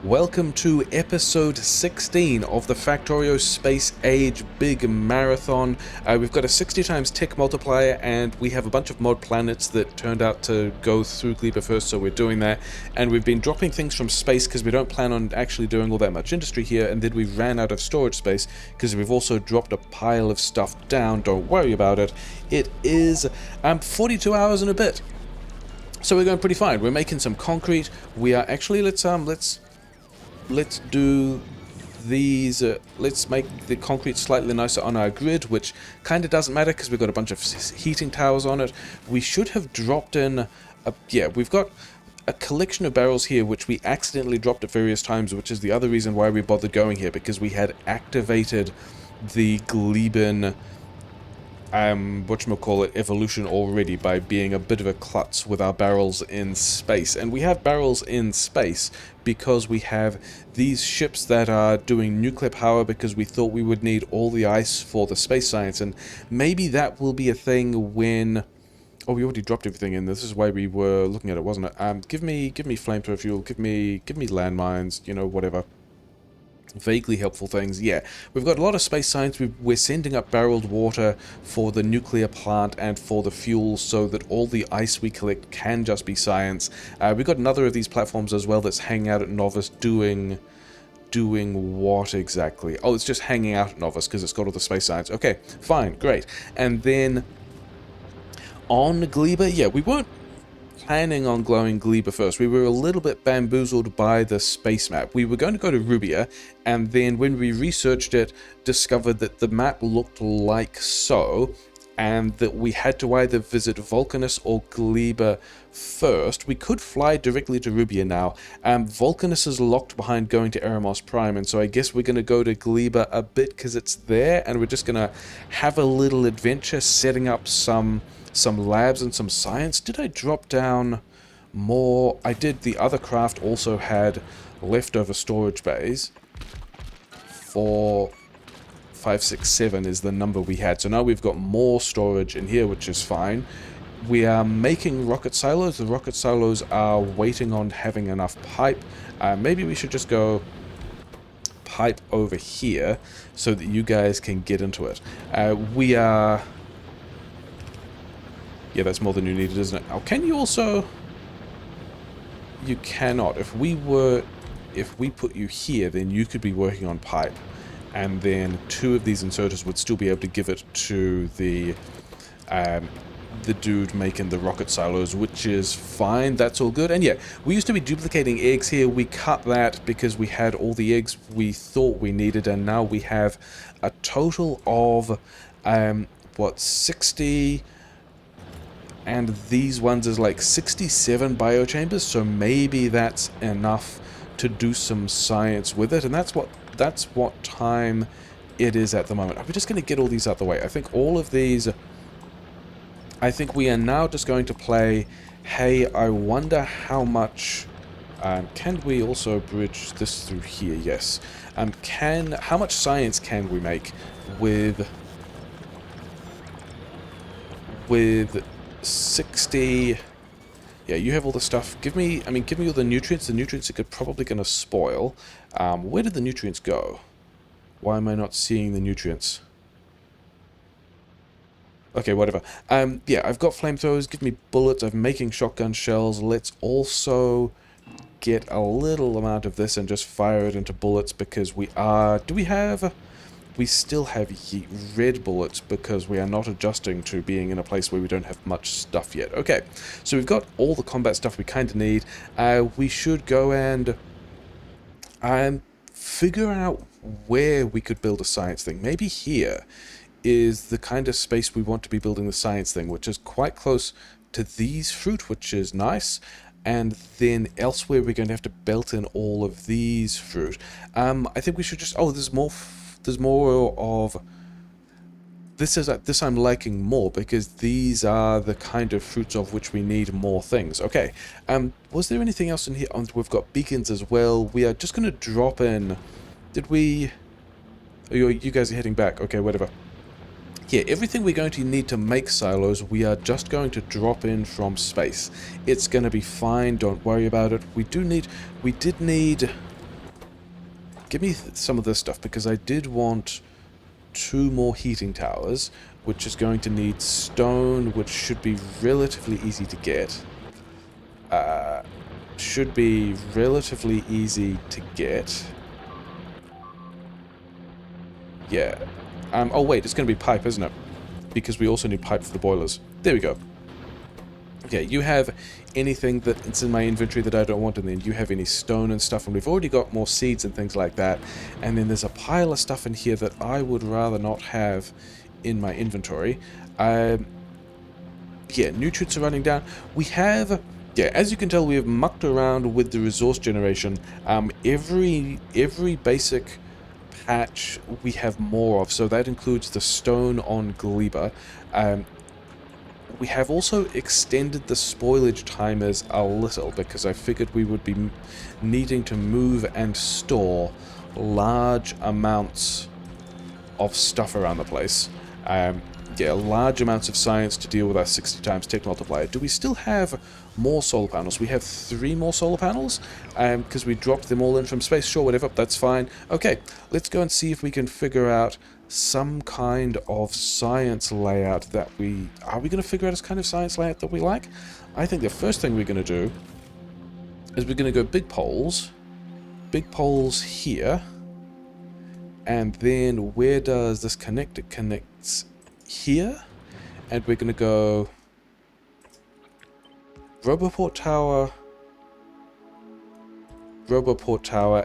Welcome to episode 16 of the Factorio Space Age Big Marathon. We've got a 60 times tick multiplier, and we have a bunch of mod planets that turned out to go through Gleban first, so we're doing that. And we've been dropping things from space because we don't plan on actually doing all that much industry here, and then we ran out of storage space because we've also dropped a pile of stuff down. Don't worry about it. It is 42 hours and a bit. So we're going pretty fine. We're making some concrete. We are actually, let's do these, let's make the concrete slightly nicer on our grid, which kind of doesn't matter because we've got a bunch of heating towers on it. We should have dropped in, we've got a collection of barrels here which we accidentally dropped at various times, which is the other reason why we bothered going here, because we had activated the Gleban whatchamacallit, evolution already by being a bit of a klutz with our barrels in space. And we have barrels in space because we have these ships that are doing nuclear power because we thought we would need all the ice for the space science, and maybe that will be a thing when... Oh, we already dropped everything in. This is why we were looking at it, wasn't it? Give me flamethrower fuel, give me landmines, you know, whatever. Vaguely helpful things. Yeah, we've got a lot of space science. We're sending up barreled water for the nuclear plant and for the fuel so that all the ice we collect can just be science. We've got another of these platforms as well that's hanging out at Novice doing what exactly? Oh, it's just hanging out at Novice because it's got all the space science. Okay, fine, great. And then on Gleban, yeah, we weren't planning on glowing Gleban first. We were a little bit bamboozled by the space map. We were going to go to Rubia, and then when we researched it, discovered that the map looked like so, and that we had to either visit Vulcanus or Gleban first. We could fly directly to Rubia now. Vulcanus is locked behind going to Eremos Prime, and so I guess we're going to go to Gleban a bit because it's there, and we're just going to have a little adventure setting up some labs and some science. Did I drop down more? I did. The other craft also had leftover storage bays. 4, 5, 6, 7 is the number we had. So now we've got more storage in here, which is fine. We are making rocket silos. The rocket silos are waiting on having enough pipe. Maybe we should just go pipe over here so that you guys can get into it. We are... Yeah, that's more than you needed, isn't it? Oh, can you also... You cannot. If we put you here, then you could be working on pipe. And then 2 of these inserters would still be able to give it to the dude making the rocket silos, which is fine. That's all good. And yeah, we used to be duplicating eggs here. We cut that because we had all the eggs we thought we needed, and now we have a total of, 60... And these ones is like 67 biochambers, so maybe that's enough to do some science with it. And that's what time it is at the moment. We're just going to get all these out the way. I think all of these... I think we are now just going to play, hey, I wonder how much... can we also bridge this through here? Yes. How much science can we make with 60... Yeah, you have all the stuff. Give me all the nutrients. The nutrients are probably going to spoil. Where did the nutrients go? Why am I not seeing the nutrients? Okay, whatever. Yeah, I've got flamethrowers. Give me bullets. I'm making shotgun shells. Let's also get a little amount of this and just fire it into bullets because we are... We still have red bullets because we are not adjusting to being in a place where we don't have much stuff yet. Okay, so we've got all the combat stuff we kind of need. We should go and figure out where we could build a science thing. Maybe here is the kind of space we want to be building the science thing, which is quite close to these fruit, which is nice. And then elsewhere we're going to have to belt in all of these fruit. I think we should just... Oh, there's more of... This I'm liking more, because these are the kind of fruits of which we need more things. Okay, was there anything else in here? Oh, we've got beacons as well. We are just going to drop in... Did we... Oh, you guys are heading back. Okay, whatever. Yeah, everything we're going to need to make silos, we are just going to drop in from space. It's going to be fine, don't worry about it. We did need give me some of this stuff, because I did want 2 more heating towers, which is going to need stone, which should be relatively easy to get. Should be relatively easy to get. Yeah. Oh wait, it's going to be pipe, isn't it? Because we also need pipe for the boilers. There we go. Okay, you have anything that's in my inventory that I don't want, and then you have any stone and stuff, and we've already got more seeds and things like that. And then there's a pile of stuff in here that I would rather not have in my inventory. Yeah, nutrients are running down. We have... Yeah, as you can tell, we have mucked around with the resource generation. Every basic patch we have more of, so that includes the stone on Gleban. We have also extended the spoilage timers a little, because I figured we would be needing to move and store large amounts of stuff around the place. Yeah, large amounts of science to deal with our 60 times tick multiplier. Do we still have more solar panels? We have 3 more solar panels, because we dropped them all in from space. Sure, whatever, that's fine. Okay, let's go and see if we can figure out some kind of science layout that we... Are we going to figure out a kind of science layout that we like? I think the first thing we're going to do is we're going to go big poles here, and then where does this connect? It connects here, and we're going to go Roboport Tower,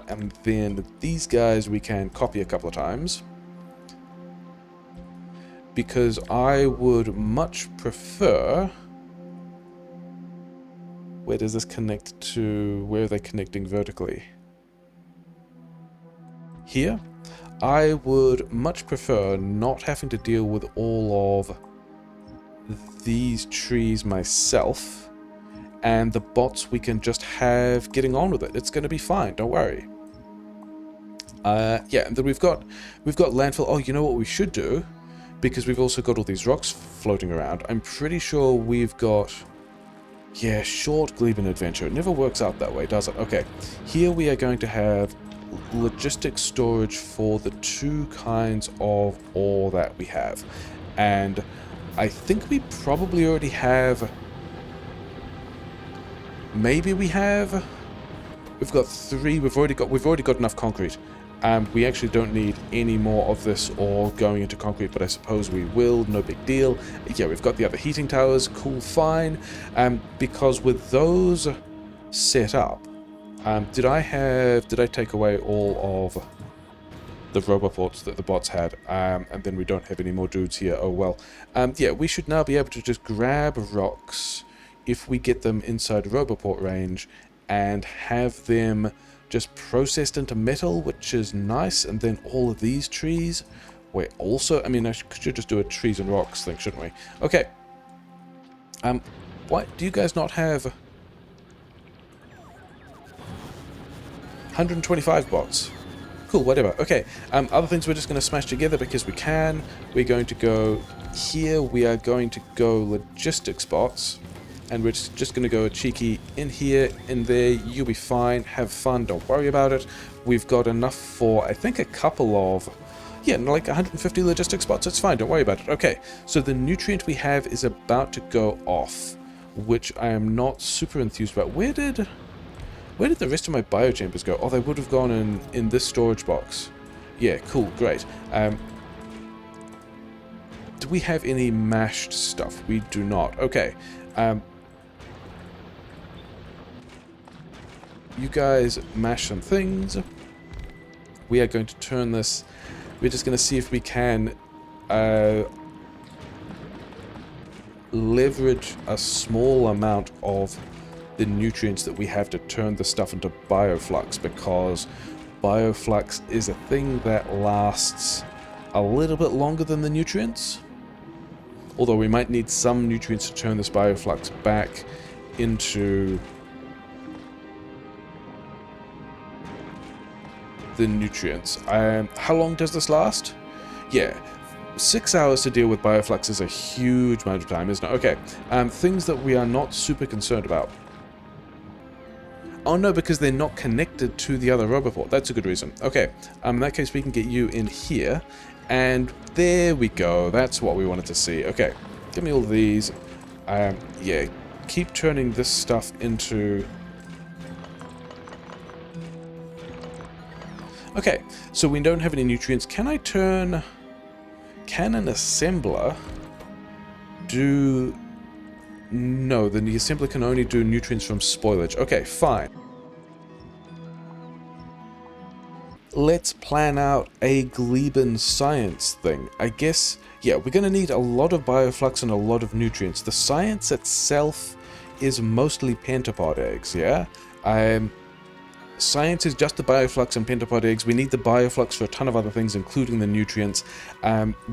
and then these guys we can copy a couple of times, because I would much prefer... Where does this connect to? Where are they connecting vertically? Here? I would much prefer not having to deal with all of these trees myself, and the bots we can just have getting on with it. It's going to be fine, don't worry. Yeah, and then we've got landfill. Oh, you know what we should do? Because we've also got all these rocks floating around. I'm pretty sure we've got... Yeah, short Gleban adventure. It never works out that way, does it? Okay, here we are going to have logistic storage for the 2 kinds of ore that we have, and I think we probably already have... Maybe we have... We've got 3. We've already got enough concrete. We actually don't need any more of this ore going into concrete, but I suppose we will. No big deal. Yeah, we've got the other heating towers. Cool, fine. Because with those set up, did I take away all of the roboports that the bots had? And then we don't have any more dudes here. Oh well. Yeah, we should now be able to just grab rocks if we get them inside roboport range and have them just processed into metal, which is nice. And then all of these trees, we're also... I mean, I should just do a trees and rocks thing, shouldn't we? Okay. Why do you guys not have 125 bots? Cool, whatever. Okay. Other things we're just going to smash together because we can. We're going to go here. We are going to go logistics bots. And we're just going to go cheeky in here, in there. You'll be fine. Have fun. Don't worry about it. We've got enough for, I think, a couple of... Yeah, like 150 logistics spots. It's fine. Don't worry about it. Okay, so the nutrient we have is about to go off, which I am not super enthused about. Where did the rest of my biochambers go? Oh, they would have gone in this storage box. Yeah, cool. Great. Do we have any mashed stuff? We do not. Okay. You guys mash some things. We are going to turn this... We're just going to see if we can leverage a small amount of the nutrients that we have to turn the stuff into bioflux, because bioflux is a thing that lasts a little bit longer than the nutrients. Although we might need some nutrients to turn this bioflux back into the nutrients. How long does this last? Yeah, 6 hours to deal with bioflux is a huge amount of time, isn't it? Okay, things that we are not super concerned about. Oh no, because they're not connected to the other roboport. That's a good reason. Okay, in that case we can get you in here. And there we go. That's what we wanted to see. Okay, give me all these. Yeah, keep turning this stuff into... Okay, so we don't have any nutrients. Can I turn... Can an assembler do... No, the assembler can only do nutrients from spoilage. Okay, fine. Let's plan out a Gleban science thing. I guess, yeah, we're going to need a lot of bioflux and a lot of nutrients. The science itself is mostly pentapod eggs, yeah? Science is just the bioflux and pentapod eggs. We need the bioflux for a ton of other things, including the nutrients.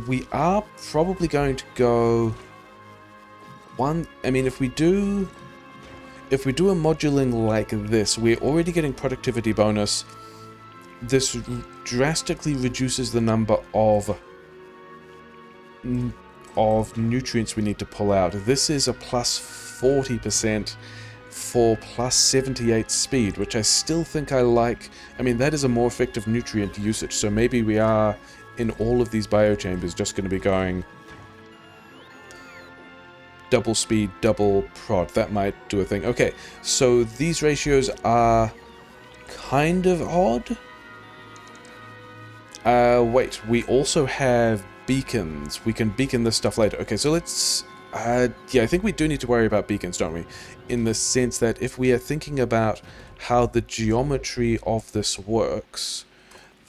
We are probably going to go... I mean, if we do a moduling like this, we're already getting productivity bonus. This drastically reduces the number of nutrients we need to pull out. This is a plus 40% for plus 78 speed, which I still think I like. I mean, that is a more effective nutrient usage, so maybe we are, in all of these biochambers, just going to be going double speed, double prod. That might do a thing. Okay, so these ratios are kind of odd. Wait, we also have beacons. We can beacon this stuff later. Okay, so let's... yeah, I think we do need to worry about beacons, don't we? In the sense that if we are thinking about how the geometry of this works,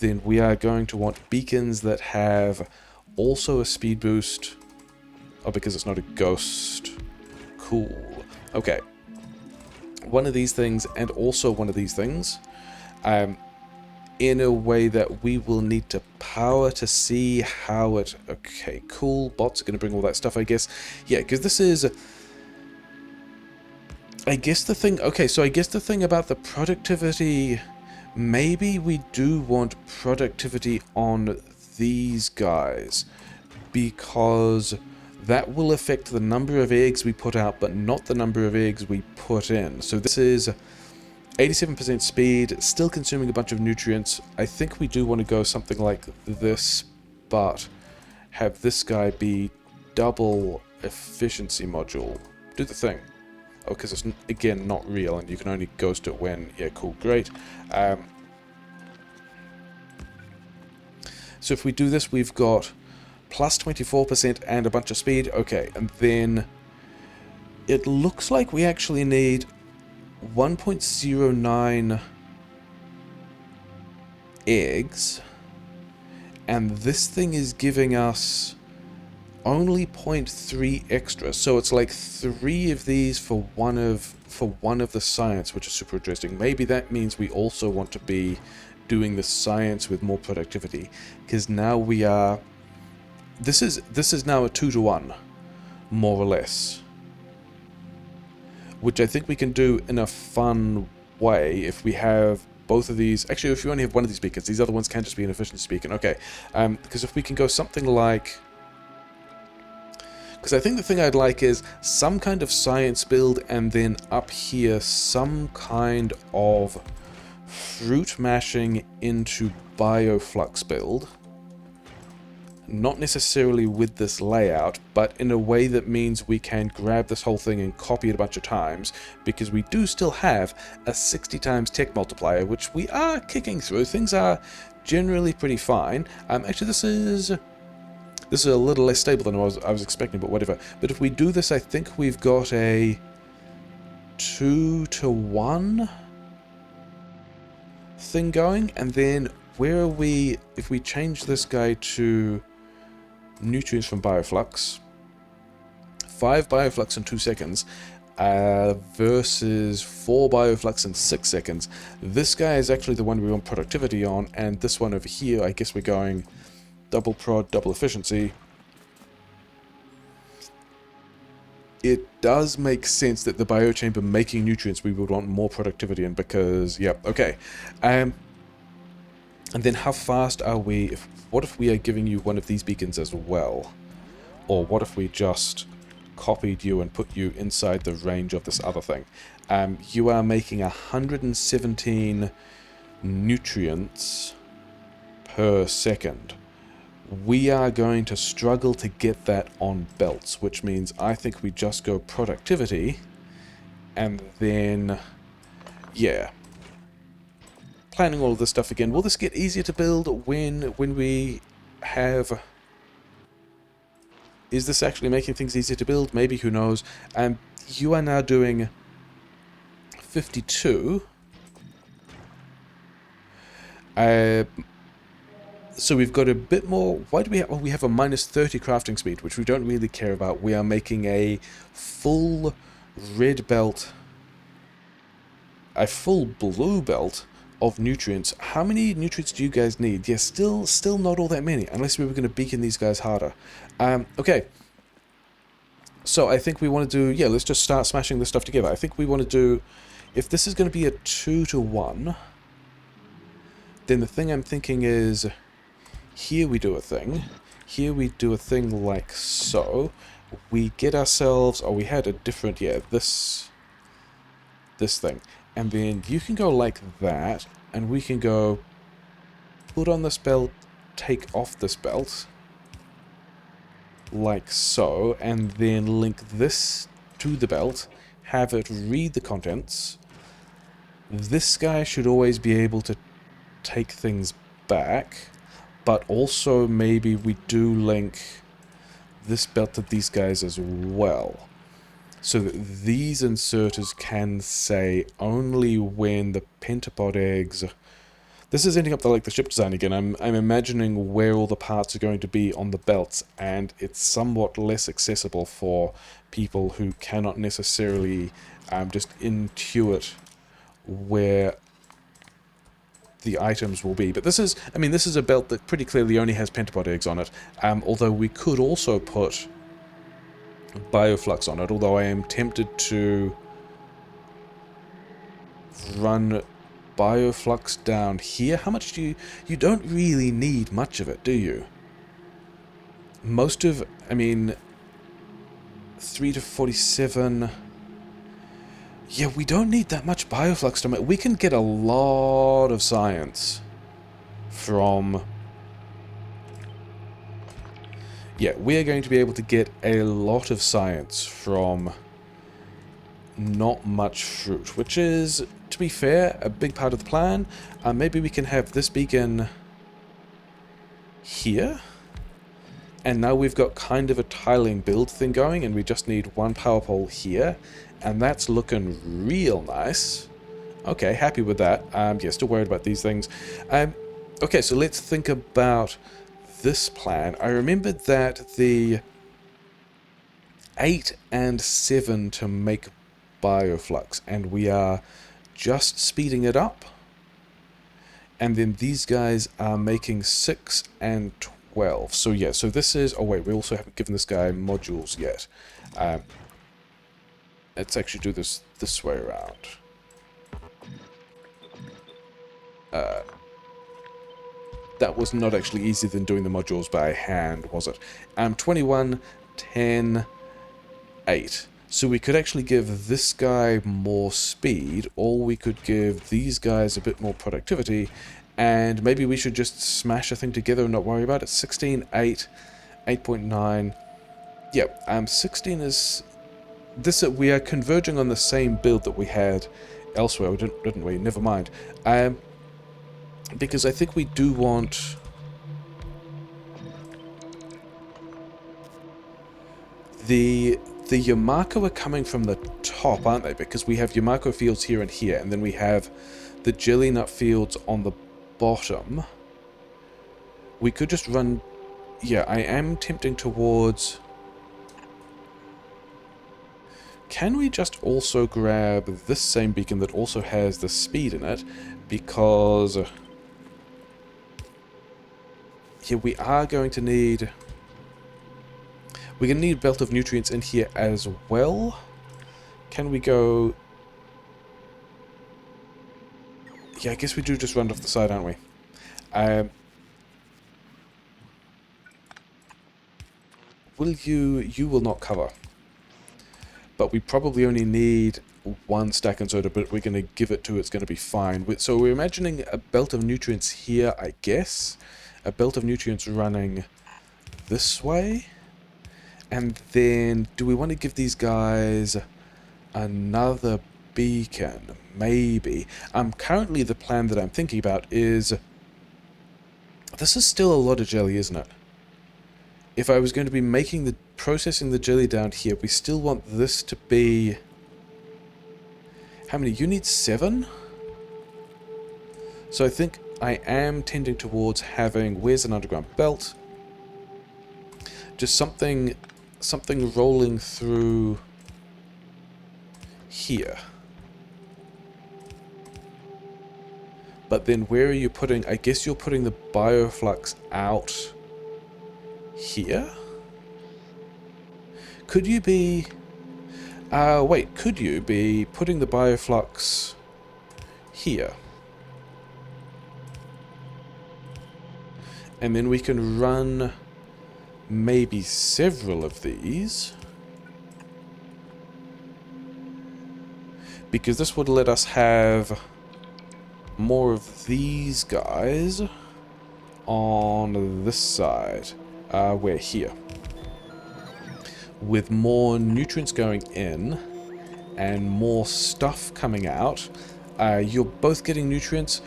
then we are going to want beacons that have also a speed boost. Oh, because it's not a ghost. Cool. Okay. One of these things, and also one of these things. In a way that we will need to power to see how it... Okay, cool. Bots are going to bring all that stuff, I guess. Yeah, because this is... I guess the thing... Okay, so I guess the thing about the productivity... Maybe we do want productivity on these guys. Because that will affect the number of eggs we put out, but not the number of eggs we put in. So this is... 87% speed, still consuming a bunch of nutrients. I think we do want to go something like this, but have this guy be double efficiency module. Do the thing. Oh, because it's, again, not real, and you can only ghost it when... Yeah, cool, great. So if we do this, we've got plus 24% and a bunch of speed. Okay, and then it looks like we actually need 1.09 eggs, and this thing is giving us only 0.3 extra, so it's like 3 of these for one of the science, which is super interesting. Maybe that means we also want to be doing the science with more productivity, because now we are... This is now a 2-to-1, more or less. Which I think we can do in a fun way if we have both of these. Actually, if you only have one of these beacons, these other ones can just be an efficiency beacon. Okay, because if we can go something like... Because I think the thing I'd like is some kind of science build, and then up here some kind of fruit mashing into bioflux build. Not necessarily with this layout, but in a way that means we can grab this whole thing and copy it a bunch of times, because we do still have a 60 times tech multiplier, which we are kicking through. Things are generally pretty fine. Actually, this is a little less stable than I was expecting, but whatever. But if we do this, I think we've got a 2-to-1 thing going, and then where are we... If we change this guy to nutrients from bioflux, 5 bioflux in 2 seconds versus 4 bioflux in 6 seconds. This guy is actually the one we want productivity on, and this one over here, I guess we're going double prod, double efficiency. It does make sense that the biochamber making nutrients we would want more productivity in, because, yeah, okay. And then how fast are we... What if we are giving you one of these beacons as well? Or what if we just copied you and put you inside the range of this other thing. You are making 117 nutrients per second. We are going to struggle to get that on belts, which means I think we just go productivity, and then, yeah, planning all of this stuff again. Will this get easier to build when we have... Is this actually making things easier to build? Maybe, who knows. You are now doing 52. So we've got a bit more... Why do we have... Well, we have a minus 30 crafting speed, which we don't really care about. We are making a full red belt, a full blue belt of nutrients. How many nutrients do you guys need? Yeah, still not all that many, unless we were going to beacon these guys harder. Okay. So I think we want to do... Yeah, let's just start smashing this stuff together. I think we want to do... If this is going to be a 2-to-1, then the thing I'm thinking is... Here we do a thing. Here we do a thing like so. We get ourselves... Oh, we had a different... Yeah, this thing. And then you can go like that, and we can go put on this belt, take off this belt, like so, and then link this to the belt, have it read the contents. This guy should always be able to take things back, but also maybe we do link this belt to these guys as well. So that these inserters can say only when the pentapod eggs... This is ending up like the ship design again. I'm imagining where all the parts are going to be on the belts, and it's somewhat less accessible for people who cannot necessarily just intuit where the items will be. But this is, I mean, this is a belt that pretty clearly only has pentapod eggs on it, although we could also put bioflux on it, although I am tempted to run bioflux down here. How much do you... You don't really need much of it, do you? Most of... I mean... 3 to 47... Yeah, we don't need that much bioflux to make... We can get a lot of science from... Yeah, we are going to be able to get a lot of science from not much fruit, which is, to be fair, a big part of the plan. Maybe we can have this beacon here. And now we've got kind of a tiling build thing going, and we just need one power pole here. And that's looking real nice. Okay, happy with that. Yeah, still worried about these things. Okay, so let's think about this plan. I remembered that the 8 and 7 to make bioflux, and we are just speeding it up. And then these guys are making 6 and 12. So yeah, so this is... Oh wait, we also haven't given this guy modules yet. Let's actually do this way around. That was not actually easier than doing the modules by hand, was it? 21, 10, 8. So we could actually give this guy more speed, or we could give these guys a bit more productivity, and maybe we should just smash a thing together and not worry about it. 16, 8, 8.9. Yep, 16 is... This we are converging on the same build that we had elsewhere, didn't we? Never mind. Because I think we do want... The Yamako are coming from the top, aren't they? Because we have Yamako fields here and here, and then we have the jelly nut fields on the bottom. We could just run... Yeah, I am tempting towards... Can we just also grab this same beacon that also has the speed in it? Because... Yeah, we are going to need... We're going to need a belt of nutrients in here as well. Can we go... Yeah, I guess we do just run off the side, aren't we? Will you... You will not cover. but we probably only need one stack and soda, but we're going to give it to it's going to be fine. So we're imagining a belt of nutrients here, I guess. A belt of nutrients running this way. And then, do we want to give these guys another beacon? Maybe. Currently the plan that I'm thinking about is... This is still a lot of jelly, isn't it? If I was going to be processing the jelly down here, we still want this to be... How many? You need 7? So I think I am tending towards having... Where's an underground belt? Just something rolling through here. But then where are you putting... I guess you're putting the bioflux out here? Could you be... wait, could you be putting the bioflux here? And then we can run maybe several of these. Because this would let us have more of these guys on this side. We're here. With more nutrients going in and more stuff coming out. You're both getting nutrients.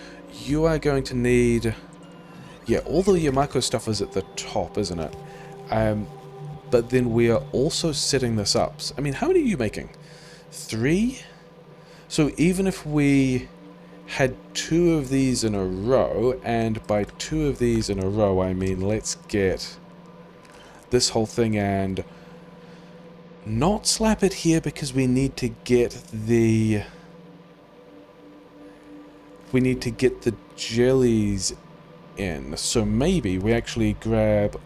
You are going to need... Yeah, all the Yamako stuff is at the top, isn't it? But then we are also setting this up. I mean, how many are you making? 3? So even if we had 2 of these in a row, and by 2 of these in a row, I mean, let's get this whole thing and not slap it here because we need to get the... We need to get the jellies in. So maybe we actually grab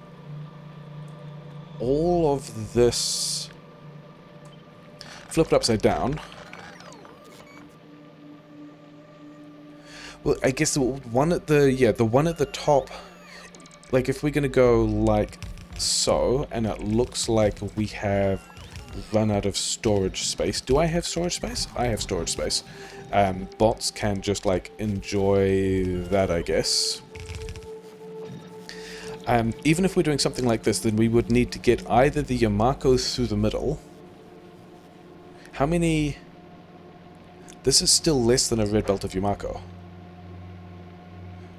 all of this, flip it upside down. Well, I guess the one at the top, like if we're going to go like so, and it looks like we have run out of storage space. Do I have storage space? I have storage space. Bots can just like enjoy that, I guess. Even if we're doing something like this, then we would need to get either the Yamakos through the middle. How many... This is still less than a red belt of Yamako,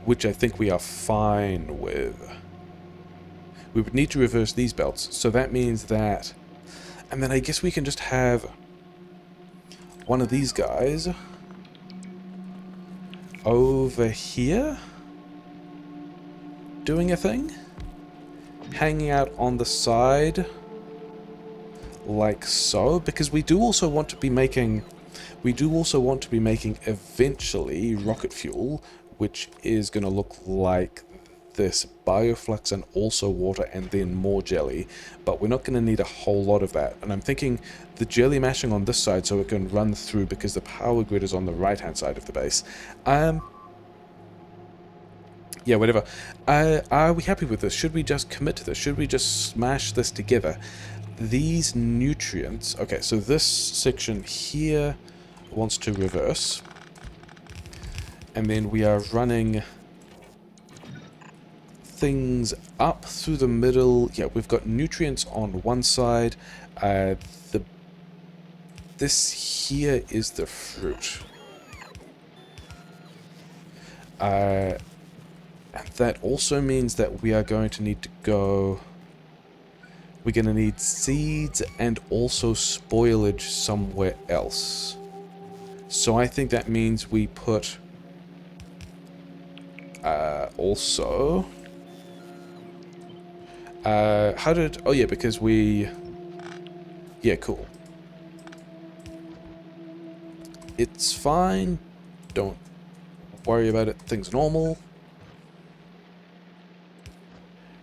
which I think we are fine with. We would need to reverse these belts, so that means that... And then I guess we can just have one of these guys over here doing a thing, hanging out on the side like so, because we do also want to be making eventually rocket fuel, which is going to look like this: bioflux and also water and then more jelly. But we're not going to need a whole lot of that, and I'm thinking the jelly mashing on this side so it can run through, because the power grid is on the right hand side of the base. Yeah, whatever. Are we happy with this? Should we just commit to this? Should we just smash this together? These nutrients... Okay, so this section here wants to reverse. And then we are running things up through the middle. Yeah, we've got nutrients on one side. This here is the fruit. And that also means that we are going to need to go... We're going to need seeds and also spoilage somewhere else. So I think that means we put... also... how did... Oh yeah, because we... Yeah, cool. It's fine. Don't worry about it. Things normal.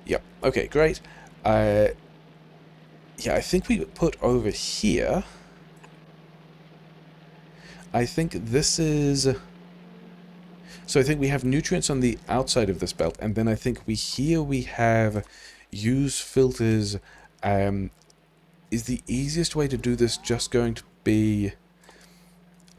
Yep. Okay, great. Yeah, I think we put over here... I think this is... So I think we have nutrients on the outside of this belt, and then I think we have use filters Is the easiest way to do this just going to be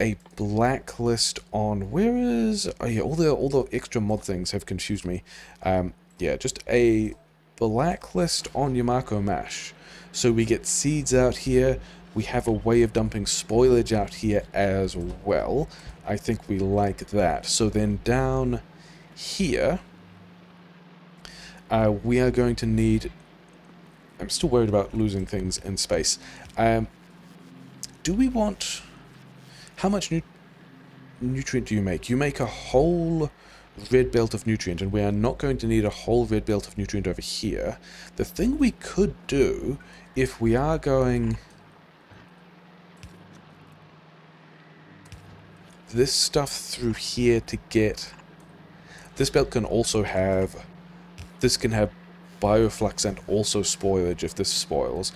a blacklist on... Where is... Oh yeah, all the extra mod things have confused me. Yeah, just a blacklist on Yamako Mash. So we get seeds out here. We have a way of dumping spoilage out here as well. I think we like that. So then down here, we are going to need... I'm still worried about losing things in space. Do we want... How much nutrient do you make? You make a whole red belt of nutrient, and we are not going to need a whole red belt of nutrient over here. The thing we could do, if we are going... this stuff through here to get... This belt can also have... This can have bioflux and also spoilage if this spoils.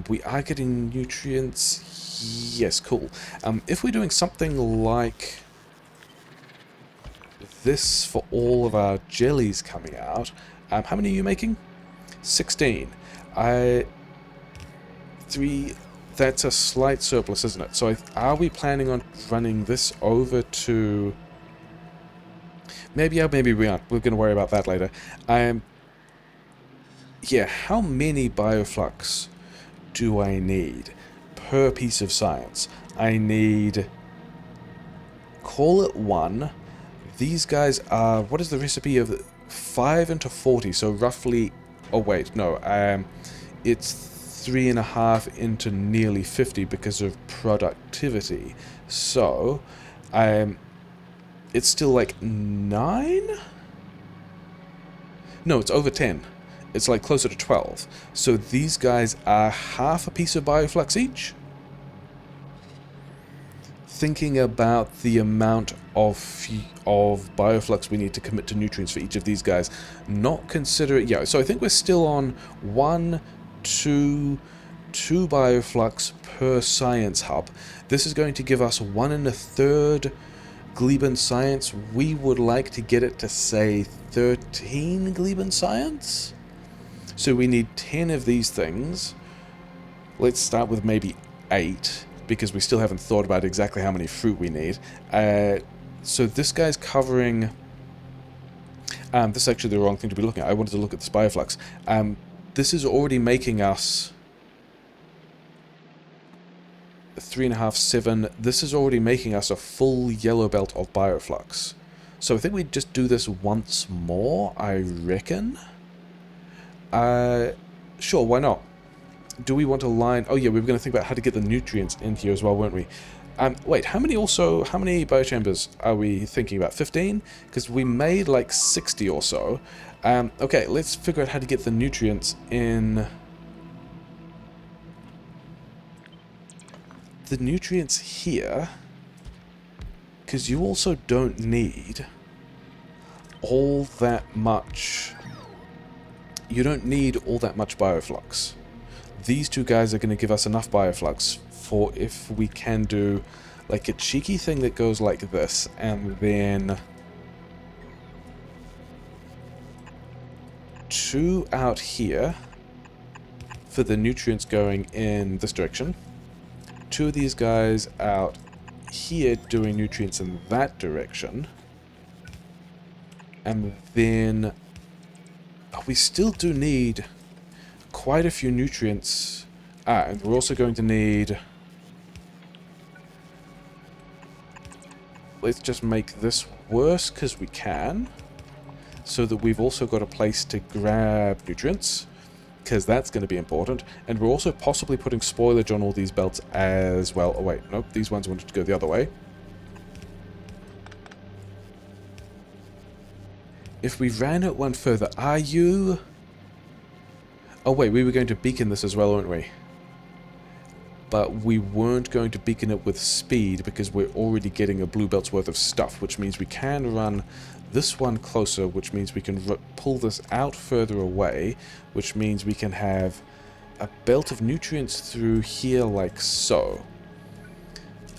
We are getting nutrients... Yes, cool. If we're doing something like this for all of our jellies coming out, how many are you making? 16. 3... That's a slight surplus, isn't it? So are we planning on running this over to... Maybe, yeah, maybe we aren't. We're going to worry about that later. Yeah, how many bioflux do I need per piece of science? I need... Call it 1. These guys are... What is the recipe of... 5 into 40, so roughly... Oh, wait, no. It's 3.5 into nearly 50 because of productivity. So, it's still like 9? No, it's over 10. It's like closer to 12. So these guys are half a piece of bioflux each. Thinking about the amount of bioflux we need to commit to nutrients for each of these guys. Not consider... Yeah, so I think we're still on 1, 2 bioflux per science hub. This is going to give us 1 1/3 Gleban science. We would like to get it to, say, 13 Gleban science. So we need 10 of these things. Let's start with maybe 8, because we still haven't thought about exactly how many fruit we need. So this guy's covering... this is actually the wrong thing to be looking at. I wanted to look at this bioflux. This is already making us 3.5, 7. This is already making us a full yellow belt of bioflux. So I think we just do this once more, I reckon. Sure, why not? Do we want to line... Oh yeah, we were going to think about how to get the nutrients in here as well, weren't we? Wait, how many biochambers are we thinking about? 15? Because we made like 60 or so. Okay, let's figure out how to get the nutrients in... The nutrients here, because you also don't need all that much... You don't need all that much bioflux. These two guys are going to give us enough bioflux for if we can do like a cheeky thing that goes like this, and then 2 out here for the nutrients going in this direction. 2 of these guys out here doing nutrients in that direction. And then we still do need quite a few nutrients. And we're also going to need... Let's just make this worse because we can. So that we've also got a place to grab nutrients, because that's going to be important. And we're also possibly putting spoilage on all these belts as well. Oh wait, nope, these ones wanted to go the other way. If we ran it one further, are you... Oh wait, we were going to beacon this as well, weren't we? But we weren't going to beacon it with speed because we're already getting a blue belt's worth of stuff, which means we can run this one closer, which means we can pull this out further away, which means we can have a belt of nutrients through here like so.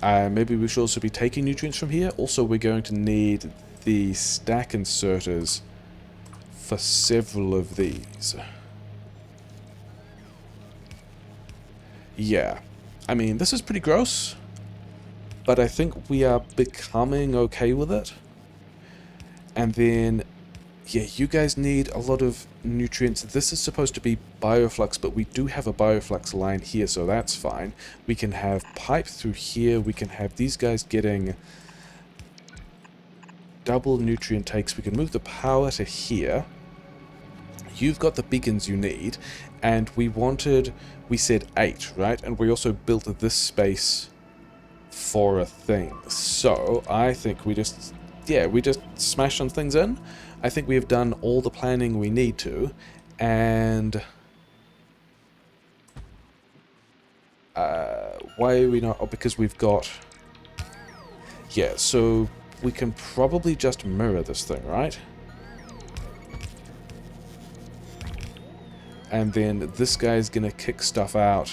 Maybe we should also be taking nutrients from here. Also, we're going to need the stack inserters for several of these. Yeah. I mean, this is pretty gross, but I think we are becoming okay with it. And then, yeah, you guys need a lot of nutrients. This is supposed to be bioflux, but we do have a bioflux line here, so that's fine. We can have pipe through here. We can have these guys getting double nutrient takes. We can move the power to here. You've got the beacons you need, and we said 8, right? And we also built this space for a thing. So I think we just smash some things in. I think we have done all the planning we need to, and why are we not? Oh, because we've got, yeah, so we can probably just mirror this thing, right? And then this guy's gonna kick stuff out.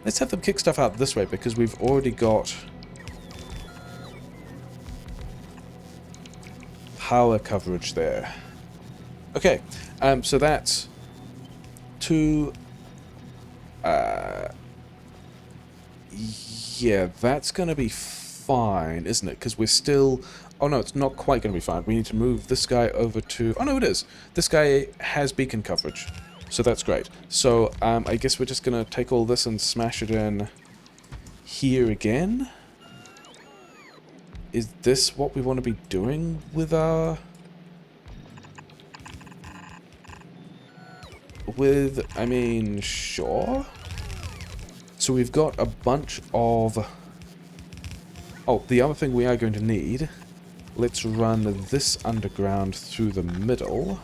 Let's have them kick stuff out this way, because we've already got power coverage there. Okay, so that's 2... yeah, that's gonna be fine, isn't it? Because we're still... Oh no, it's not quite gonna be fine. We need to move this guy over to... Oh no, it is! This guy has beacon coverage. So that's great. So, I guess we're just going to take all this and smash it in here again. Is this what we want to be doing with our... I mean, sure. So we've got a bunch of... Oh, the other thing we are going to need... Let's run this underground through the middle.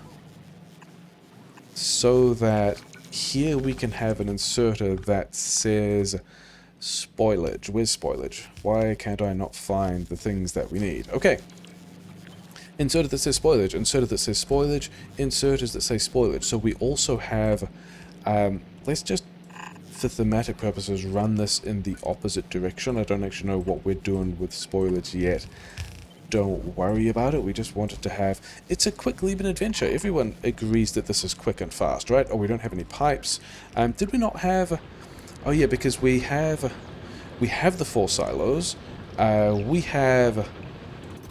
So that here we can have an inserter that says spoilage. Where's spoilage? Why can't I not find the things that we need? Okay. Inserter that says spoilage, inserter that says spoilage, inserters that say spoilage. So we also have, let's just, for thematic purposes, run this in the opposite direction. I don't actually know what we're doing with spoilage yet. Don't worry about it, we just wanted to have... It's a quick Gleban adventure. Everyone agrees that this is quick and fast, right? Oh, we don't have any pipes. Did we not have... Oh yeah, because we have the 4 silos. We have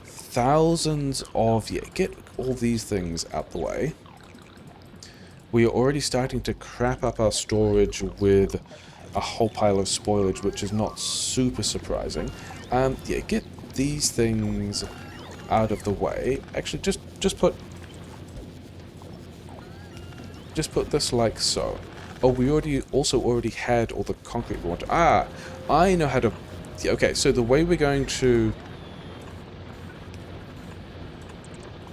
thousands of... Yeah, get all these things out the way. We are already starting to crap up our storage with a whole pile of spoilage, which is not super surprising. Yeah, get these things out of the way. Actually, just put this like so. Oh, we already had all the concrete we wanted. Ah, I know how to... Yeah, okay, so the way we're going to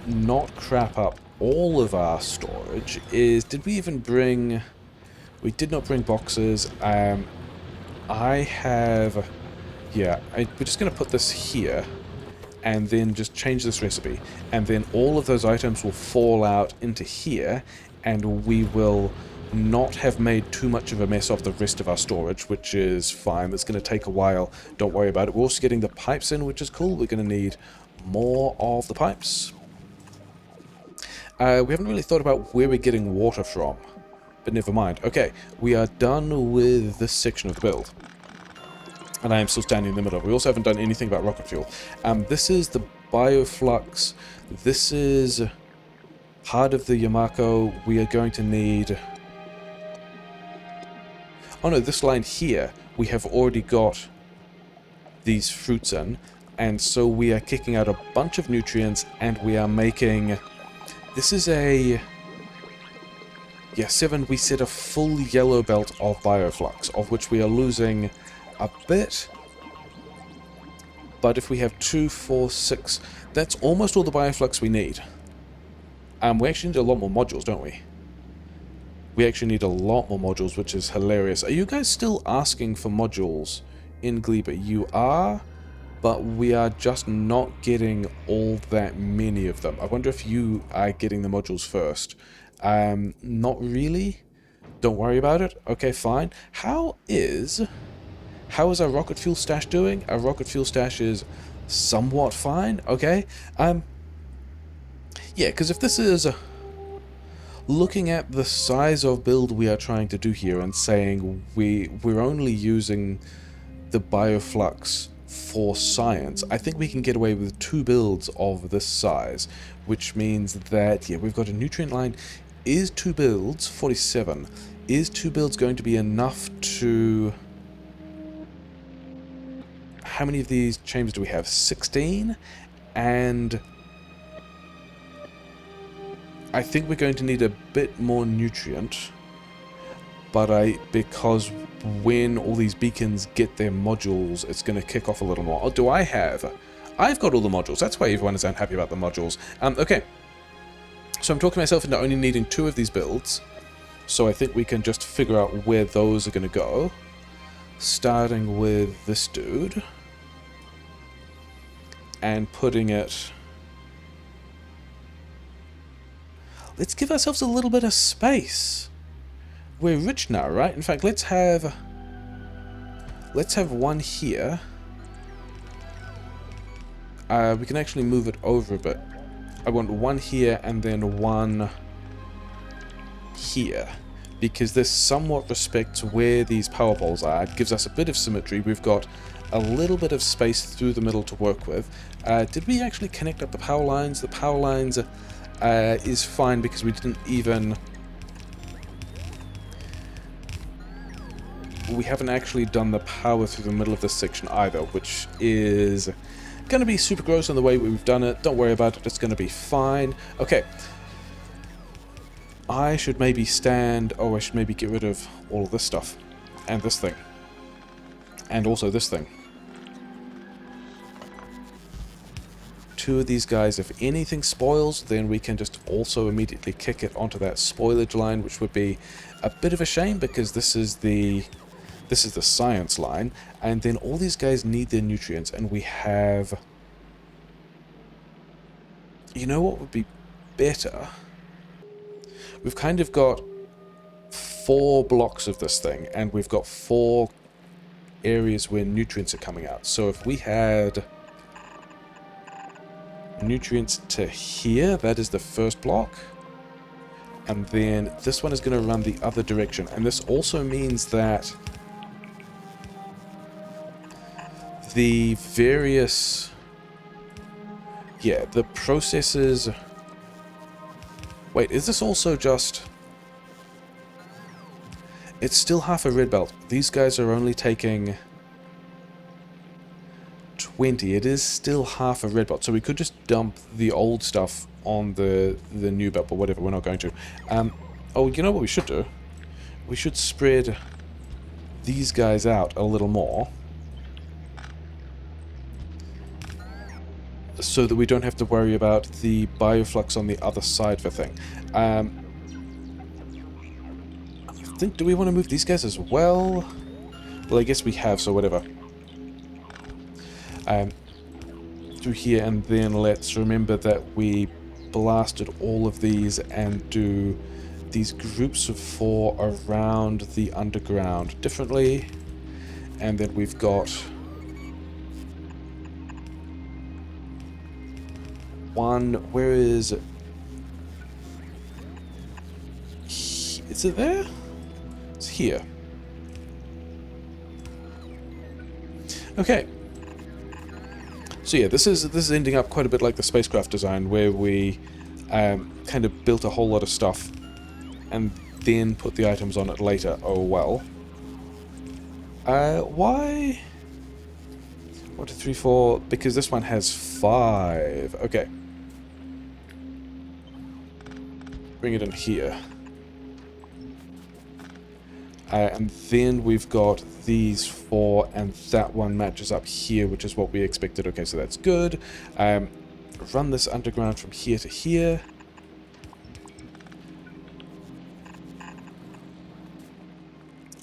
not crap up all of our storage is... Did we even bring... We did not bring boxes. I have... Yeah, we're just going to put this here, and then just change this recipe, and then all of those items will fall out into here, and we will not have made too much of a mess of the rest of our storage, which is fine. It's going to take a while. Don't worry about it. We're also getting the pipes in, which is cool. We're going to need more of the pipes. We haven't really thought about where we're getting water from, but never mind. Okay, we are done with this section of the build. And I am still standing in the middle. We also haven't done anything about rocket fuel. This is the bioflux. This is part of the Yamako. We are going to need... Oh no, this line here, we have already got these fruits in. And so we are kicking out a bunch of nutrients, and we are making... This is a... Yeah, 7, we set a full yellow belt of bioflux, of which we are losing... a bit, but if we have 2, 4, 6, that's almost all the bioflux we need. We actually need a lot more modules, don't we? We actually need a lot more modules, which is hilarious. Are you guys still asking for modules in Gleban? You are, but we are just not getting all that many of them. I wonder if you are getting the modules first. Not really. Don't worry about it. Okay, fine. How is our rocket fuel stash doing? Our rocket fuel stash is somewhat fine, okay? Yeah, because if this is... looking at the size of build we are trying to do here and saying we're only using the bioflux for science, I think we can get away with 2 builds of this size, which means that, yeah, we've got a nutrient line. Is 2 builds, 47, is 2 builds going to be enough to... How many of these chambers do we have? 16? And I think we're going to need a bit more nutrient, but because when all these beacons get their modules, it's going to kick off a little more. Oh, do I have? I've got all the modules. That's why everyone is unhappy about the modules. Okay. So I'm talking myself into only needing 2 of these builds. So I think we can just figure out where those are going to go. Starting with this dude. And putting it... Let's give ourselves a little bit of space. We're rich now, right? In fact, let's have one here. We can actually move it over a bit. I want one here and then one here, because this somewhat respects where these power poles are. It gives us a bit of symmetry. We've got a little bit of space through the middle to work with. Did we actually connect up the power lines? The power lines is fine because we didn't even... We haven't actually done the power through the middle of this section either, which is going to be super gross in the way we've done it. Don't worry about it, it's going to be fine. Okay. I should maybe stand... Oh, I should maybe get rid of all of this stuff. And this thing. And also this thing. 2 of these guys, if anything spoils, then we can just also immediately kick it onto that spoilage line, which would be a bit of a shame because this is the science line, and then all these guys need their nutrients, and we have... You know what would be better? We've kind of got 4 blocks of this thing, and we've got 4 areas where nutrients are coming out. So if we had nutrients to here, that is the first block, and then this one is going to run the other direction, and this also means that the various... Yeah, the processes... Wait, is this also just... It's still half a red belt. These guys are only taking 20. It is still half a red belt, so we could just dump the old stuff on the new belt, but whatever, we're not going to. Oh, you know what we should do? We should spread these guys out a little more, so that we don't have to worry about the bioflux on the other side of the thing. I think, do we want to move these guys as well? Well, I guess we have, so whatever. Through here, and then let's remember that we blasted all of these and do these groups of 4 around the underground differently. And then we've got... one, where is it? Is it there? It's here. Okay. So yeah, this is ending up quite a bit like the spacecraft design, where we kind of built a whole lot of stuff and then put the items on it later. Oh well. Why? 1, 2, 3, 4. Because this one has 5. Okay. Bring it in here. And then we've got these 4, and that one matches up here, which is what we expected. Okay, so that's good. Run this underground from here to here.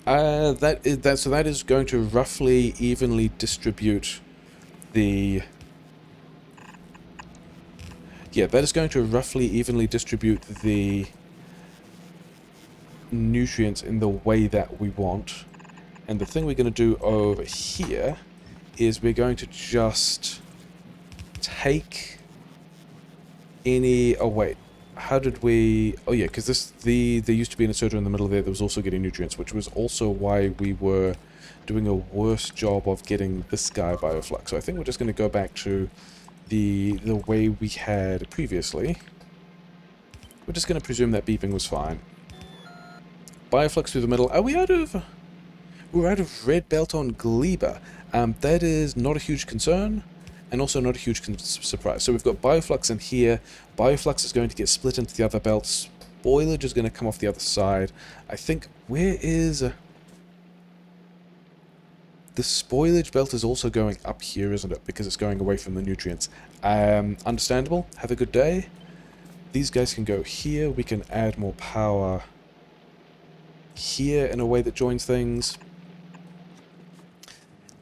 So that is going to roughly evenly distribute the... Yeah, that is going to roughly evenly distribute the nutrients in the way that we want. And the thing we're going to do over here is we're going to just take any... Oh, wait. how did we... Oh yeah, because there used to be an inserter in the middle there that was also getting nutrients, which was also why we were doing a worse job of getting this guy bioflux. So I think we're just going to go back to the way we had previously. We're just going to presume that beeping was fine. Bioflux through the middle. Are we out of... We're out of red belt on Gleba. That is not a huge concern, and also not a huge surprise. So we've got Bioflux in here. Bioflux is going to get split into the other belts. Spoilage is going to come off the other side. I think, where is... The spoilage belt is also going up here, isn't it? Because it's going away from the nutrients. Understandable. Have a good day. These guys can go here. We can add more power here in a way that joins things.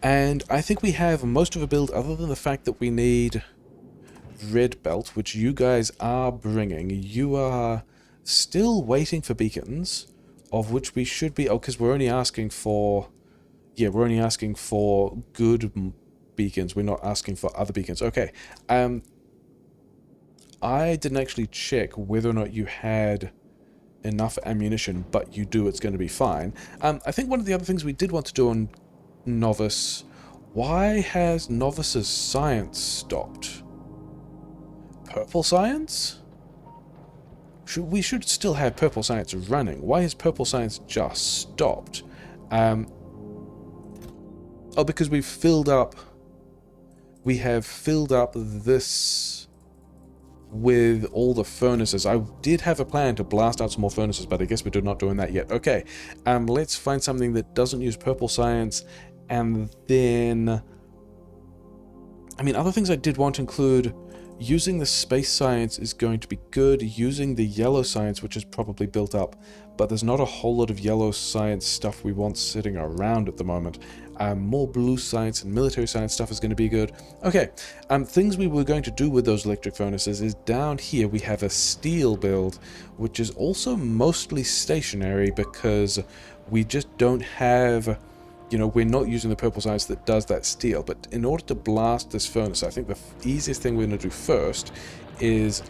And I think we have most of a build, other than the fact that we need red belt, which you guys are bringing. You are still waiting for beacons, of which we should be... Oh, because we're only asking for... Yeah, we're only asking for good beacons. We're not asking for other beacons. Okay. I didn't actually check whether or not you had enough ammunition, but you do. It's going to be fine. I think one of the other things we did want to do on Novice... Why has Novice's science stopped? Purple science? We should still have purple science running. Why has purple science just stopped? Oh, because we've filled up... We have filled up this with all the furnaces. I did have a plan to blast out some more furnaces, but I guess we're not doing that yet. Okay, let's find something that doesn't use purple science, and then... I mean, other things I did want to include... Using the space science is going to be good. Using the yellow science, which is probably built up, but there's not a whole lot of yellow science stuff we want sitting around at the moment. More blue science and military science stuff is going to be good. Okay, things we were going to do with those electric furnaces is down here we have a steel build, which is also mostly stationary because we just don't have... You know, we're not using the purple science that does that steel, but in order to blast this furnace, I think the easiest thing we're going to do first is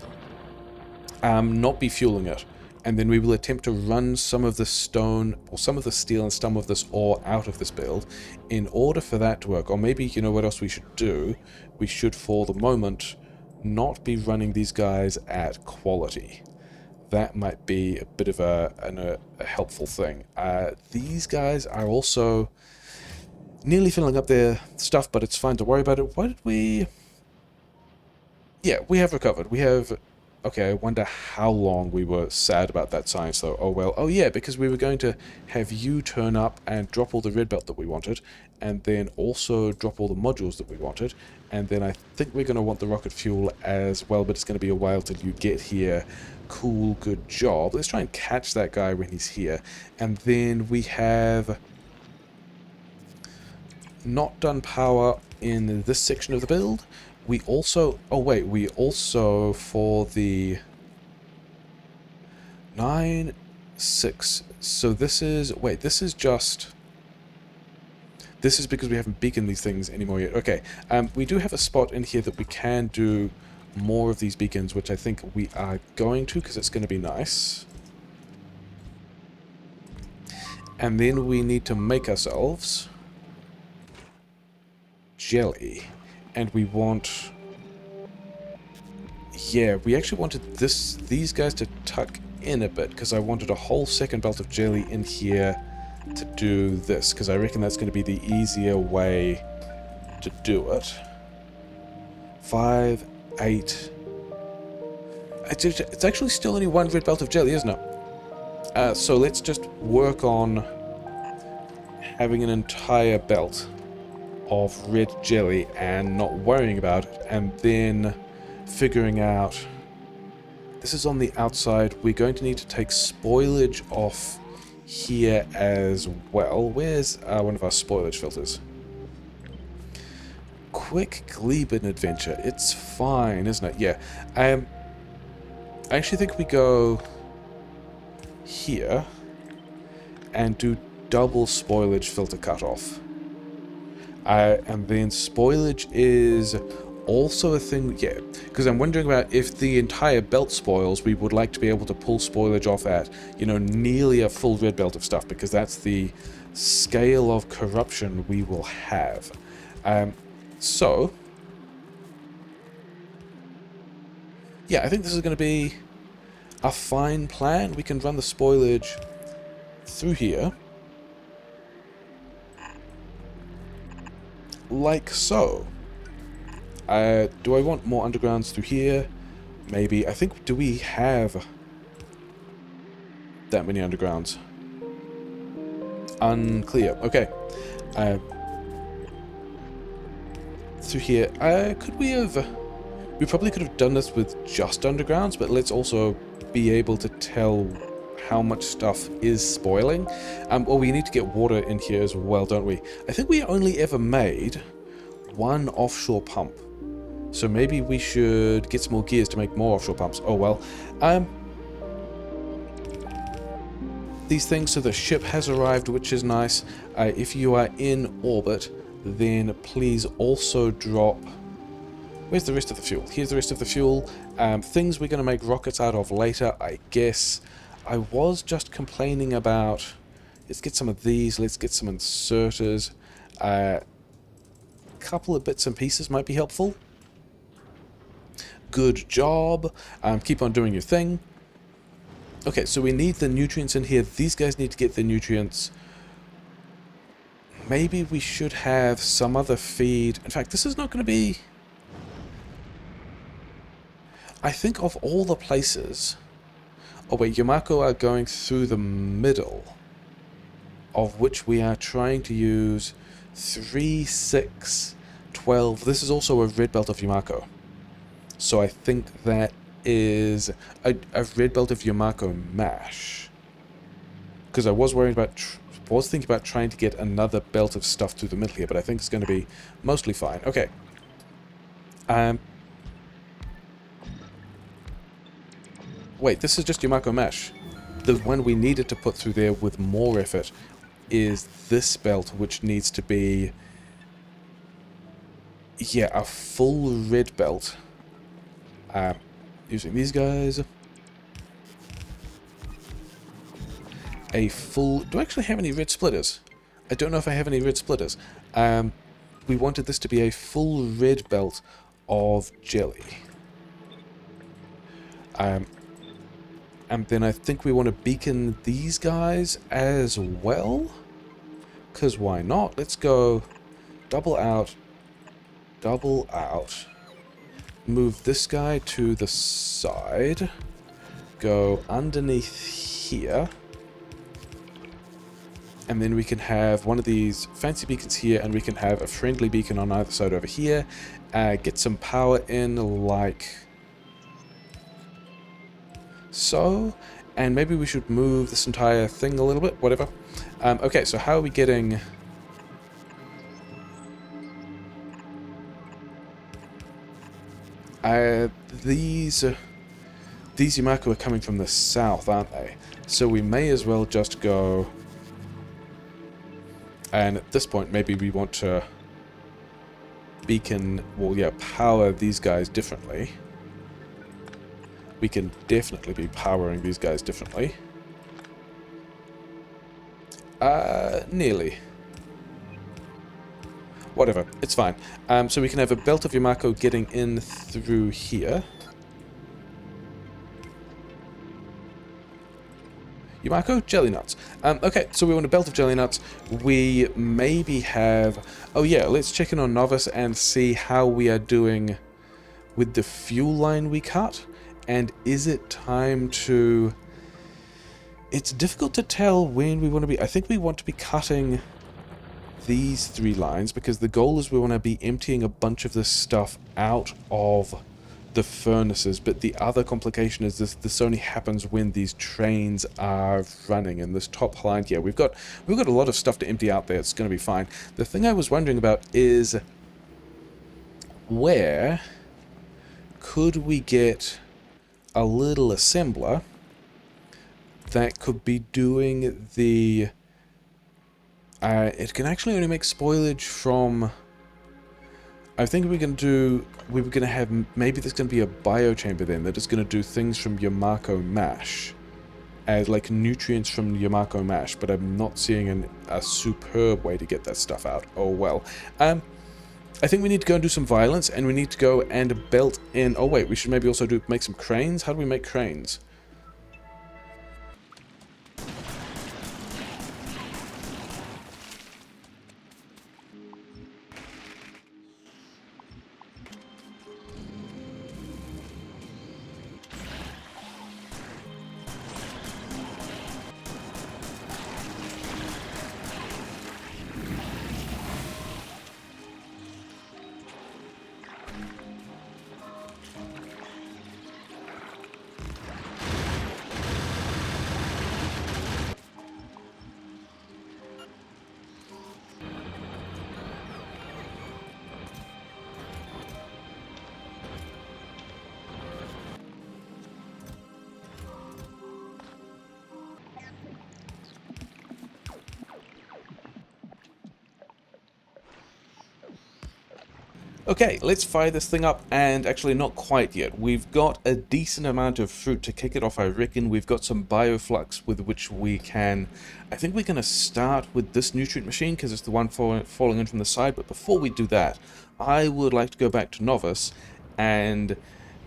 not be fueling it, and then we will attempt to run some of the stone, or some of the steel and some of this ore out of this build in order for that to work. Or maybe, you know what else we should do? We should, for the moment, not be running these guys at quality. That might be a bit of a helpful thing. These guys are also nearly filling up their stuff, but it's fine to worry about it. What did we... Yeah, we have recovered. We have... Okay, I wonder how long we were sad about that science, though. Oh, well. Oh, yeah, because we were going to have you turn up and drop all the red belt that we wanted, and then also drop all the modules that we wanted, and then I think we're going to want the rocket fuel as well, but it's going to be a while till you get here. Cool, good job. Let's try and catch that guy when he's here. And then we have not done power in this section of the build. We also... Oh, wait. We also, for the 9, 6... So this is... Wait, this is just... This is because we haven't beaconed these things anymore yet. Okay. We do have a spot in here that we can do more of these beacons, which I think we are going to, because it's going to be nice. And then we need to make ourselves jelly. And we want... Yeah, we actually wanted these guys to tuck in a bit, because I wanted a whole second belt of jelly in here to do this, because I reckon that's going to be the easier way to do it. 5, 8... It's actually still only one red belt of jelly, isn't it? So let's just work on having an entire belt of red jelly and not worrying about it, and then figuring out... This is on the outside. We're going to need to take spoilage off here as well. Where's one of our spoilage filters? Quick Gleban adventure. It's fine, isn't it? Yeah. I actually think we go here and do double spoilage filter cutoff. And then spoilage is also a thing, yeah, because I'm wondering about if the entire belt spoils, we would like to be able to pull spoilage off at, you know, nearly a full red belt of stuff, because that's the scale of corruption we will have. So, yeah, I think this is going to be a fine plan. We can run the spoilage through here, like so. Do I want more undergrounds through here? Maybe. I think, do we have that many undergrounds? Unclear. Okay. Through here. Could we have... We probably could have done this with just undergrounds, but let's also be able to tell how much stuff is spoiling. Well, we need to get water in here as well, don't we? I think we only ever made one offshore pump. So maybe we should get some more gears to make more offshore pumps. Oh well. These things, so the ship has arrived, which is nice. If you are in orbit, then please also drop... Where's the rest of the fuel? Here's the rest of the fuel. Things we're going to make rockets out of later, I guess. I was just complaining about... Let's get some of these. Let's get some inserters. A couple of bits and pieces might be helpful. Good job. Keep on doing your thing. Okay, so we need the nutrients in here. These guys need to get the nutrients. Maybe we should have some other feed. In fact, this is not going to be... I think of all the places... Oh wait, Yamako are going through the middle, of which we are trying to use 3, 6, 12. This is also a red belt of Yamako. So I think that is a red belt of Yamako mash. Because I was worried about... was thinking about trying to get another belt of stuff through the middle here, but I think it's going to be mostly fine. Okay. Wait, this is just Yamako mesh. The one we needed to put through there with more effort is this belt, which needs to be... yeah, a full red belt. Using these guys. A full... Do I actually have any red splitters? I don't know if I have any red splitters. We wanted this to be a full red belt of jelly. And then I think we want to beacon these guys as well. Because why not? Let's go double out, double out. Move this guy to the side. Go underneath here. And then we can have one of these fancy beacons here, and we can have a friendly beacon on either side over here. Get some power in like... so, and maybe we should move this entire thing a little bit, whatever. Okay, so how are we getting... these Yamako are coming from the south, aren't they? So we may as well just go... and at this point, maybe we want to beacon, well, yeah, power these guys differently. We can definitely be powering these guys differently. Nearly. Whatever, it's fine. So we can have a belt of Yamako getting in through here. Yamako, jelly nuts. Okay, so we want a belt of jelly nuts. We maybe have... oh yeah, let's check in on Novice and see how we are doing with the fuel line we cut. And is it time to... it's difficult to tell when we want to be... I think we want to be cutting these 3 lines, because the goal is we want to be emptying a bunch of this stuff out of the furnaces, but the other complication is this only happens when these trains are running. And this top line, yeah, we've got a lot of stuff to empty out there. It's going to be fine. The thing I was wondering about is where could we get a little assembler that could be doing the... it can actually only make spoilage from... I think we were going to have, maybe there's going to be a biochamber then that is going to do things from Yamako mash, as like nutrients from Yamako mash, but I'm not seeing a superb way to get that stuff out. Oh well. I think we need to go and do some violence, and we need to go and belt in, oh wait, we should maybe also make some cranes. How do we make cranes? Okay, let's fire this thing up, and actually not quite yet. We've got a decent amount of fruit to kick it off, I reckon. We've got some bioflux with which we can... I think we're going to start with this nutrient machine, because it's the one falling in from the side, but before we do that, I would like to go back to Novice, and...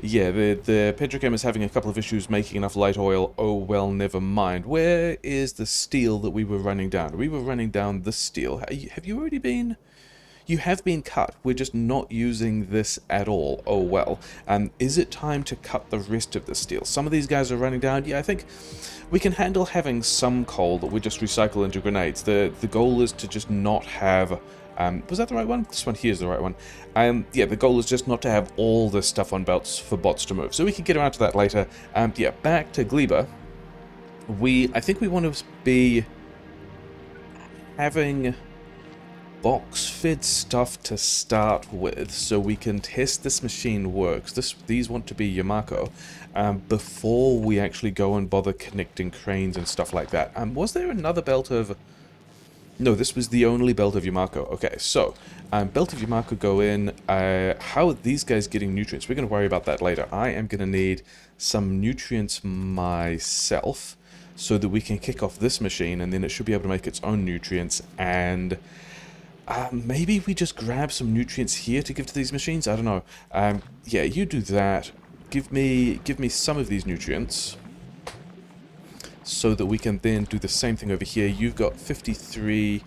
yeah, the petrochem is having a couple of issues making enough light oil. Oh well, never mind. Where is the steel that we were running down? We were running down this steel. Have you already been... You have been cut. We're just not using this at all. Oh well. Is it time to cut the rest of the steel? Some of these guys are running down. Yeah, I think we can handle having some coal that we just recycle into grenades. The goal is to just not have... was that the right one? This one here is the right one. Yeah, the goal is just not to have all this stuff on belts for bots to move. So we can get around to that later. Yeah, back to Gleban. I think we want to be having box-fed stuff to start with, so we can test this machine works. These want to be Yamako, before we actually go and bother connecting cranes and stuff like that. Was there another belt of... No, this was the only belt of Yamako. Okay, so, belt of Yamako go in. How are these guys getting nutrients? We're going to worry about that later. I am going to need some nutrients myself, so that we can kick off this machine, and then it should be able to make its own nutrients, and... maybe we just grab some nutrients here to give to these machines? I don't know. Yeah, you do that. Give me some of these nutrients, so that we can then do the same thing over here. You've got 53,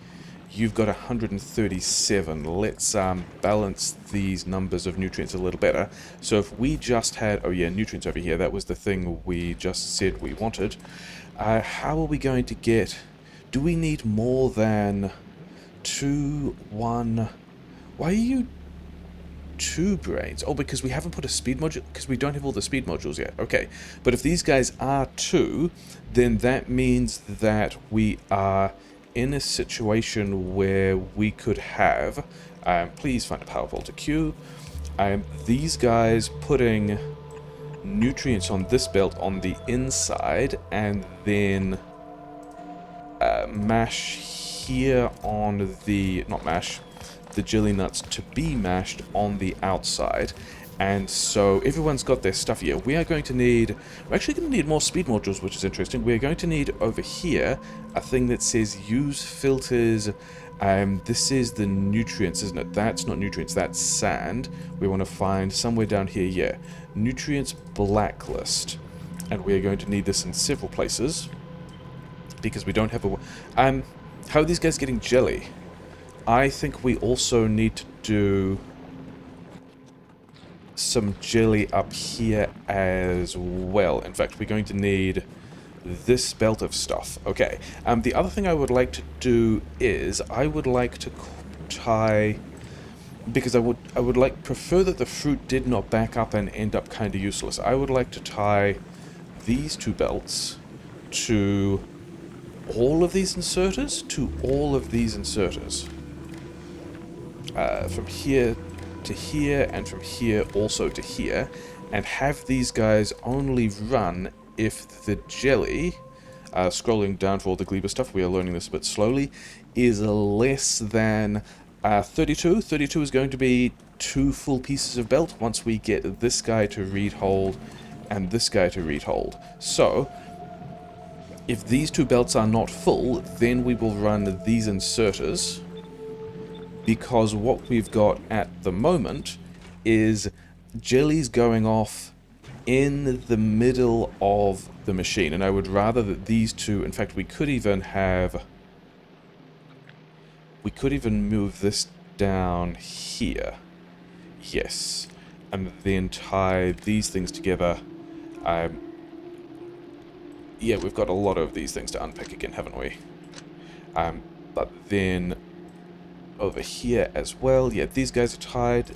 you've got 137. Let's balance these numbers of nutrients a little better. So if we just had... oh yeah, nutrients over here. That was the thing we just said we wanted. How are we going to get... do we need more than... 2, 1... Why are you 2 brains? Oh, because we haven't put a speed module... because we don't have all the speed modules yet. Okay. But if these guys are 2, then that means that we are in a situation where we could have... please find a power volta Q. These guys putting nutrients on this belt on the inside, and then mash here on the... not mash, the jelly nuts to be mashed on the outside. And so everyone's got their stuff here. We are going to need... we're actually going to need more speed modules, which is interesting. We're going to need over here a thing that says use filters. This is the nutrients, isn't it? That's not nutrients, that's sand. We want to find somewhere down here, yeah. Nutrients blacklist. And we're going to need this in several places, because we don't have a... how are these guys getting jelly? I think we also need to do some jelly up here as well. In fact, we're going to need this belt of stuff. Okay. The other thing I would like to do is I would like to tie... because I would like prefer that the fruit did not back up and end up kind of useless. I would like to tie these 2 belts to all of these inserters, from here to here, and from here also to here, and have these guys only run if the jelly, scrolling down for all the Gleban stuff, we are learning this a bit slowly, is less than 32. 32 is going to be 2 full pieces of belt once we get this guy to read hold and this guy to read hold. So, if these 2 belts are not full, then we will run these inserters, because what we've got at the moment is jellies going off in the middle of the machine, and I would rather that these 2, in fact we could even move this down here, yes, and then tie these things together. Yeah, we've got a lot of these things to unpick again, haven't we? But then over here as well, yeah, these guys are tied.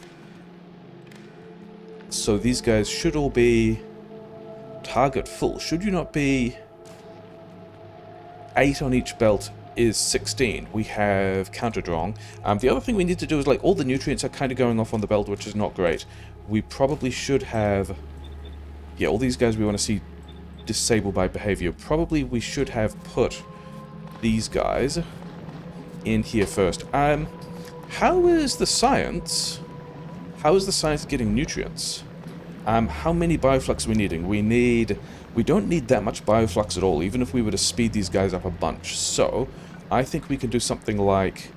So these guys should all be target full. Should you not be 8 on each belt is 16. We have counter-drawing. The other thing we need to do is, like, all the nutrients are kind of going off on the belt, which is not great. We probably should have... Yeah, all these guys we want to see disabled by behavior. Probably we should have put these guys in here first. How is the science? How is the science getting nutrients? How many bioflux are we needing? We don't need that much bioflux at all, even if we were to speed these guys up a bunch. So, I think we can do something like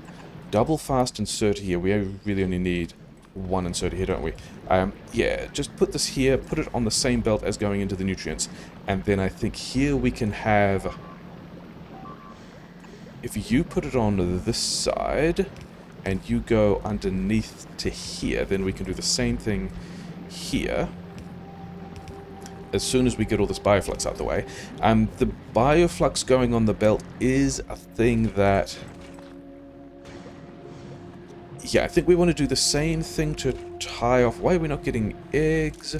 double fast inserter here. We really only need 1 inserter here, don't we? Yeah, just put this here, put it on the same belt as going into the nutrients. And then I think here we can have... If you put it on this side, and you go underneath to here, then we can do the same thing here. As soon as we get all this bioflux out of the way. The bioflux going on the belt is a thing that... Yeah, I think we want to do the same thing to tie off... Why are we not getting eggs?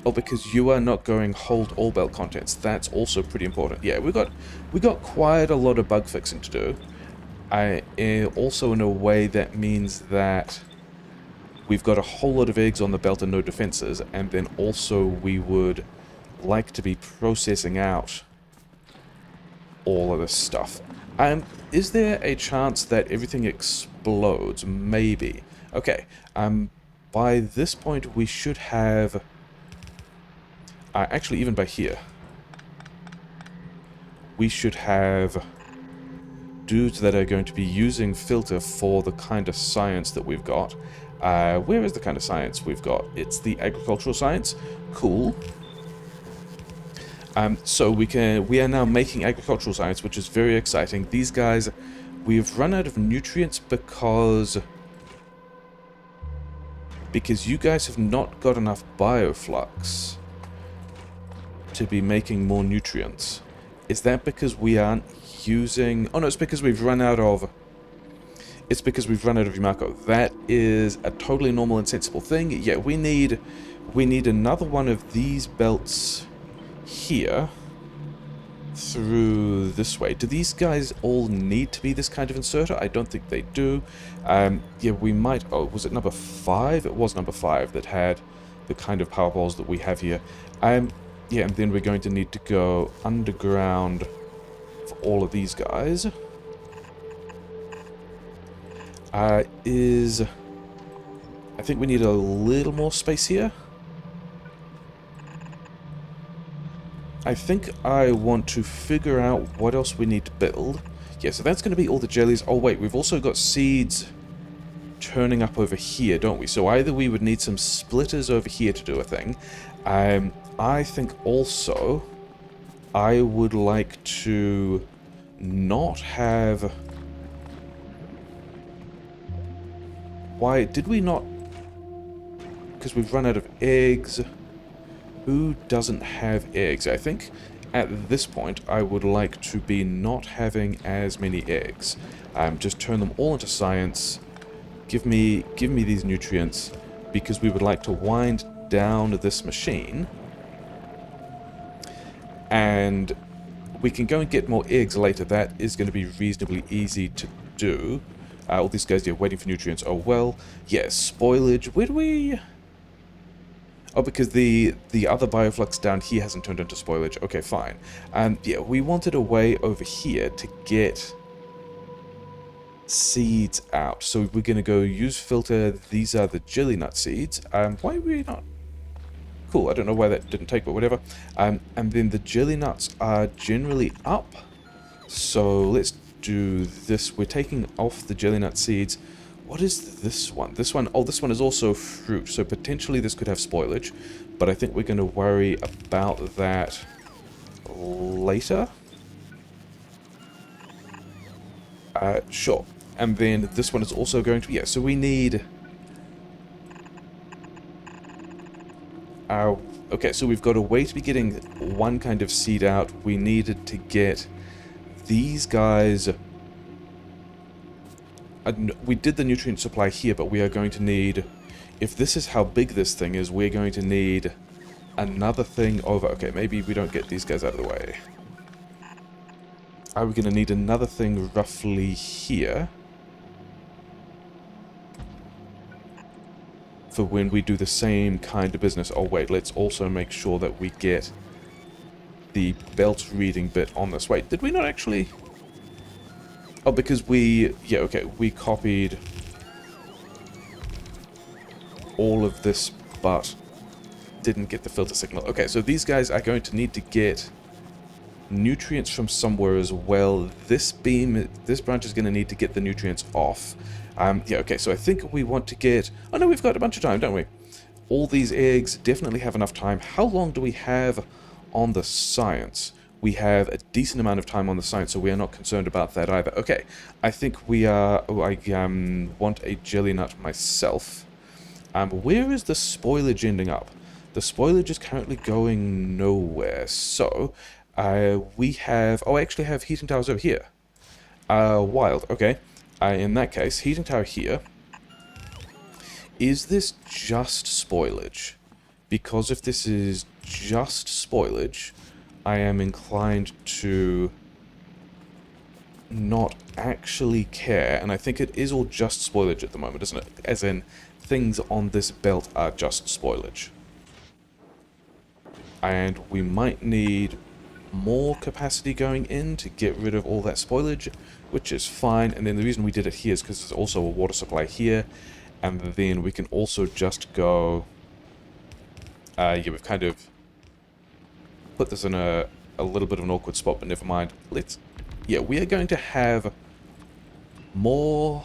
Oh, because you are not going hold all belt contents. That's also pretty important. Yeah, we got quite a lot of bug fixing to do. Also, in a way, that means that we've got a whole lot of eggs on the belt and no defenses, and then also we would like to be processing out all of this stuff. Is there a chance that everything explodes? Maybe. Okay. By this point, we should have... actually, even by here, we should have dudes that are going to be using filter for the kind of science that we've got. Where is the kind of science we've got? It's the agricultural science. Cool. So we are now making agricultural science, which is very exciting. These guys, we've run out of nutrients because you guys have not got enough bioflux to be making more nutrients. Is that because we aren't using... Oh no, it's because we've run out of... It's because we've run out of Yumako. That is a totally normal and sensible thing. Yeah, we need another one of these belts here through this way. Do these guys all need to be this kind of inserter? I don't think they do. Yeah, we might... Oh, was it number 5? It was number 5 that had the kind of power balls that we have here. Yeah, and then we're going to need to go underground for all of these guys. I think we need a little more space here. I think I want to figure out what else we need to build. Yeah, so that's going to be all the jellies. Oh wait, we've also got seeds turning up over here, don't we? So either we would need some splitters over here to do a thing. I think also I would like to not have... Why did we not... Because we've run out of eggs. Who doesn't have eggs? I think at this point I would like to be not having as many eggs. Just turn them all into science. Give me these nutrients, because we would like to wind down this machine. And we can go and get more eggs later. That is going to be reasonably easy to do. All these guys here waiting for nutrients. Oh, well, yeah, spoilage. Where do we... Oh, because the other bioflux down here hasn't turned into spoilage. Okay, fine. Yeah, we wanted a way over here to get seeds out. So we're going to go use filter. These are the jelly nut seeds. Why are we not? Cool, I don't know why that didn't take, but whatever. And then the jelly nuts are generally up. So let's do this. We're taking off the jelly nut seeds. What is this one? This one, oh, this one is also fruit. So potentially this could have spoilage. But I think we're going to worry about that later. Sure. And then this one is also going to... Yeah, so we need... okay, so we've got a way to be getting one kind of seed out. We needed to get these guys... we did the nutrient supply here, but we are going to need... If this is how big this thing is, we're going to need another thing over... Okay, maybe we don't get these guys out of the way. Are we going to need another thing roughly here? For when we do the same kind of business. Oh wait, let's also make sure that we get the belt reading bit on this. Wait, did we not actually... Oh, because we... Yeah, okay, we copied all of this, but didn't get the filter signal. Okay, so these guys are going to need to get nutrients from somewhere as well. This branch is going to need to get the nutrients off. Yeah, okay, so I think we want to get... Oh no, we've got a bunch of time, don't we? All these eggs definitely have enough time. How long do we have on the science? We have a decent amount of time on the science, so we are not concerned about that either. Okay, I think we are... Oh, I want a jelly nut myself. Where is the spoilage ending up? The spoilage is currently going nowhere, so... we have... Oh, I actually have heating towers over here. Wild, okay. In that case, heating tower here. Is this just spoilage? Because if this is just spoilage, I am inclined to not actually care. And I think it is all just spoilage at the moment, isn't it? As in, things on this belt are just spoilage. And we might need more capacity going in to get rid of all that spoilage, which is fine. And then the reason we did it here is because there's also a water supply here, and then we can also just go... yeah, we've kind of put this in a little bit of an awkward spot, but never mind. Let's... Yeah, we are going to have more...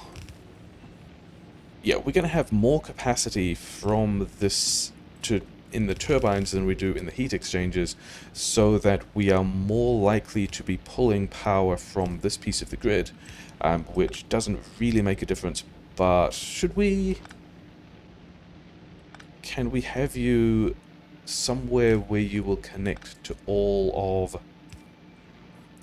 Yeah, we're going to have more capacity from this in the turbines than we do in the heat exchangers, so that we are more likely to be pulling power from this piece of the grid, which doesn't really make a difference. But should we... Can we have you somewhere where you will connect to all of...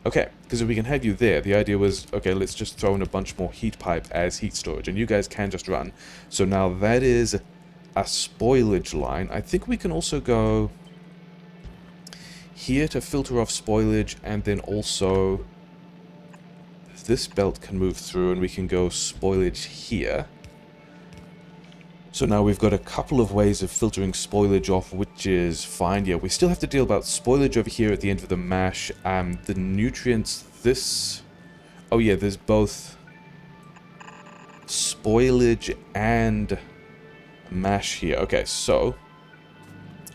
Okay, because if we can have you there, the idea was, okay, let's just throw in a bunch more heat pipe as heat storage, and you guys can just run. So now that is a spoilage line. I think we can also go here to filter off spoilage, and then also this belt can move through, and we can go spoilage here. So now we've got a couple of ways of filtering spoilage off, which is fine. Yeah, we still have to deal about spoilage over here at the end of the mash. The nutrients, this... Oh yeah, there's both spoilage and mash here. Okay, so...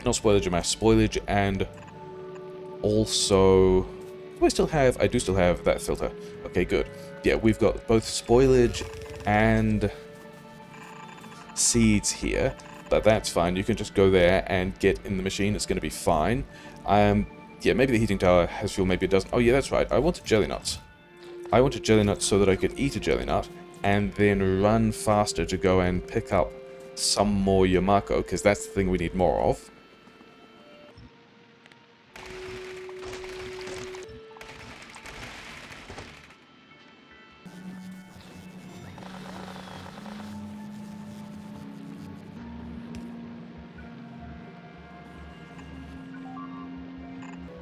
Not spoilage and mash, spoilage and also... Do I still have... I do still have that filter. Okay, good. Yeah, we've got both spoilage and seeds here, but that's fine. You can just go there and get in the machine. It's going to be fine. Yeah, maybe the heating tower has fuel, maybe it doesn't. Oh yeah, that's right. I wanted jelly nuts. I wanted jelly nuts so that I could eat a jelly nut and then run faster to go and pick up some more Yamako, because that's the thing we need more of.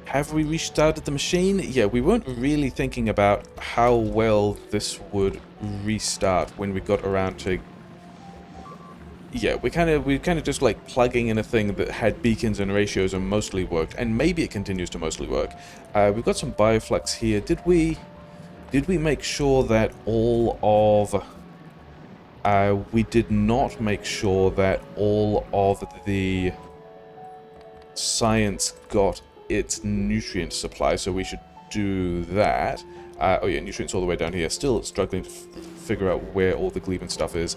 Have we restarted the machine? Yeah, we weren't really thinking about how well this would restart when we got around to... Yeah, we kind of just like plugging in a thing that had beacons and ratios and mostly worked, and maybe it continues to mostly work. We've got some bioflux here. Did we Did we make sure that all of... we did not make sure that all of the science got its nutrient supply, so we should do that. Oh yeah, nutrients all the way down here. Still struggling to figure out where all the Gleban stuff is.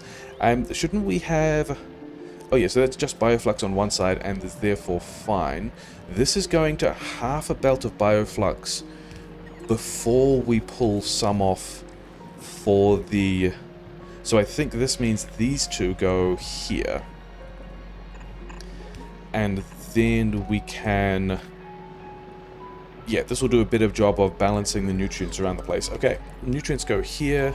Shouldn't we have... Oh yeah, so that's just Bioflux on one side and is therefore fine. This is going to half a belt of Bioflux before we pull some off for the... So I think this means these two go here. And then we can... Yeah, this will do a bit of job of balancing the nutrients around the place. Okay, nutrients go here.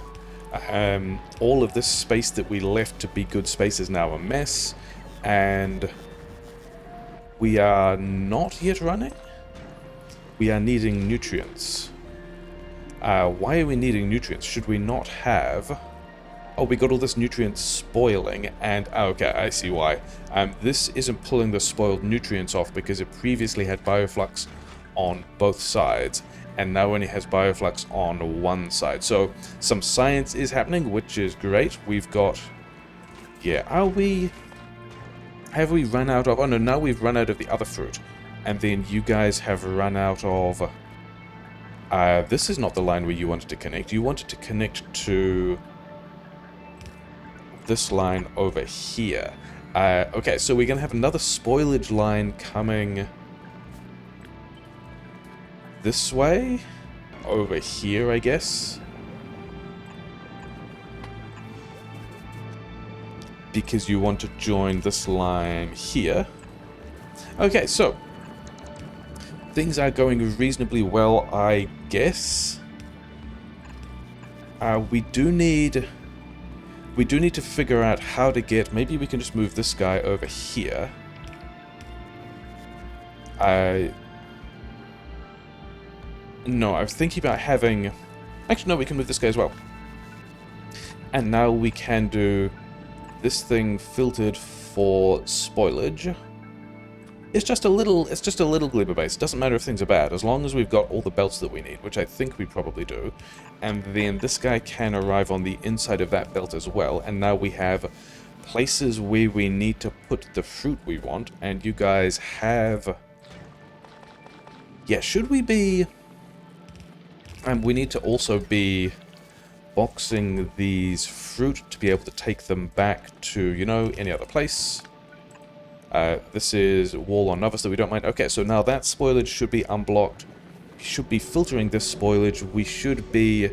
All of this space that we left to be good space is now a mess. And we are not yet running. We are needing nutrients. Why are we needing nutrients? Should we not have... Oh, we got all this nutrient spoiling, and... Oh, okay, I see why. This isn't pulling the spoiled nutrients off because it previously had Bioflux on both sides, and now only has Bioflux on one side. So, some science is happening, which is great. We've got... Yeah, are we... Have we run out of... Oh, no, now we've run out of the other fruit. And then you guys have run out of... this is not the line where you wanted to connect. You wanted to connect to... this line over here. Okay, so we're going to have another spoilage line coming this way. Over here, I guess. Because you want to join this line here. Okay, so things are going reasonably well, I guess. We do need to figure out how to get... Maybe we can just move this guy over here. No, I was thinking about having... Actually, no, we can move this guy as well. And now we can do this thing filtered for spoilage. It's just a little Gleban base. It doesn't matter if things are bad, as long as we've got all the belts that we need, which I think we probably do. And then this guy can arrive on the inside of that belt as well, and now we have places where we need to put the fruit we want, and you guys have... Yeah, should we be... And we need to also be boxing these fruit to be able to take them back to, you know, any other place. This is wall on novice that we don't mind. Okay, so now that spoilage should be unblocked. We should be filtering this spoilage. We should be...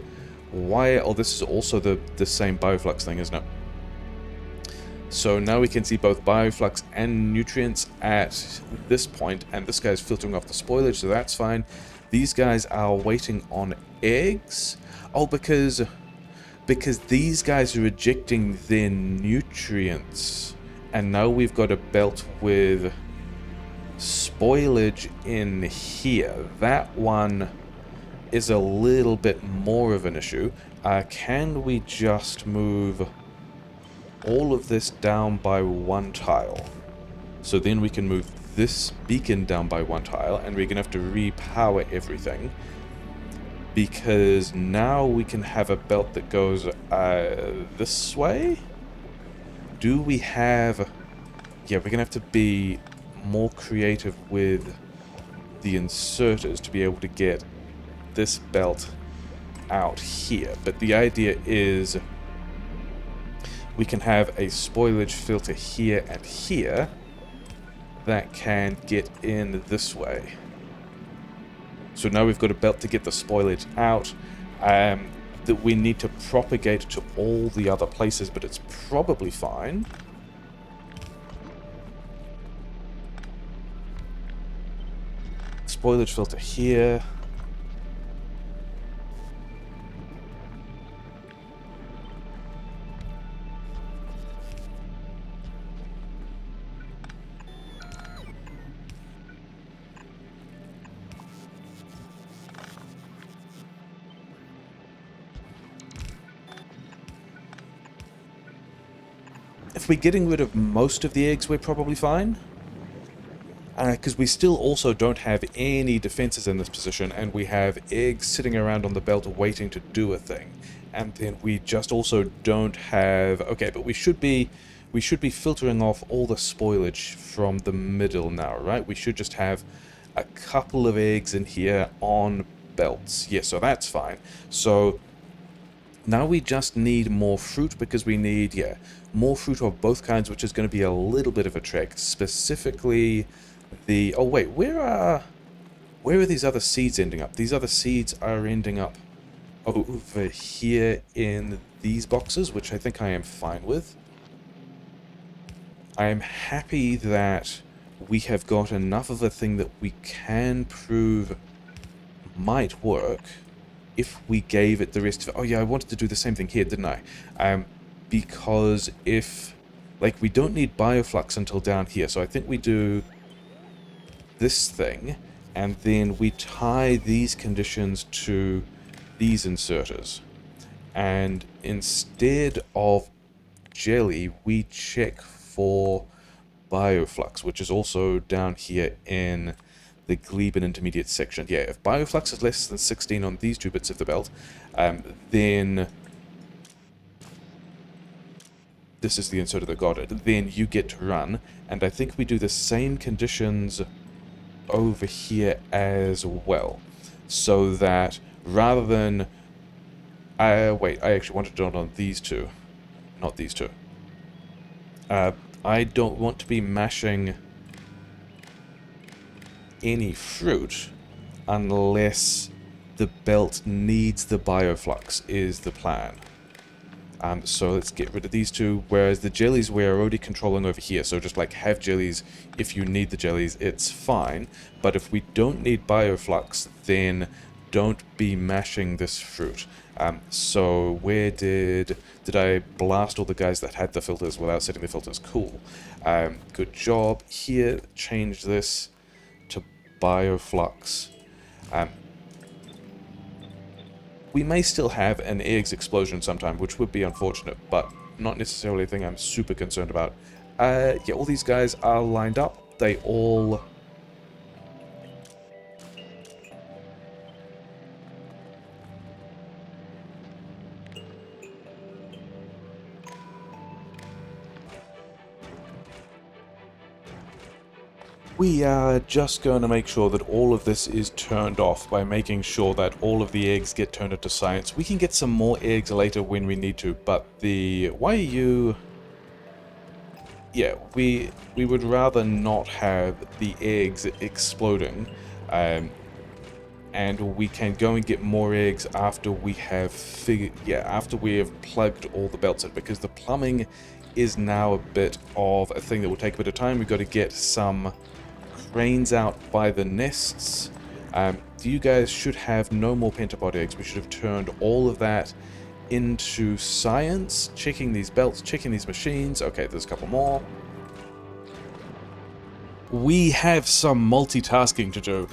Why? Oh, this is also the same Bioflux thing, isn't it? So now we can see both Bioflux and nutrients at this point, and this guy's filtering off the spoilage, so that's fine. These guys are waiting on eggs. Oh, because these guys are ejecting their nutrients. And now we've got a belt with spoilage in here. That one is a little bit more of an issue. Can we just move all of this down by one tile? So then we can move this beacon down by one tile, and we're going to have to repower everything. Because now we can have a belt that goes this way? Do we have... Yeah, we're going to have to be more creative with the inserters to be able to get this belt out here. But the idea is we can have a spoilage filter here and here that can get in this way. So now we've got a belt to get the spoilage out. That we need to propagate to all the other places, but it's probably fine. Spoilage filter here. If we're getting rid of most of the eggs, we're probably fine. because we still also don't have any defenses in this position, and we have eggs sitting around on the belt waiting to do a thing. And then we just also don't have... Okay, but we should be filtering off all the spoilage from the middle now, right? We should just have a couple of eggs in here on belts. Yeah, so that's fine. So now we just need more fruit, because we need, yeah, more fruit of both kinds, which is going to be a little bit of a trek. Specifically the... Oh, wait, where are these other seeds ending up? These other seeds are ending up over here in these boxes, which I think I am fine with. I am happy that we have got enough of a thing that we can prove might work if we gave it the rest of it. Oh yeah, I wanted to do the same thing here, didn't I? Because if... Like, we don't need bioflux until down here, so I think we do this thing, and then we tie these conditions to these inserters. And instead of jelly, we check for bioflux, which is also down here in the Gleban intermediate section. Yeah, if bioflux is less than 16 on these two bits of the belt, then this is the inserter that got it. Then you get to run, and I think we do the same conditions over here as well, so that rather than... wait, I actually wanted to do it on these two, not these two. I don't want to be mashing any fruit unless the belt needs the bioflux, is the plan. So let's get rid of these two, whereas the jellies we're already controlling over here, so just like have jellies if you need the jellies, it's fine, but if we don't need bioflux, then don't be mashing this fruit. So where did I blast all the guys that had the filters without setting the filters? Cool. Good job. Here, change this to bioflux. We may still have an eggs explosion sometime, which would be unfortunate, but not necessarily a thing I'm super concerned about. Yeah, all these guys are lined up. They all... We are just going to make sure that all of this is turned off by making sure that all of the eggs get turned into science. We can get some more eggs later when we need to, but the... Why are you... Yeah, we would rather not have the eggs exploding, and we can go and get more eggs after we have after we have plugged all the belts in, because the plumbing is now a bit of a thing that will take a bit of time. We've got to get some cranes out by the nests. You guys should have no more pentapod eggs. We should have turned all of that into science. Checking these belts, checking these machines. Okay, there's a couple more. We have some multitasking to do.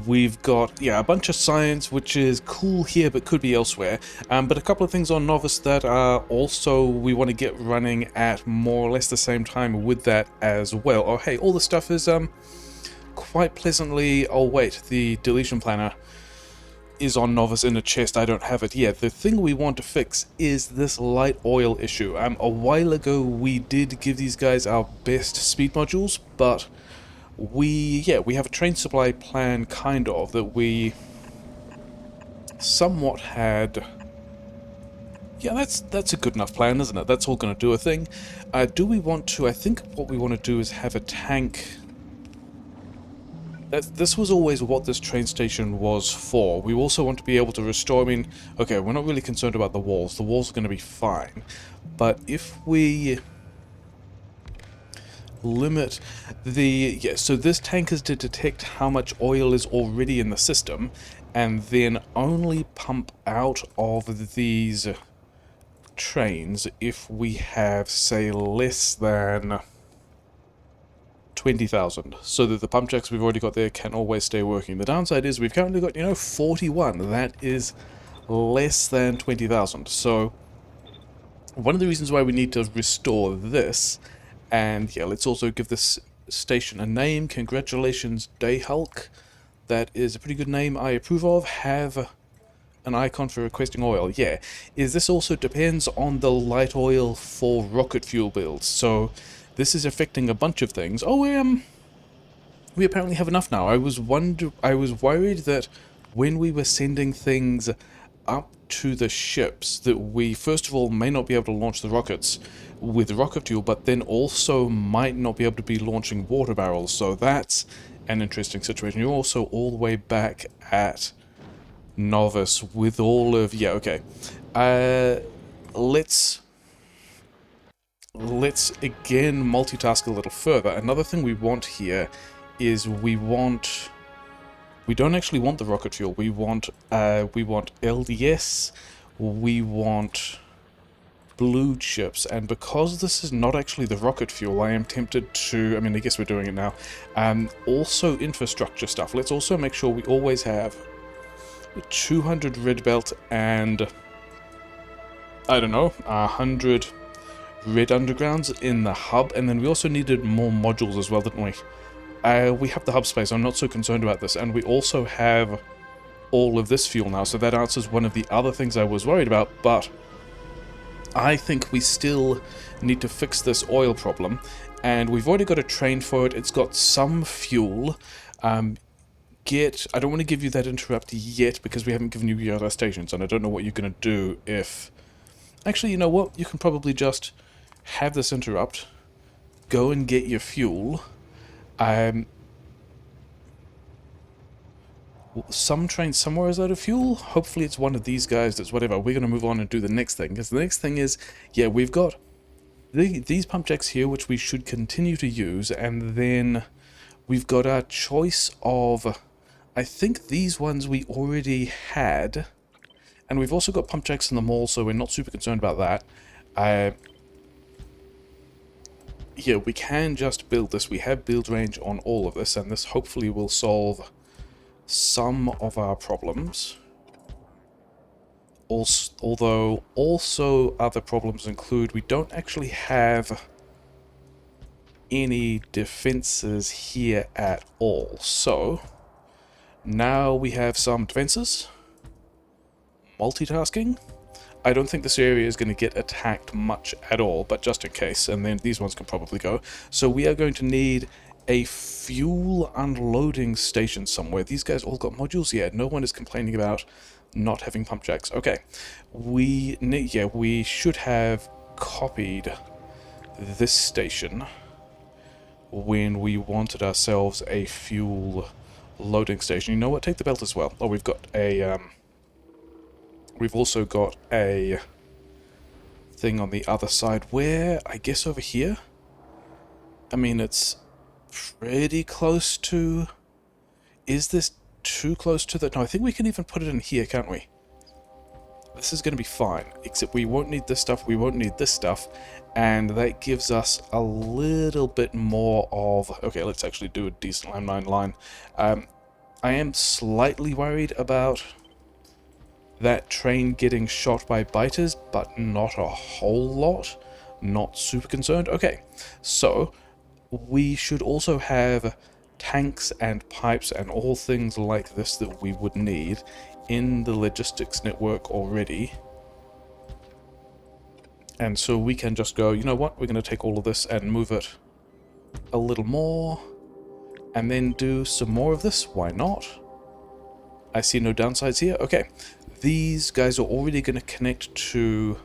We've got, a bunch of science, which is cool here, but could be elsewhere. But a couple of things on Novice that are also we want to get running at more or less the same time with that as well. Oh, hey, all the stuff is quite pleasantly... Oh, wait, the deletion planner is on Novice in a chest. I don't have it yet. The thing we want to fix is this light oil issue. A while ago, we did give these guys our best speed modules, but we have a train supply plan, kind of, that we somewhat had... Yeah, that's a good enough plan, isn't it? That's all going to do a thing. Do we want to... I think what we want to do is have a tank... This was always what this train station was for. We also want to be able to restore... I mean, okay, we're not really concerned about the walls. The walls are going to be fine. But if we limit the... Yeah, so this tank is to detect how much oil is already in the system, and then only pump out of these trains if we have, say, less than 20,000, so that the pump jacks we've already got there can always stay working. The downside is we've currently got, 41. That is less than 20,000. So one of the reasons why we need to restore this, and yeah, let's also give this station a name. Congratulations, Dayhulk. That is a pretty good name I approve of. Have an icon for requesting oil. Yeah. Is this also depends on the light oil for rocket fuel builds. So this is affecting a bunch of things. Oh, we apparently have enough now. I was worried that when we were sending things up to the ships that we first of all may not be able to launch the rockets with rocket fuel, but then also might not be able to be launching water barrels. So that's an interesting situation. You're also all the way back at Novice with all of okay. Let's again multitask a little further. Another thing we want here is we don't actually want the rocket fuel. We want LDS. We want blue chips, and because this is not actually the rocket fuel, I am tempted to, I mean, I guess we're doing it now, also infrastructure stuff. Let's also make sure we always have 200 red belt and, I don't know, 100 red undergrounds in the hub, and then we also needed more modules as well, didn't we? We have the hub space, I'm not so concerned about this, and we also have all of this fuel now, so that answers one of the other things I was worried about, but I think we still need to fix this oil problem, and we've already got a train for it. It's got some fuel. I don't want to give you that interrupt yet because we haven't given you your other stations, and I don't know what you're going to do if... Actually, you know what? You can probably just have this interrupt, go and get your fuel. Some train somewhere is out of fuel. Hopefully it's one of these guys that's whatever. We're going to move on and do the next thing, because the next thing is, yeah, we've got these pump jacks here, which we should continue to use, and then we've got our choice of, I think these ones we already had, and we've also got pump jacks in the mall, so we're not super concerned about that. Yeah, we can just build this. We have build range on all of this, and this hopefully will solve some of our problems. Although also other problems include we don't actually have any defenses here at all. So now we have some defenses. Multitasking. I don't think this area is going to get attacked much at all, but just in case, and then these ones can probably go. So we are going to need a fuel unloading station somewhere. These guys all got modules? Yeah, no one is complaining about not having pump jacks. Okay, we should have copied this station when we wanted ourselves a fuel loading station. You know what? Take the belt as well. Oh, we've got a... We've also got a thing on the other side where, I guess over here? I mean, it's pretty close to... Is this too close to the... No, I think we can even put it in here, can't we? This is going to be fine, except we won't need this stuff, we won't need this stuff, and that gives us a little bit more of... Okay, let's actually do a decent landmine line. I am slightly worried about that train getting shot by biters, but not a whole lot. Not super concerned. Okay, so we should also have tanks and pipes and all things like this that we would need in the logistics network already. And so we can just go, you know what, we're going to take all of this and move it a little more, and then do some more of this. Why not? I see no downsides here. Okay, these guys are already going to connect to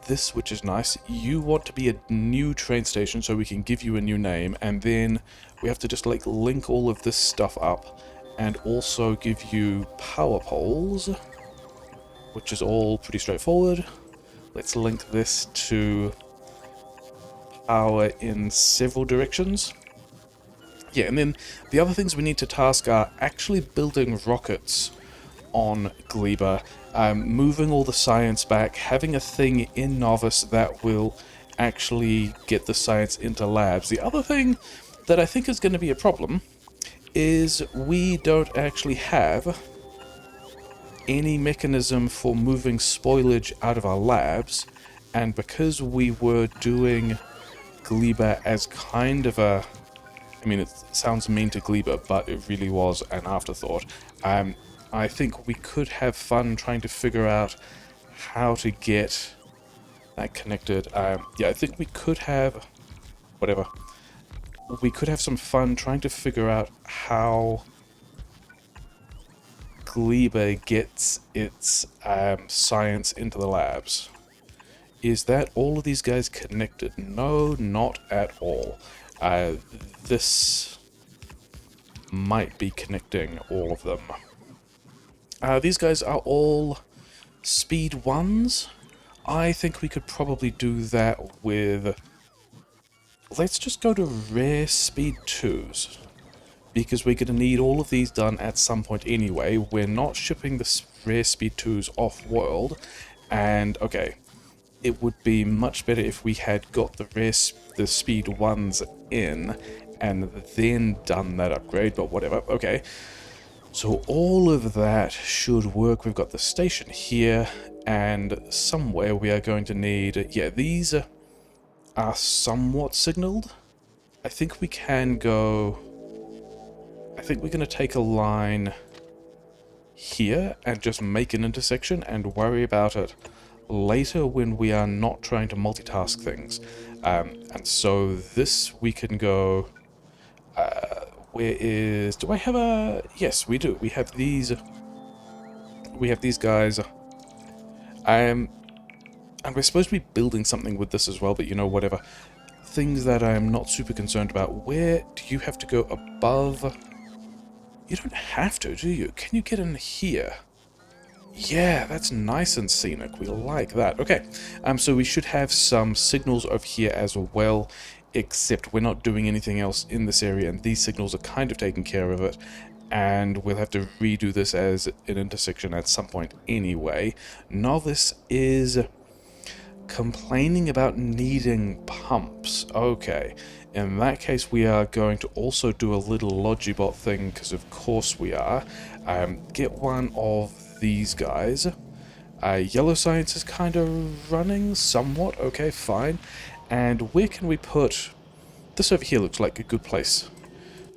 this, which is nice. You want to be a new train station, so we can give you a new name, and then we have to just like link all of this stuff up, and also give you power poles, which is all pretty straightforward. Let's link this to power in several directions. Yeah, and then the other things we need to task are actually building rockets on Gleban, moving all the science back, having a thing in Novice that will actually get the science into labs. The other thing that I think is going to be a problem is we don't actually have any mechanism for moving spoilage out of our labs, and because we were doing Gleba as kind of a... I mean, it sounds mean to Gleba, but it really was an afterthought. I think we could have fun trying to figure out how to get that connected. Yeah, I think we could have... whatever. We could have some fun trying to figure out how Gleba gets its science into the labs. Is that all of these guys connected? No, not at all. This might be connecting all of them. These guys are all speed 1s. I think we could probably do that with... let's just go to rare speed 2s. Because we're going to need all of these done at some point anyway. We're not shipping the rare speed 2s off-world. And, okay, it would be much better if we had got the speed 1s in and then done that upgrade, but whatever. Okay, so all of that should work. We've got the station here, and somewhere we are going to need... yeah, these are somewhat signaled. I think we can go... I think we're going to take a line here and just make an intersection and worry about it later when we are not trying to multitask things. And so this we can go... where is... do I have a... yes, we do. We have these... we have these guys. And we're supposed to be building something with this as well, but you know, whatever. Things that I'm not super concerned about. Where do you have to go above... you don't have to, do you? Can you get in here? Yeah, that's nice and scenic. We like that. Okay, so we should have some signals over here as well, except we're not doing anything else in this area, and these signals are kind of taking care of it, and we'll have to redo this as an intersection at some point anyway. Novice is complaining about needing pumps. Okay. In that case, we are going to also do a little Logibot thing, because of course we are. Get one of these guys. Yellow Science is kind of running somewhat. Okay, fine. And where can we put... this over here looks like a good place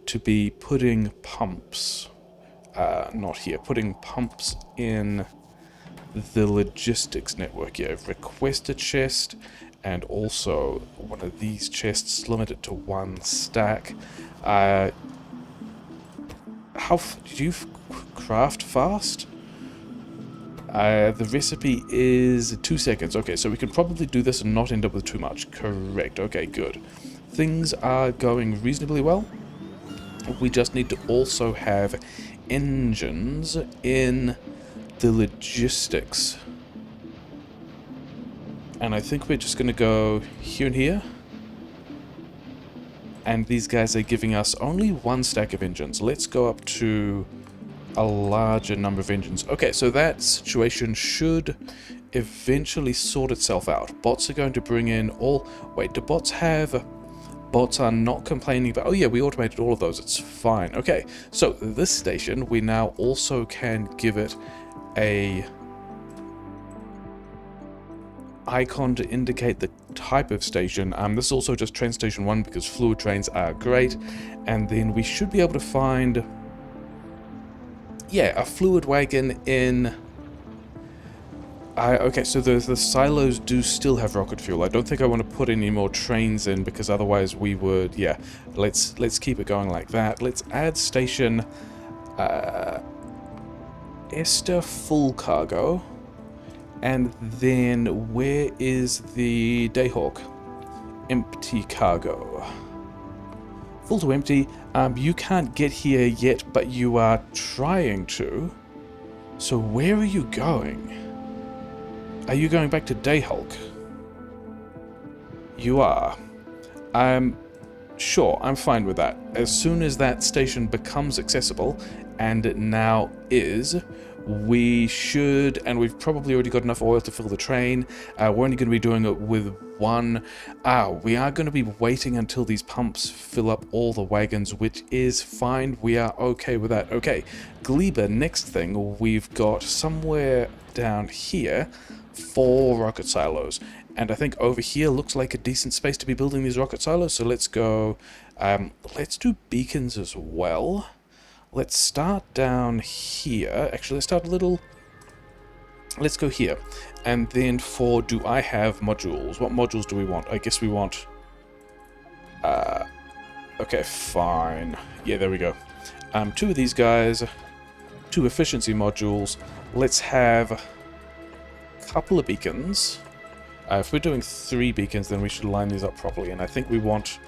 to be putting pumps. Not here. Putting pumps in the logistics network. Yeah, request a chest. And also one of these chests, limited to 1 stack. How did you craft fast? The recipe is 2 seconds. Okay, so we can probably do this and not end up with too much. Correct. Okay, good. Things are going reasonably well. We just need to also have engines in the logistics. And I think we're just going to go here and here. And these guys are giving us only 1 stack of engines. Let's go up to a larger number of engines. Okay, so that situation should eventually sort itself out. Bots are going to bring in all... wait, do bots have... bots are not complaining about... oh yeah, we automated all of those. It's fine. Okay, so this station, we now also can give it a... icon to indicate the type of station. This is also just train station 1 because fluid trains are great. And then we should be able to find... yeah, a fluid wagon in... okay, so the silos do still have rocket fuel. I don't think I want to put any more trains in because otherwise we would... yeah, let's keep it going like that. Let's add station... Esther full cargo. And then, where is the Dayhawk? Empty cargo. Full to empty. You can't get here yet, but you are trying to. So where are you going? Are you going back to Dayhawk? You are. Sure, I'm fine with that. As soon as that station becomes accessible, and it now is... we should, and we've probably already got enough oil to fill the train. We're only going to be doing it with 1. We are going to be waiting until these pumps fill up all the wagons, which is fine. We are okay with that. Okay, Gleban, next thing, we've got somewhere down here 4 rocket silos. And I think over here looks like a decent space to be building these rocket silos. So let's go. Let's do beacons as well. Let's start down here. Actually, let's start a little. Let's go here. And then for do I have modules? What modules do we want? I guess we want... okay, fine. Yeah, there we go. 2 of these guys. 2 efficiency modules. Let's have a couple of beacons. If we're doing 3 beacons, then we should line these up properly. And I think we want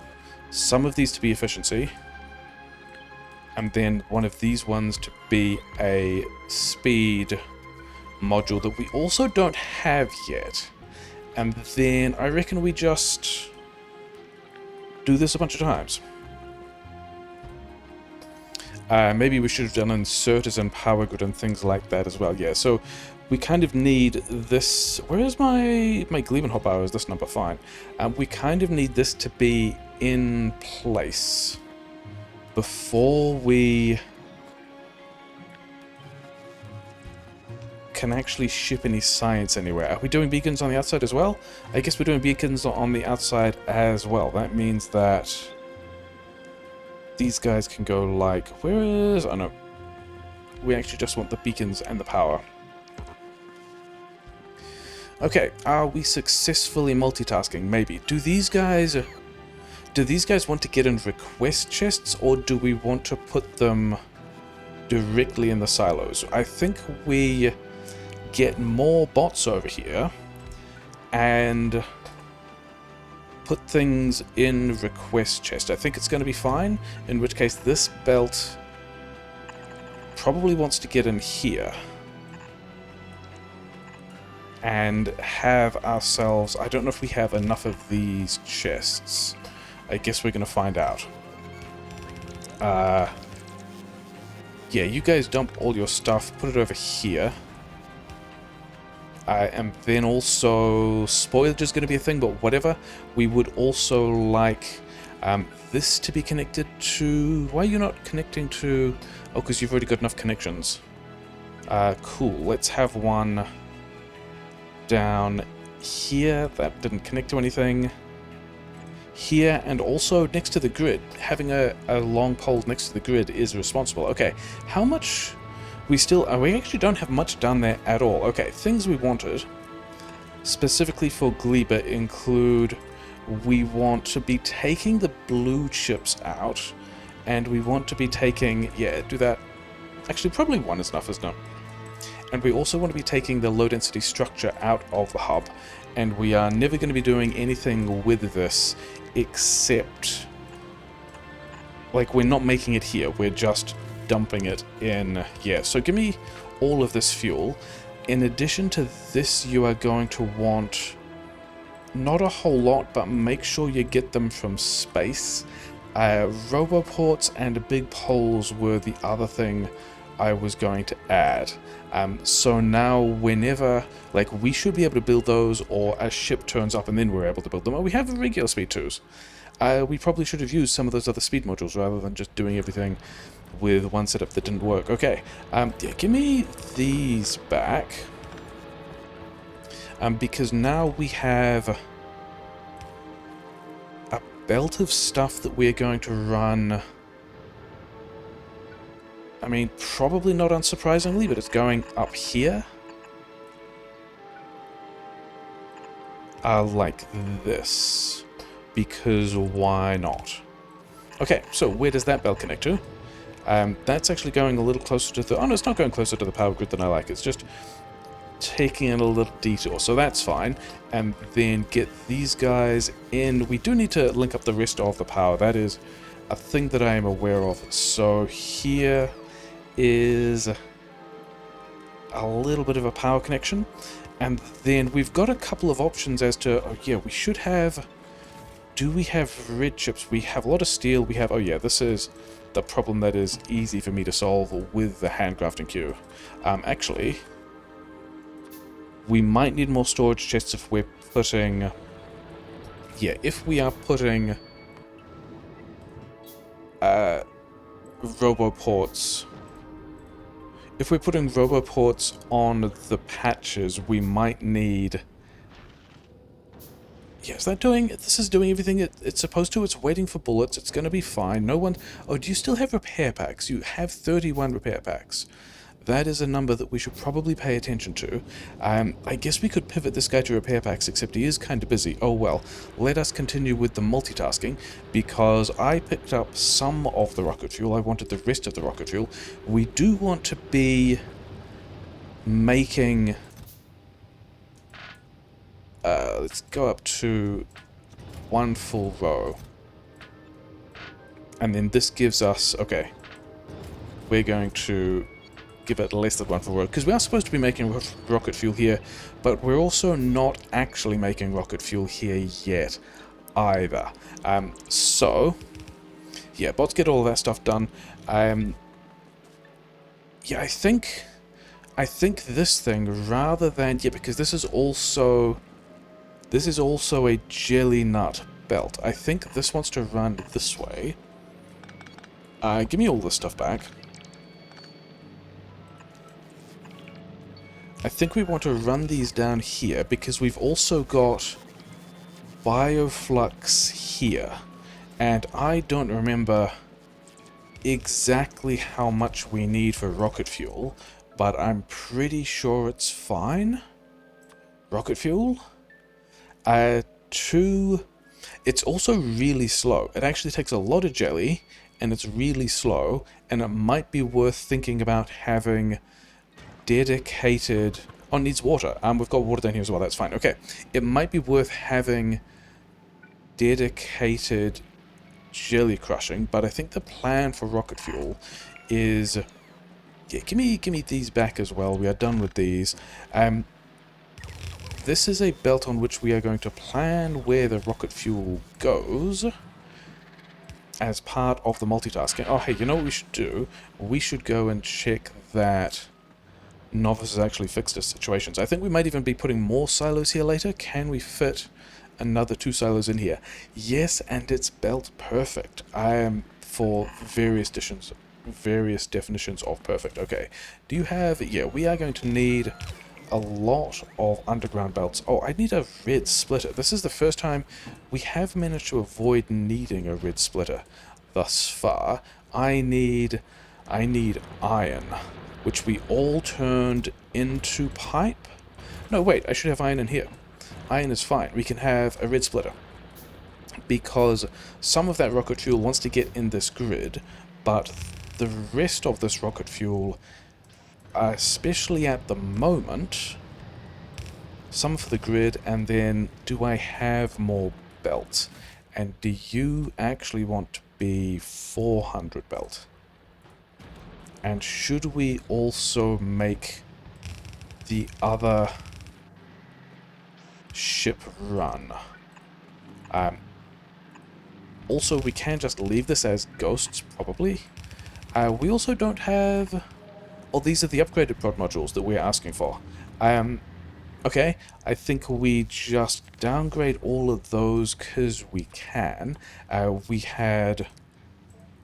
some of these to be efficiency. And then one of these ones to be a speed module that we also don't have yet. And then I reckon we just do this a bunch of times. Maybe we should have done inserters and power grid and things like that as well. Yeah, so we kind of need this... Where is my Gleban hop hour? Is this number? Fine. We kind of need this to be in place before we can actually ship any science anywhere. Are we doing beacons on the outside as well? I guess we're doing beacons on the outside as well. That means that these guys can go like... Where is... Oh no. We actually just want the beacons and the power. Okay, are we successfully multitasking? Maybe. Do these guys want to get in request chests, or do we want to put them directly in the silos? I think we get more bots over here and put things in request chest. I think it's going to be fine, in which case this belt probably wants to get in here and have ourselves... I don't know if we have enough of these chests. I guess we're going to find out. Yeah, you guys dump all your stuff, put it over here. And then also, spoilage is going to be a thing, but whatever. We would also like this to be connected to... Why are you not connecting to... Oh, because you've already got enough connections. Cool, let's have one down here. That didn't connect to anything. Here, and also next to the grid. Having a long pole next to the grid is responsible. Okay, how much... We actually don't have much down there at all. Okay, things we wanted, specifically for Gleban, include... We want to be taking the blue chips out, and we want to be taking... Yeah, do that. Actually, probably one is enough, isn't it? And we also want to be taking the low-density structure out of the hub, and we are never going to be doing anything with this except... Like, we're not making it here, we're just dumping it in... Yeah, so give me all of this fuel. In addition to this, you are going to want... Not a whole lot, but make sure you get them from space. Roboports and big poles were the other thing I was going to add. So now whenever, like, we should be able to build those, or a ship turns up and then we're able to build them. Oh, we have regular speed 2s. We probably should have used some of those other speed modules rather than just doing everything with one setup that didn't work. Okay, yeah, give me these back. Because now we have a belt of stuff that we're going to run. I mean, probably not unsurprisingly, but it's going up here. Like this. Because why not? Okay, so where does that belt connect to? That's actually going a little closer to the... Oh no, it's not going closer to the power grid than I like. It's just taking in a little detour, so that's fine. And then get these guys in. We do need to link up the rest of the power. That is a thing that I am aware of. So here is a little bit of a power connection. And then we've got a couple of options as to... Oh yeah, we should have... Do we have red chips? We have a lot of steel. We have... Oh yeah, this is the problem that is easy for me to solve with the handcrafting queue. Actually... We might need more storage chests if we're putting... Yeah, if we are putting... Roboports... If we're putting roboports on the patches, we might need Yeah, this is doing everything it's supposed to. It's waiting for bullets. It's going to be fine. No one... Oh, do you still have repair packs? You have 31 repair packs. That is a number that we should probably pay attention to. I guess we could pivot this guy to repair packs, except he is kind of busy. Oh well, let us continue with the multitasking, because I picked up some of the rocket fuel. I wanted the rest of the rocket fuel. We do want to be making... let's go up to one full row. And then this gives us... Okay. We're going to give it less than one full row, because we are supposed to be making rocket fuel here, but we're also not actually making rocket fuel here yet either. So, yeah, bots get all of that stuff done. Yeah, I think this thing, rather than... Yeah, because this is also a jelly nut belt. I think this wants to run this way. Give me all this stuff back. I think we want to run these down here, because we've also got bioflux here. And I don't remember exactly how much we need for rocket fuel, but I'm pretty sure it's fine. Rocket fuel? It's also really slow. It actually takes a lot of jelly, and it's really slow, and it might be worth thinking about having dedicated... Oh, needs water. We've got water down here as well, that's fine. Okay, it might be worth having dedicated jelly crushing, but I think the plan for rocket fuel is... Yeah, give me these back as well. We are done with these. This is a belt on which we are going to plan where the rocket fuel goes as part of the multitasking. Oh, hey, you know what we should do? We should go and check that Novice has actually fixed his situations. I think we might even be putting more silos here later. Can we fit another 2 silos in here? Yes, and it's belt perfect. I am for various definitions of perfect. Okay, do you have... Yeah, we are going to need a lot of underground belts. Oh, I need a red splitter. This is the first time we have managed to avoid needing a red splitter thus far. I need iron, which we all turned into pipe. No, wait, I should have iron in here. Iron is fine. We can have a red splitter, because some of that rocket fuel wants to get in this grid, but the rest of this rocket fuel, especially at the moment, some for the grid. And then, do I have more belts? And do you actually want to be 400 belt? And should we also make the other ship run? Also, we can just leave this as ghosts, probably. We also don't have... Oh, these are the upgraded prod modules that we're asking for. Okay, I think we just downgrade all of those because we can. We had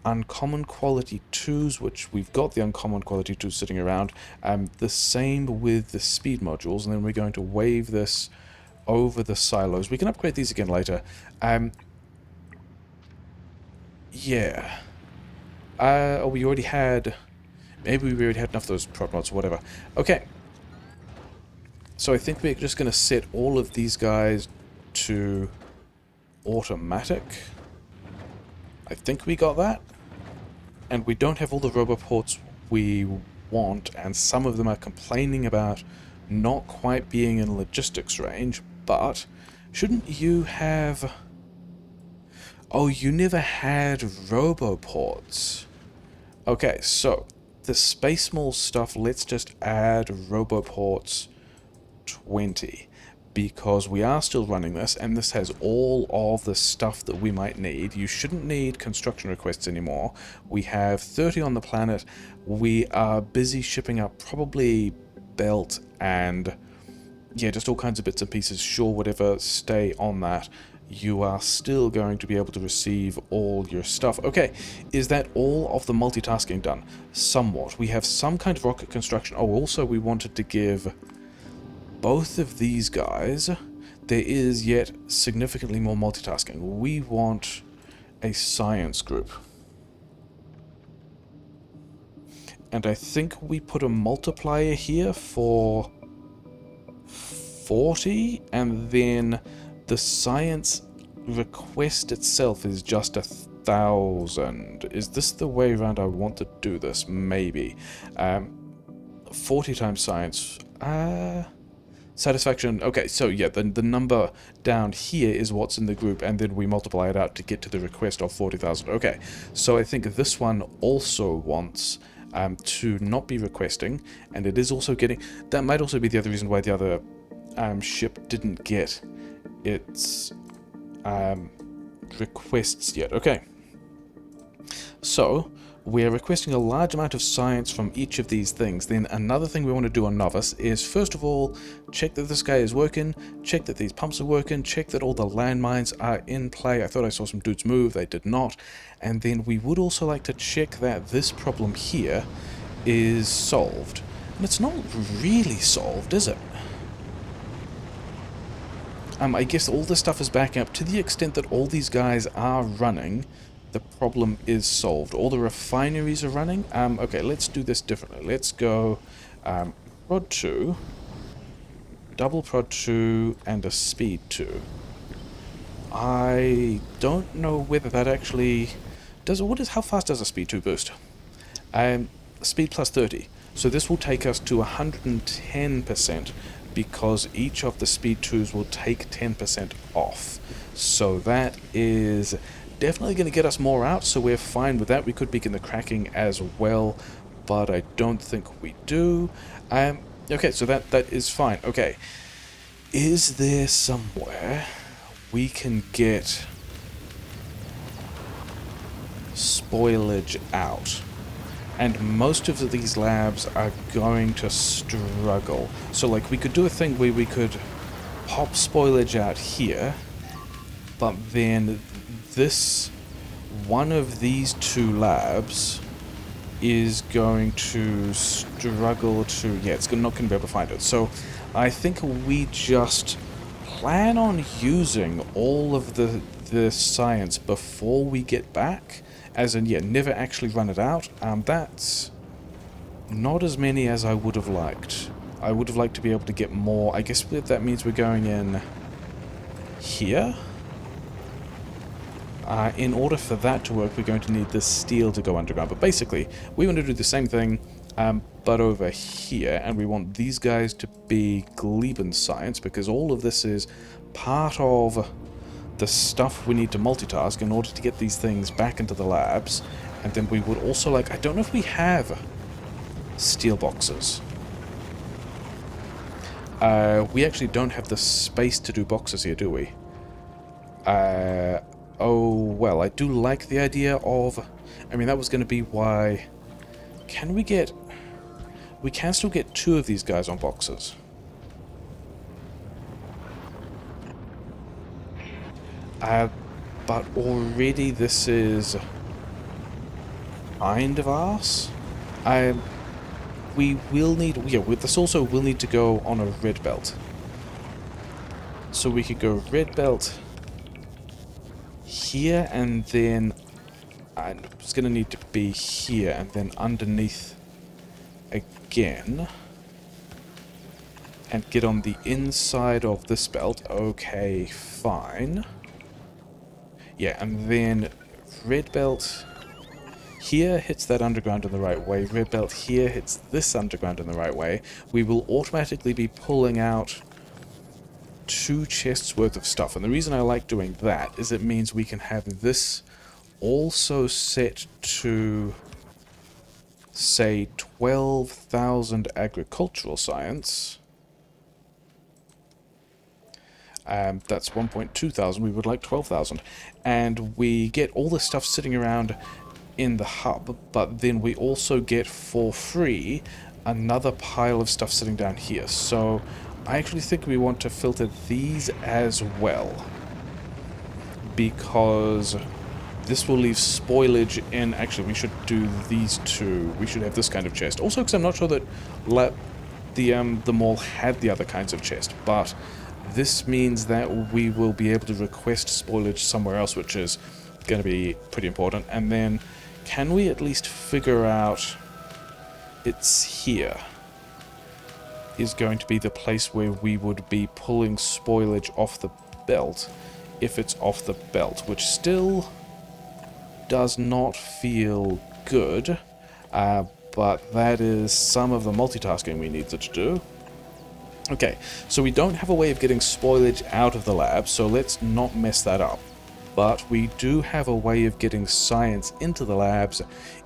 uncommon quality 2s, which we've got the uncommon quality 2s sitting around. The same with the speed modules, and then we're going to wave this over the silos. We can upgrade these again later. Yeah. Oh, we already had... Maybe we already had enough of those prod mods, whatever. Okay. So I think we're just going to set all of these guys to automatic. I think we got that. And we don't have all the roboports we want, and some of them are complaining about not quite being in logistics range, but shouldn't you have... Oh, you never had roboports. Okay, so the Space Mall stuff, let's just add roboports 20, because we are still running this, and this has all of the stuff that we might need. You shouldn't need construction requests anymore. We have 30 on the planet. We are busy shipping up probably belt and, yeah, just all kinds of bits and pieces. Sure, whatever, stay on that. You are still going to be able to receive all your stuff. Okay, is that all of the multitasking done? Somewhat. We have some kind of rocket construction. Oh, also we wanted to give both of these guys there is yet significantly more multitasking. We want a science group. And I think we put a multiplier here for 40, and then the science request itself is just 1,000. Is this the way around I want to do this? Maybe. 40 times science. Satisfaction. Okay, so yeah, the number down here is what's in the group, and then we multiply it out to get to the request of 40,000. Okay, so I think this one also wants to not be requesting, and it is also getting... That might also be the other reason why the other ship didn't get its requests yet. Okay, so we're requesting a large amount of science from each of these things. Then another thing we want to do on Novice is, first of all, check that this guy is working, check that these pumps are working, check that all the landmines are in play. I thought I saw some dudes move, they did not. And then we would also like to check that this problem here is solved. And it's not really solved, is it? I guess all this stuff is backing up to the extent that all these guys are running. The problem is solved. All the refineries are running. Okay, let's do this differently. Let's go prod 2, double prod 2, and a speed 2. I don't know whether that actually does. How fast does a speed 2 boost? Speed plus 30. So this will take us to 110%, because each of the speed 2s will take 10% off. So that is definitely going to get us more out, so we're fine with that. We could begin the cracking as well, but I don't think we do. Okay, so that is fine. Okay, is there somewhere we can get spoilage out? And most of these labs are going to struggle. So, like, we could do a thing where we could pop spoilage out here, but then one of these two labs is going to struggle to... Yeah, it's not going to be able to find it. So I think we just plan on using all of the science before we get back. As in, yeah, never actually run it out. That's not as many as I would have liked. I would have liked to be able to get more. I guess that means we're going in here. In order for that to work, we're going to need this steel to go underground. But basically, we want to do the same thing, but over here. And we want these guys to be Gleban science, because all of this is part of the stuff we need to multitask in order to get these things back into the labs. And then we would also like... I don't know if we have steel boxes. We actually don't have the space to do boxes here, do we? Oh, well, I do like the idea of... I mean, that was going to be why... Can we get... We can still get 2 of these guys on boxes. But already this is kind of arse. We will need... Yeah, this also will need to go on a red belt. So we could go red belt here, and then it's going to need to be here, and then underneath again. And get on the inside of this belt. Okay, fine. Yeah, and then red belt here hits that underground in the right way. Red belt here hits this underground in the right way. We will automatically be pulling out 2 chests worth of stuff. And the reason I like doing that is it means we can have this also set to, say, 12,000 agricultural science. That's 1,200. We would like 12,000. And we get all this stuff sitting around in the hub, but then we also get for free another pile of stuff sitting down here. So I actually think we want to filter these as well, because this will leave spoilage in... Actually, we should do these 2. We should have this kind of chest. Also, because I'm not sure that the mall had the other kinds of chest, but This means that we will be able to request spoilage somewhere else, which is going to be pretty important. And then, can we at least figure out it's here is going to be the place where we would be pulling spoilage off the belt, if it's off the belt, which still does not feel good, but that is some of the multitasking we needed to do. Okay, so we don't have a way of getting spoilage out of the lab, so let's not mess that up. But we do have a way of getting science into the labs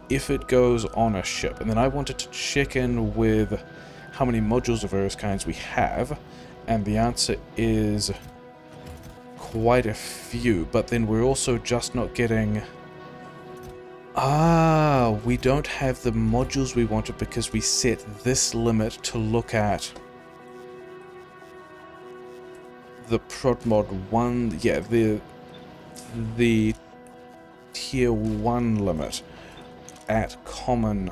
if it goes on a ship. And then I wanted to check in with how many modules of various kinds we have, and the answer is quite a few, but then we're also just not getting... we don't have the modules we wanted because we set this limit to look at the prod mod 1, yeah, the tier 1 limit at common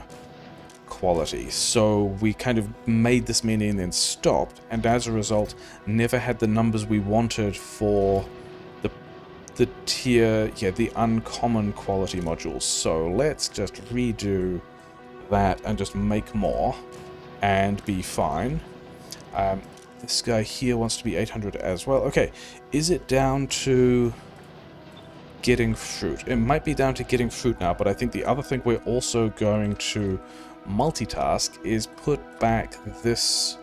quality. So we kind of made this many and then stopped, and as a result never had the numbers we wanted for the tier, yeah, the uncommon quality modules. So let's just redo that and just make more and be fine. This guy here wants to be 800 as well. Okay, is it down to getting fruit? It might be down to getting fruit now, but I think the other thing we're also going to multitask is put back this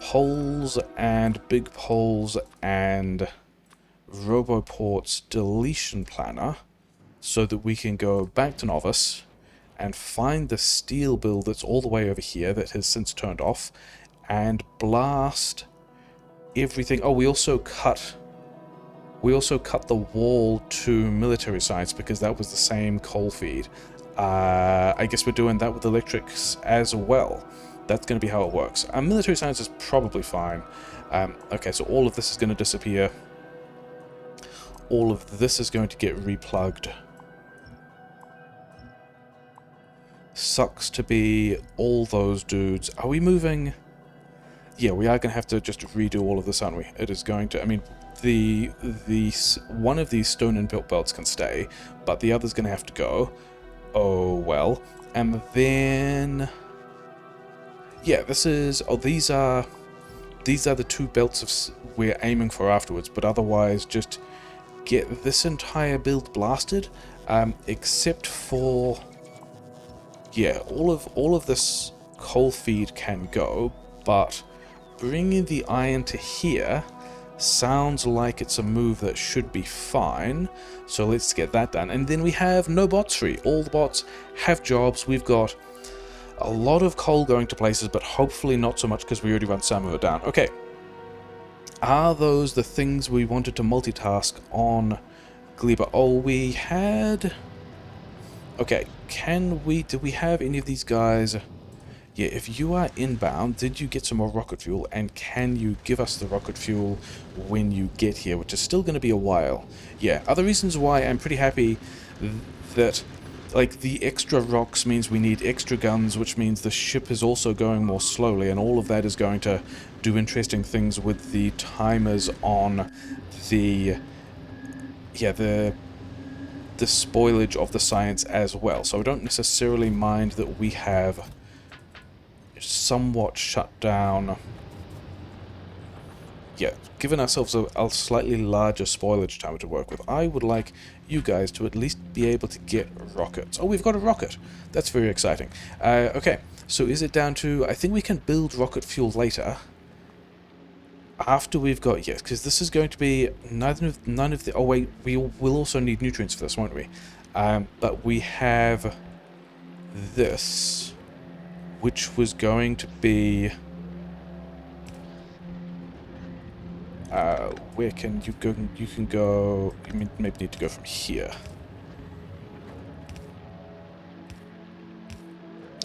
poles and big poles and Roboport's deletion planner so that we can go back to Novice and find the steel build that's all the way over here that has since turned off and blast everything. Oh, we also cut the wall to military sites because that was the same coal feed. I guess we're doing that with electrics as well. That's going to be how it works. Military science is probably fine. Okay, so all of this is going to disappear. All of this is going to get replugged. Sucks to be all those dudes. Are we moving? Yeah, we are going to have to just redo all of this, aren't we? It is going to... I mean, the one of these stone and built belts can stay, but the other's going to have to go. Oh, well. And then... yeah, this is... oh, these are the two belts we're aiming for afterwards, but otherwise just get this entire build blasted, except for... yeah, all of this coal feed can go, but bringing the iron to here sounds like it's a move that should be fine. So let's get that done. And then we have no bots free. All the bots have jobs. We've got a lot of coal going to places, but hopefully not so much because we already run some of it down. Okay. Are those the things we wanted to multitask on Gleban? Oh, we had... okay, do we have any of these guys? Yeah, if you are inbound, did you get some more rocket fuel? And can you give us the rocket fuel when you get here? Which is still going to be a while. Yeah, other reasons why I'm pretty happy that, like, the extra rocks means we need extra guns, which means the ship is also going more slowly, and all of that is going to do interesting things with the timers on the... yeah, the spoilage of the science as well. So I don't necessarily mind that we have somewhat shut down. Yeah, given ourselves a slightly larger spoilage timer to work with. I would like you guys to at least be able to get rockets. Oh, we've got a rocket. That's very exciting. Okay, so is it down to... I think we can build rocket fuel later. After we've got... yes, because this is going to be none of the... oh, wait, we'll also need nutrients for this, won't we? But we have this, which was going to be... where can you go? You can go... you maybe need to go from here.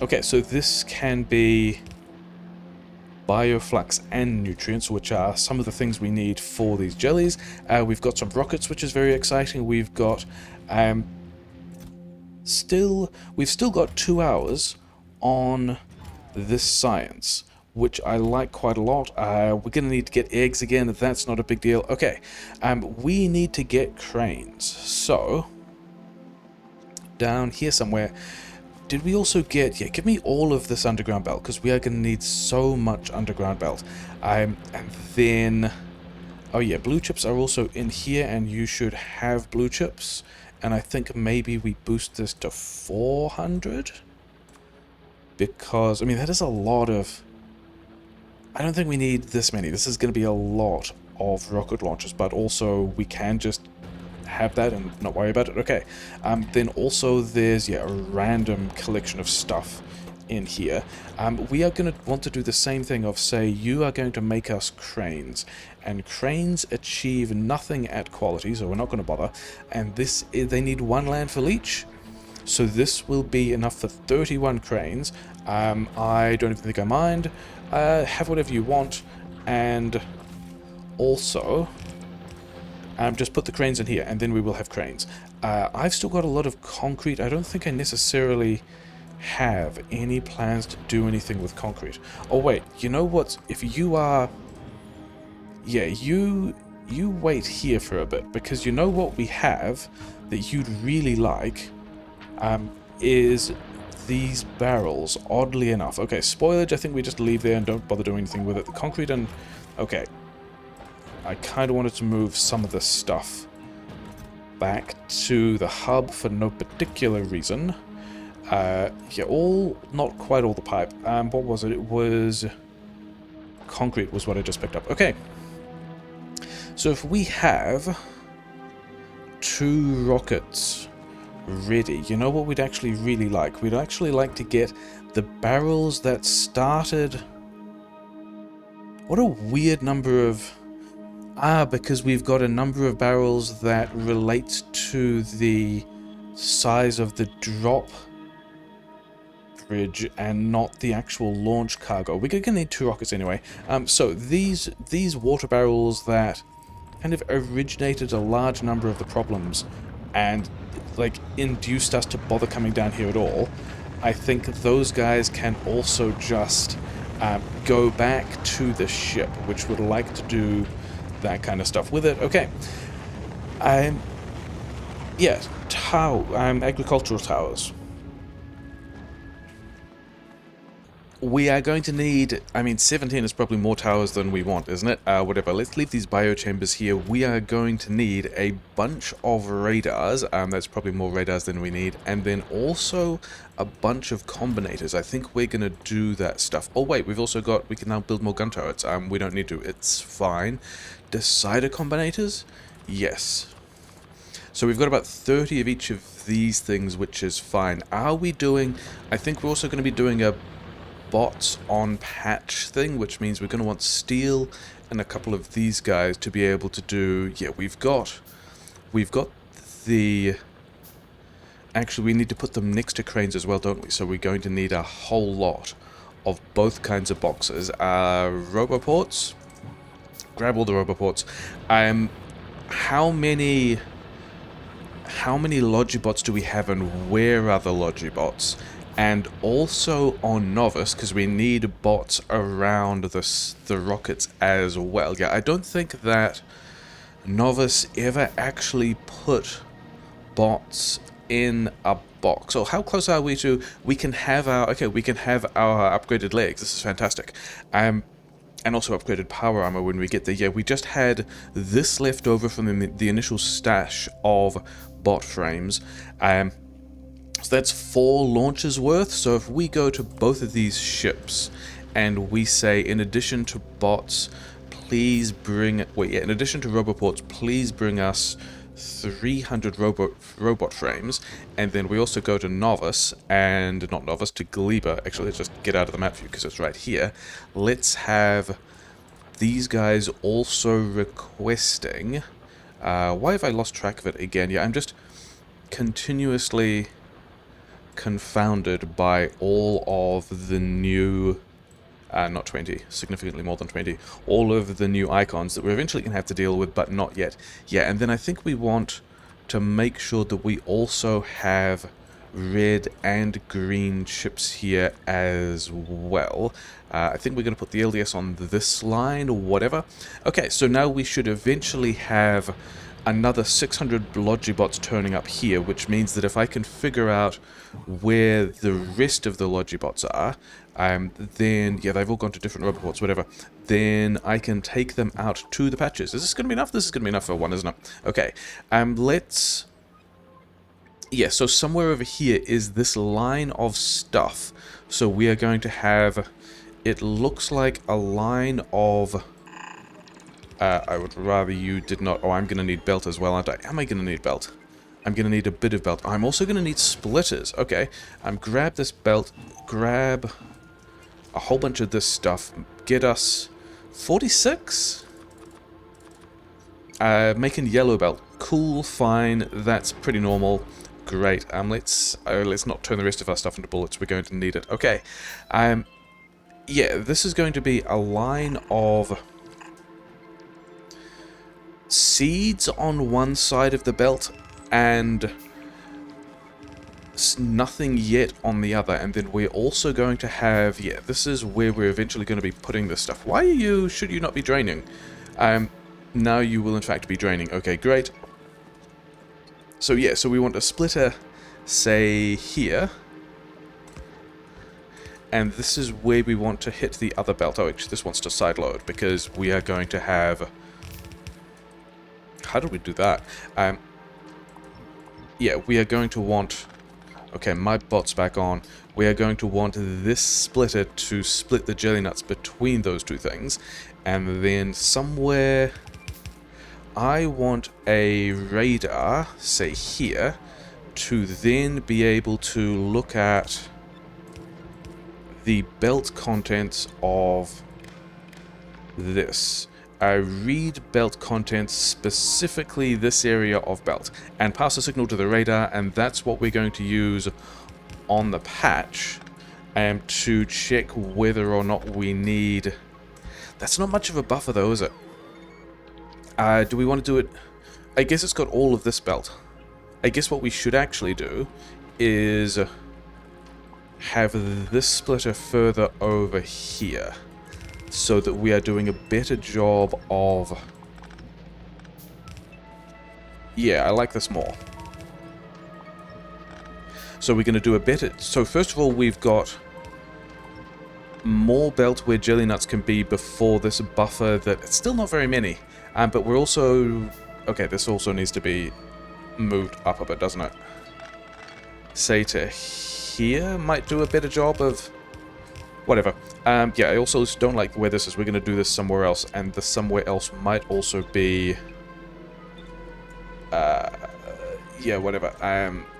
Okay, so this can be bioflux and nutrients, which are some of the things we need for these jellies. We've got some rockets, which is very exciting. We've got we've still got 2 hours on this science, which I like quite a lot. We're going to need to get eggs again. That's not a big deal. Okay, we need to get cranes. So, down here somewhere, did we also get... Yeah, give me all of this underground belt, because we are going to need so much underground belt. And then... Oh yeah, blue chips are also in here, and you should have blue chips. And I think maybe we boost this to 400? Because, I mean, that is a lot of... I don't think we need this many. This is going to be a lot of rocket launchers, but also we can just have that and not worry about it. Okay. Then also there's, yeah, a random collection of stuff in here. We are going to want to do the same thing of, say, you are going to make us cranes. And cranes achieve nothing at quality, so we're not going to bother. And this is, they need 1 landfill each. So this will be enough for 31 cranes. I don't even think I mind. Have whatever you want. And also, just put the cranes in here, and then we will have cranes. I've still got a lot of concrete. I don't think I necessarily have any plans to do anything with concrete. Oh wait, you know what? If you are... Yeah, you wait here for a bit, because you know what we have that you'd really like is these barrels, oddly enough. Okay, spoilage I think we just leave there and don't bother doing anything with it. The concrete and... Okay. I kind of wanted to move some of this stuff back to the hub for no particular reason. Yeah, not quite all the pipe. What was it? It was... Concrete was what I just picked up. Okay. So if we have 2 rockets ready, you know what we'd actually really like? We'd actually like to get the barrels that started... What a weird number of... because we've got a number of barrels that relate to the size of the drop bridge and not the actual launch cargo. We're going to need 2 rockets anyway. So these water barrels that kind of originated a large number of the problems and like induced us to bother coming down here at all, I think those guys can also just go back to the ship, which would like to do that kind of stuff with it. Okay. Yeah, agricultural towers. We are going to need, I mean, 17 is probably more towers than we want, isn't it? Whatever, let's leave these biochambers here. We are going to need a bunch of radars. That's probably more radars than we need. And then also a bunch of combinators. I think we're going to do that stuff. Oh, wait, we've also got, we can now build more gun turrets. We don't need to, it's fine. Decider combinators? Yes. So we've got about 30 of each of these things, which is fine. Are we doing, I think we're also going to be doing a bots on patch thing, which means we're going to want steel and a couple of these guys to be able to do... Yeah, we've got the... Actually, we need to put them next to cranes as well, don't we? So we're going to need a whole lot of both kinds of boxes. Roboports. Grab all the roboports. How many Logibots do we have, and where are the Logibots? And also on Novice, because we need bots around the rockets as well. Yeah, I don't think that Novice ever actually put bots in a box. So how close are we to... We can have our... Okay, we can have our upgraded legs. This is fantastic. And also upgraded power armor when we get there. Yeah, we just had this left over from the initial stash of bot frames. So that's 4 launches worth. So if we go to both of these ships and we say, in addition to bots, please bring... Wait, yeah, in addition to roboports, please bring us 300 robot frames. And then we also go to Novice, and not Novice, to Gleban. Actually, let's just get out of the map view because it's right here. Let's have these guys also requesting... why have I lost track of it again? Yeah, I'm just continuously confounded by all of the new, not 20, significantly more than 20, all of the new icons that we're eventually going to have to deal with, but not yet. Yeah, and then I think we want to make sure that we also have red and green chips here as well. I think we're going to put the LDS on this line or whatever. Okay, so now we should eventually have another 600 Logibots turning up here, which means that if I can figure out where the rest of the Logibots are, then, yeah, they've all gone to different Roboports, whatever, then I can take them out to the patches. Is this going to be enough? This is going to be enough for one, isn't it? Okay, let's... Yeah, so somewhere over here is this line of stuff. So we are going to have... It looks like a line of... I would rather you did not... Oh, I'm going to need belt as well, aren't I? Am I going to need belt? I'm going to need a bit of belt. I'm also going to need splitters. Okay. Grab this belt. Grab a whole bunch of this stuff. Get us 46? Making yellow belt. Cool, fine. That's pretty normal. Great. Let's not turn the rest of our stuff into bullets. We're going to need it. Okay. Yeah, this is going to be a line of... seeds on one side of the belt and nothing yet on the other, and then we're also going to have, yeah, this is where we're eventually going to be putting this stuff. Why should you not be draining? Now you will in fact be draining. Okay, great. So yeah, so we want a splitter, say here, and this is where we want to hit the other belt. Oh, actually this wants to sideload because we are going to have... How do we do that? Yeah, we are going to want... Okay, my bot's back on. We are going to want this splitter to split the jelly nuts between those two things. And then somewhere... I want a radar, say here, to then be able to look at the belt contents of this. Read belt contents, specifically this area of belt, and pass a signal to the radar, and that's what we're going to use on the patch to check whether or not we need... That's not much of a buffer though, is it? Do we want to do it... I guess it's got all of this belt. I guess what we should actually do is have this splitter further over here, so that we are doing a better job of... Yeah, I like this more. So we're going to do a better... So first of all, we've got more belt where jelly nuts can be before this buffer that... It's still not very many. But we're also... Okay, this also needs to be moved up a bit, doesn't it? Say to here might do a better job of... Whatever. Yeah, I also don't like where this is. We're going to do this somewhere else, and the somewhere else might also be... yeah, whatever.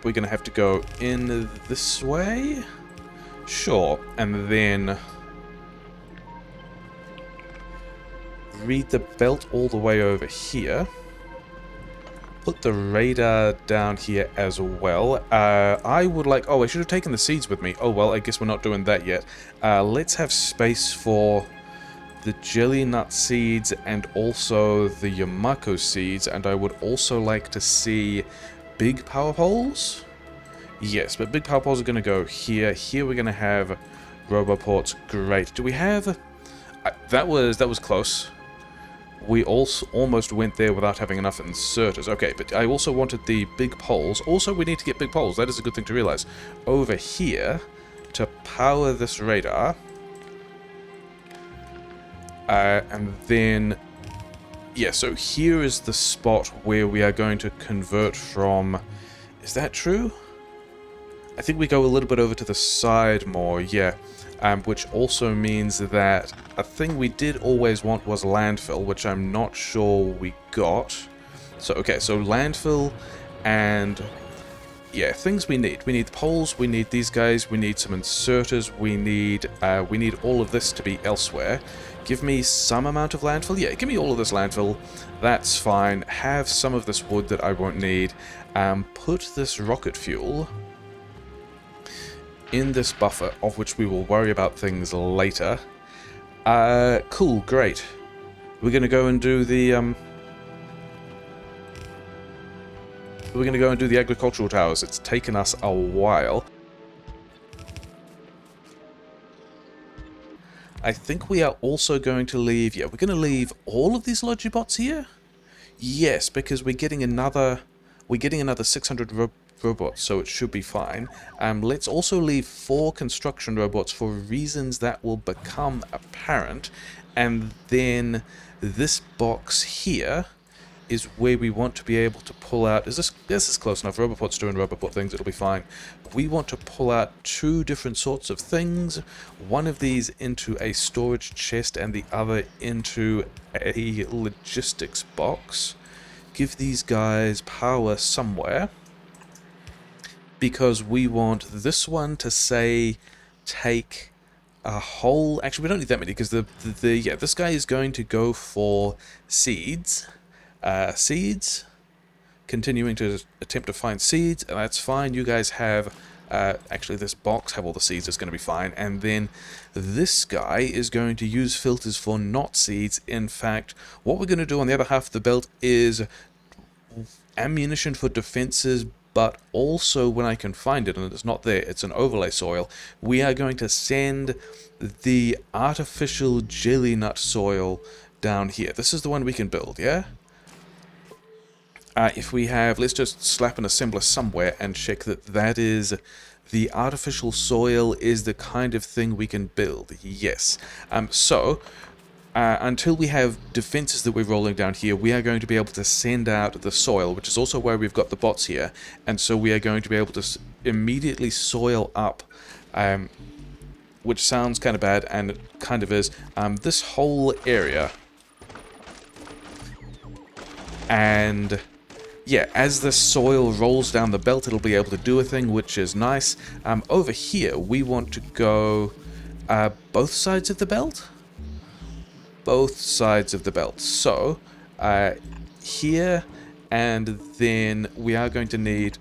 We're going to have to go in this way? Sure. And then... read the belt all the way over here. Put the radar down here as well. I would like... Oh, I should have taken the seeds with me. Oh, well, I guess we're not doing that yet. Let's have space for the jelly nut seeds and also the Yamako seeds. And I would also like to see big power poles. Yes, but big power poles are going to go here. Here we're going to have Roboports. Great. Do we have... that was close. We also almost went there without having enough inserters. Okay, but I also wanted the big poles. Also, we need to get big poles. That is a good thing to realize. Over here, to power this radar. And then... Yeah, so here is the spot where we are going to convert from... Is that true? I think we go a little bit over to the side more, yeah. Which also means that a thing we did always want was landfill, which I'm not sure we got. So, okay, so landfill and... Yeah, things we need. We need poles, we need these guys, we need some inserters, we need all of this to be elsewhere. Give me some amount of landfill? Yeah, give me all of this landfill. That's fine. Have some of this wood that I won't need. Put this rocket fuel in this buffer, of which we will worry about things later. Cool, great. We're gonna go and do the, we're going to go and do the agricultural towers. It's taken us a while. I think we are also going to leave... Yeah, we're going to leave all of these Logibots here? Yes, because we're getting another 600 robots, so it should be fine. Let's also leave 4 construction robots for reasons that will become apparent. And then this box here is where we want to be able to pull out... This is close enough. Robopod's doing Robopod things, it'll be fine. We want to pull out 2 different sorts of things. One of these into a storage chest and the other into a logistics box. Give these guys power somewhere. Because we want this one to, say, take a whole... Actually, we don't need that many, because this guy is going to go for seeds. Seeds, continuing to attempt to find seeds, and that's fine. You guys have, actually this box have all the seeds, it's going to be fine. And then this guy is going to use filters for not seeds. In fact, what we're going to do on the other half of the belt is ammunition for defenses, but also when I can find it, and it's not there, it's an overlay soil, we are going to send the artificial jelly nut soil down here. This is the one we can build, yeah? If we have, let's just slap an assembler somewhere and check that that is the artificial soil is the kind of thing we can build. Yes. Until we have defenses that we're rolling down here, we are going to be able to send out the soil, which is also where we've got the bots here. And so we are going to be able to immediately soil up, which sounds kind of bad, and it kind of is, this whole area. And... yeah, as the soil rolls down the belt, it'll be able to do a thing, which is nice. Over here, we want to go both sides of the belt? Both sides of the belt. So, here, and then we are going to need...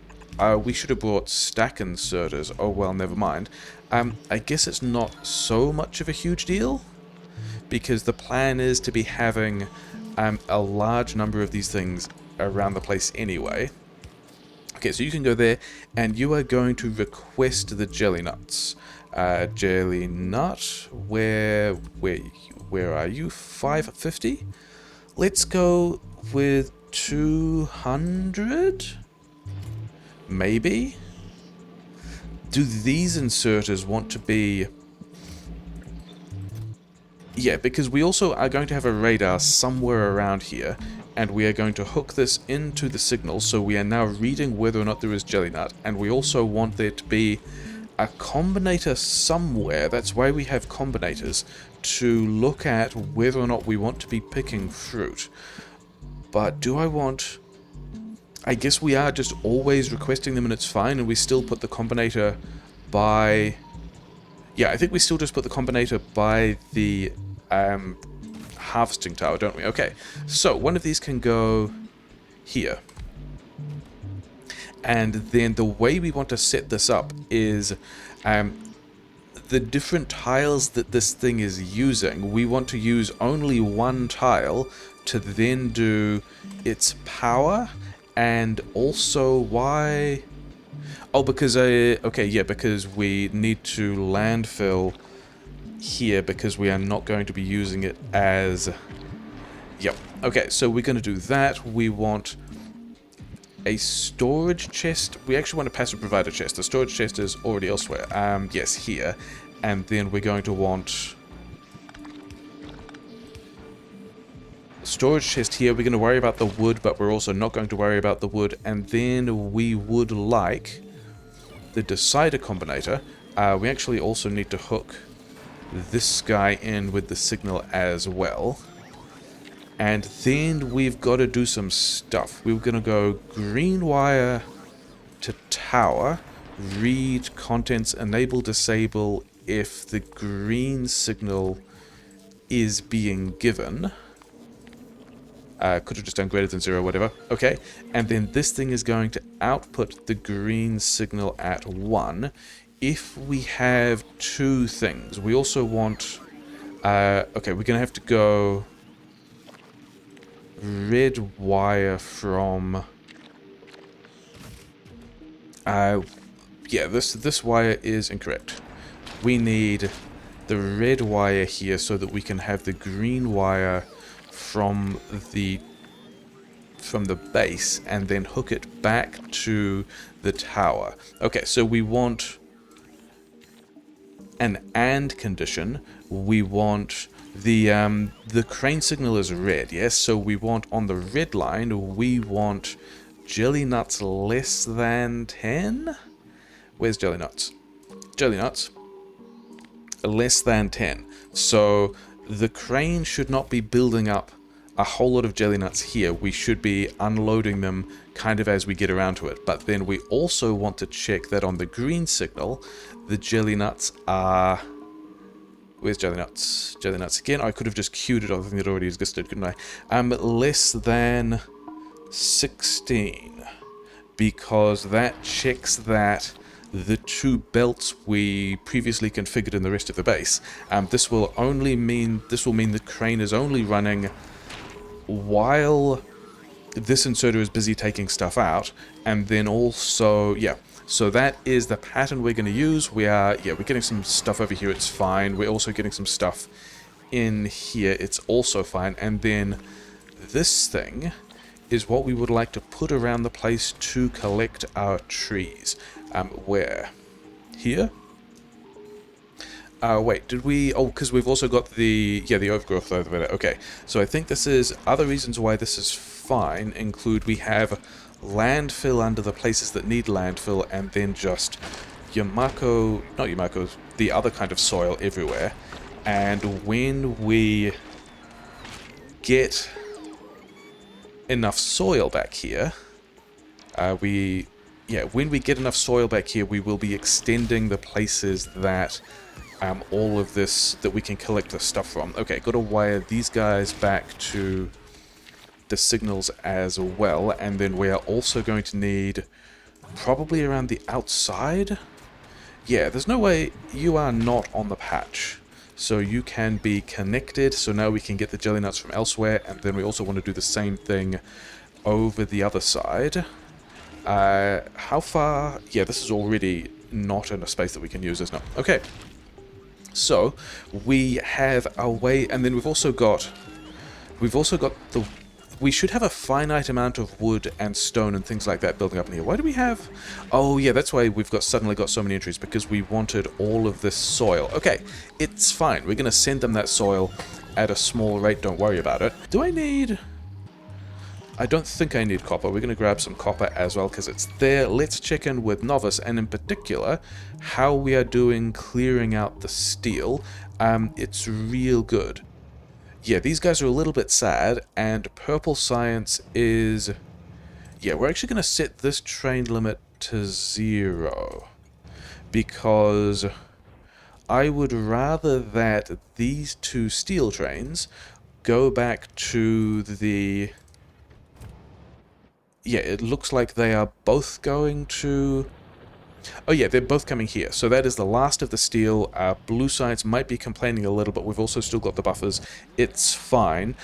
we should have brought stack inserters. Oh, well, never mind. I guess it's not so much of a huge deal, because the plan is to be having a large number of these things around the place anyway. Okay, so you can go there, and you are going to request the jelly nuts. Jelly nut, where are you? 550? Let's go with 200? Maybe? Do these inserters want to be... yeah, because we also are going to have a radar somewhere around here, and we are going to hook this into the signal, so we are now reading whether or not there is jelly nut, and we also want there to be a combinator somewhere. That's why we have combinators, to look at whether or not we want to be picking fruit. But do I want... I guess we are just always requesting them and it's fine, and we still put the combinator by... yeah, I think we still just put the combinator by the harvesting tower, don't we? Okay, so one of these can go here. And then the way we want to set this up is the different tiles that this thing is using. We want to use only one tile to then do its power, and also why... oh, because okay, yeah, because we need to landfill here because we are not going to be using it as... yep. Okay, so we're going to do that. We want a storage chest. We actually want a passive provider chest. The storage chest is already elsewhere. Yes, here. And then we're going to want storage chest here. We're going to worry about the wood, but we're also not going to worry about the wood. And then we would like the decider combinator. We actually also need to hook this guy in with the signal as well. And then we've got to do some stuff. We're going to go green wire to tower, read contents, enable, disable if the green signal is being given. Could have just done greater than 0, whatever. Okay, and then this thing is going to output the green signal at 1. If we have 2 things, we also want... okay, we're going to have to go red wire from Yeah, this wire is incorrect. We need the red wire here so that we can have the green wire from the base and then hook it back to the tower. Okay, so we want an and condition. We want the crane signal is red, yes? So we want on the red line, we want jelly nuts less than 10? Where's jelly nuts? Jelly nuts less than 10. So the crane should not be building up a whole lot of jelly nuts here. We should be unloading them kind of as we get around to it. But then we also want to check that on the green signal, the jelly nuts are... Where's jelly nuts? Jelly nuts again. I could have just queued it. I think it already existed, couldn't I? Less than 16. Because that checks that the two belts we previously configured in the rest of the base. This will mean the crane is only running while this inserter is busy taking stuff out, and then also, yeah, so that is the pattern we're going to use. We're getting some stuff over here, it's fine. We're also getting some stuff in here, it's also fine. And then this thing is what we would like to put around the place to collect our trees. Where? Here? Wait, did we... Oh, because we've also got the overgrowth over there. Okay, so I think this is... Other reasons why this is fine include we have landfill under the places that need landfill, and then just Yamako... Not Yamako, the other kind of soil everywhere. And when we get enough soil back here, when we get enough soil back here, we will be extending the places that all of this, that we can collect the stuff from. Okay, got to wire these guys back to the signals as well, and then we are also going to need probably around the outside. Yeah, there's no way you are not on the patch, so you can be connected. So now we can get the jelly nuts from elsewhere, and then we also want to do the same thing over the other side. How far? Yeah, this is already not in a space that we can use, isn't it? Okay. So, we have a way, and then we've also got the... We should have a finite amount of wood and stone and things like that building up in here. Why do we have... Oh, yeah, that's why we've suddenly got so many entries, because we wanted all of this soil. Okay, it's fine. We're going to send them that soil at a small rate. Don't worry about it. Do I need... I don't think I need copper. We're going to grab some copper as well because it's there. Let's check in with Novice, and in particular, how we are doing clearing out the steel. It's real good. Yeah, these guys are a little bit sad, and Purple Science is... Yeah, we're actually going to set this train limit to 0. Because I would rather that these two steel trains go back to the... Yeah, it looks like they are both going to... Oh yeah, they're both coming here. So that is the last of the steel. Blue Science might be complaining a little, but we've also still got the buffers. It's fine.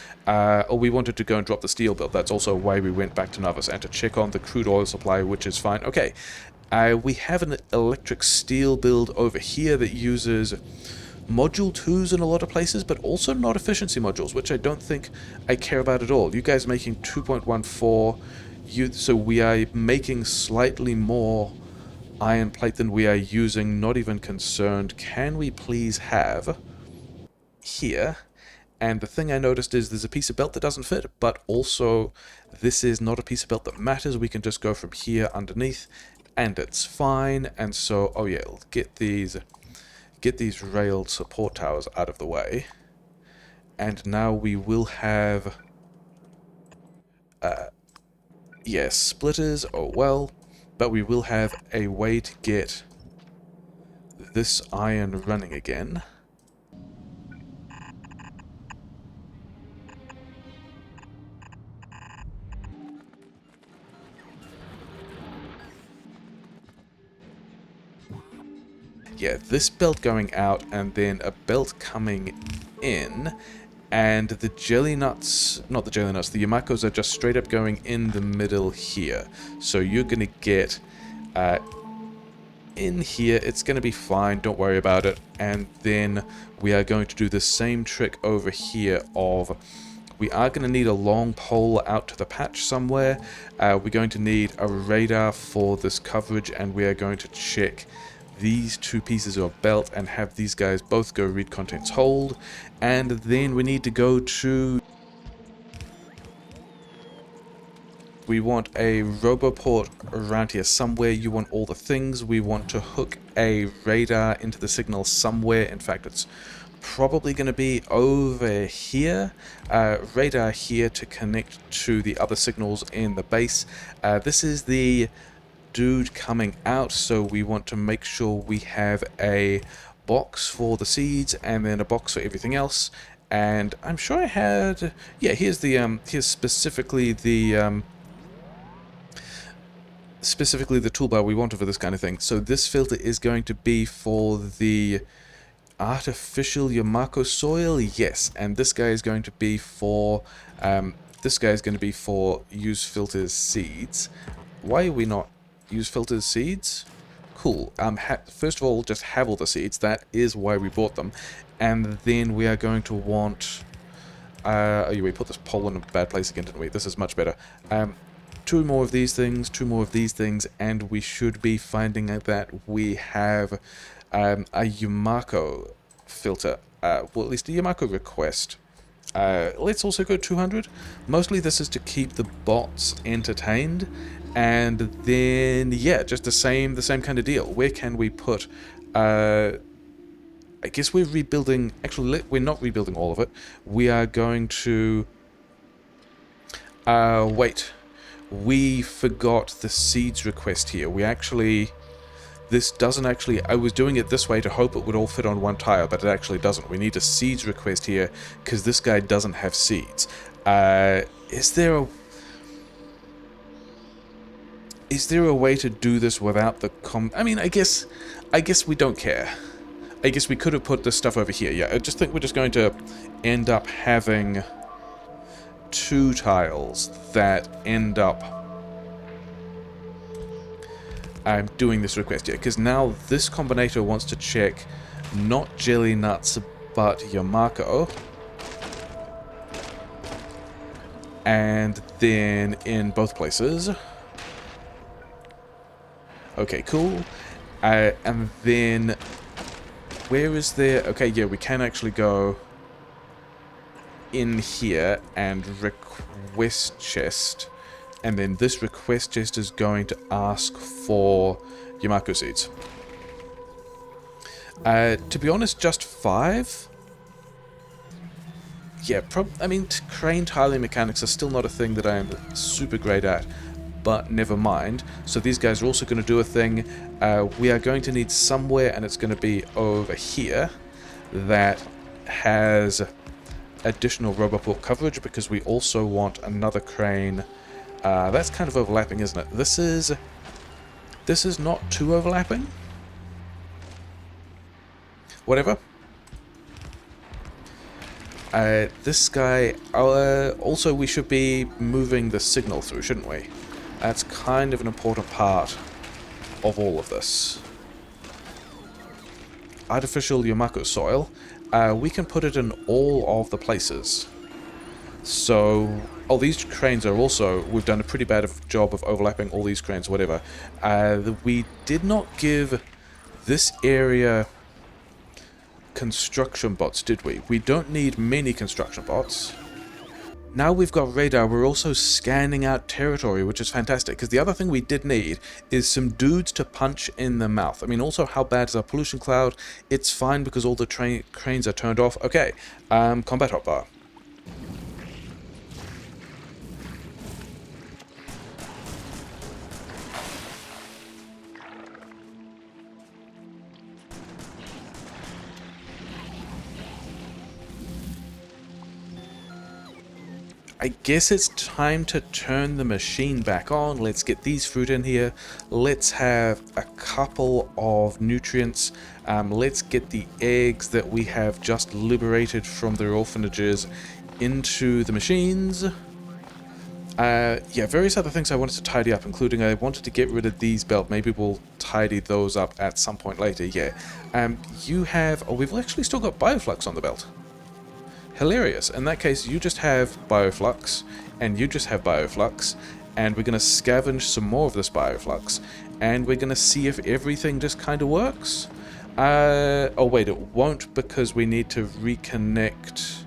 We wanted to go and drop the steel build. That's also why we went back to Novice, and to check on the crude oil supply, which is fine. Okay, we have an electric steel build over here that uses module 2s in a lot of places, but also not efficiency modules, which I don't think I care about at all. You guys making 2.14... So we are making slightly more iron plate than we are using, not even concerned. Can we please have here? And the thing I noticed is there's a piece of belt that doesn't fit, but also this is not a piece of belt that matters. We can just go from here underneath and it's fine. And so, oh yeah, get these railed support towers out of the way. And now we will have yes, splitters, oh well, but we will have a way to get this iron running again. Yeah, this belt going out and then a belt coming in, and the jelly nuts, not the jelly nuts, the Yamakos are just straight up going in the middle here. So you're going to get In here, it's going to be fine, don't worry about it. And then we are going to do the same trick over here of we are going to need a long pole out to the patch somewhere. We're going to need a radar for this coverage, and we are going to check these two pieces of belt and have these guys both go read contents hold. And then we need to go to... We want a roboport around here somewhere. You want all the things. We want to hook a radar into the signal somewhere. In fact, it's probably going to be over here. Radar here to connect to the other signals in the base. This is the dude coming out, so we want to make sure we have a box for the seeds and then a box for everything else. And I'm sure I had... Yeah, here's specifically the toolbar we wanted for this kind of thing. So this filter is going to be for the artificial Yamako soil, yes, and this guy is going to be for use filters seeds. Why are we not use filters seeds? Cool. First of all, just have all the seeds. That is why we bought them, and then we are going to want. Oh, yeah, we put this pole in a bad place again, didn't we? This is much better. Two more of these things, two more of these things, and we should be finding out that we have a Yamako filter. Well, at least a Yamako request. Let's also go 200. Mostly this is to keep the bots entertained, and then yeah, just the same kind of deal. Where can we put? I guess we're rebuilding. Actually, we're not rebuilding all of it. We are going to. Wait. We forgot the seeds request here. We actually... This doesn't actually... I was doing it this way to hope it would all fit on one tile, but it actually doesn't. We need a seeds request here, because this guy doesn't have seeds. Is there a way to do this without the I mean, I guess we don't care. I guess we could have put this stuff over here. Yeah, I just think we're just going to end up having... two tiles that end up doing this request here, because now this combinator wants to check not jelly nuts but Yamako, and then in both places. Okay, cool. And then where is there... Okay, yeah, we can actually go in here and request chest, and then this request chest is going to ask for Yamako seeds. To be honest, just 5? Yeah, I mean, crane tiling mechanics are still not a thing that I am super great at, but never mind. So these guys are also going to do a thing. We are going to need somewhere, and it's going to be over here, that has additional roboport coverage, because we also want another crane. That's kind of overlapping, isn't it? This is not too overlapping. Whatever. This guy... also, we should be moving the signal through, shouldn't we? That's kind of an important part of all of this. Artificial Yamako soil. We can put it in all of the places. So, these cranes are also... We've done a pretty bad job of overlapping all these cranes, whatever. We did not give this area construction bots, did we? We don't need many construction bots. Now we've got radar, we're also scanning out territory, which is fantastic, because the other thing we did need is some dudes to punch in the mouth. I mean, also, how bad is our pollution cloud? It's fine because all the cranes are turned off. Okay, combat hotbar. I guess it's time to turn the machine back on. Let's get these fruit in here. Let's have a couple of nutrients. Let's get the eggs that we have just liberated from their orphanages into the machines. Yeah, various other things I wanted to tidy up, including I wanted to get rid of these belt. Maybe we'll tidy those up at some point later, yeah. You have... Oh, we've actually still got Bioflux on the belt. Hilarious. In that case, you just have Bioflux, and you just have Bioflux, and we're going to scavenge some more of this Bioflux, and we're going to see if everything just kind of works. Oh wait, it won't, because we need to reconnect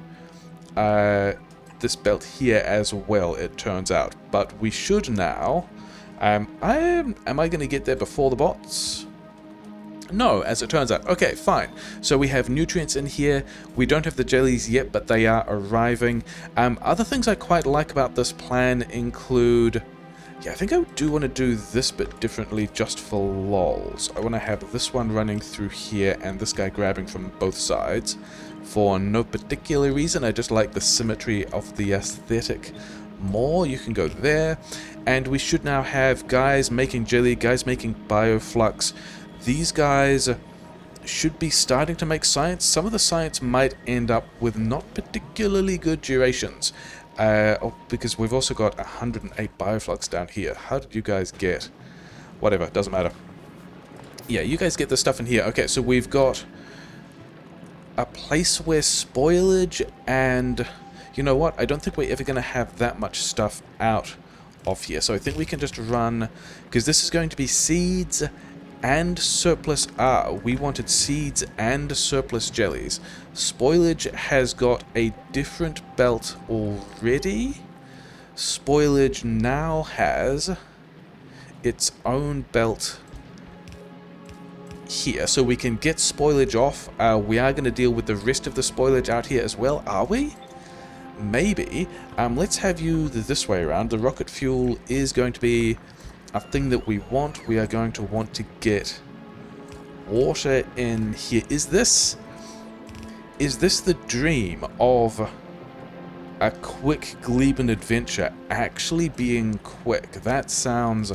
this belt here as well, it turns out. But we should now. Am I going to get there before the bots? No, as it turns out. Okay, fine. So we have nutrients in here. We don't have the jellies yet, but they are arriving. Other things I quite like about this plan include... Yeah, I think I do want to do this bit differently just for lols. I want to have this one running through here and this guy grabbing from both sides. For no particular reason, I just like the symmetry of the aesthetic more. You can go there. And we should now have guys making jelly, guys making bioflux. These guys should be starting to make science. Some of the science might end up with not particularly good durations. Because we've also got 108 bioflux down here. How did you guys get? Whatever, doesn't matter. Yeah, you guys get the stuff in here. Okay, so we've got a place where spoilage and... You know what? I don't think we're ever going to have that much stuff out of here. So I think we can just run... Because this is going to be seeds and surplus... we wanted seeds and surplus jellies. Spoilage has got a different belt already. Spoilage now has its own belt here. So we can get spoilage off. We are going to deal with the rest of the spoilage out here as well, are we? Maybe. Let's have you this way around. The rocket fuel is going to be a thing that we want. We are going to want to get water in here. Is this the dream of a quick Gleban adventure actually being quick? That sounds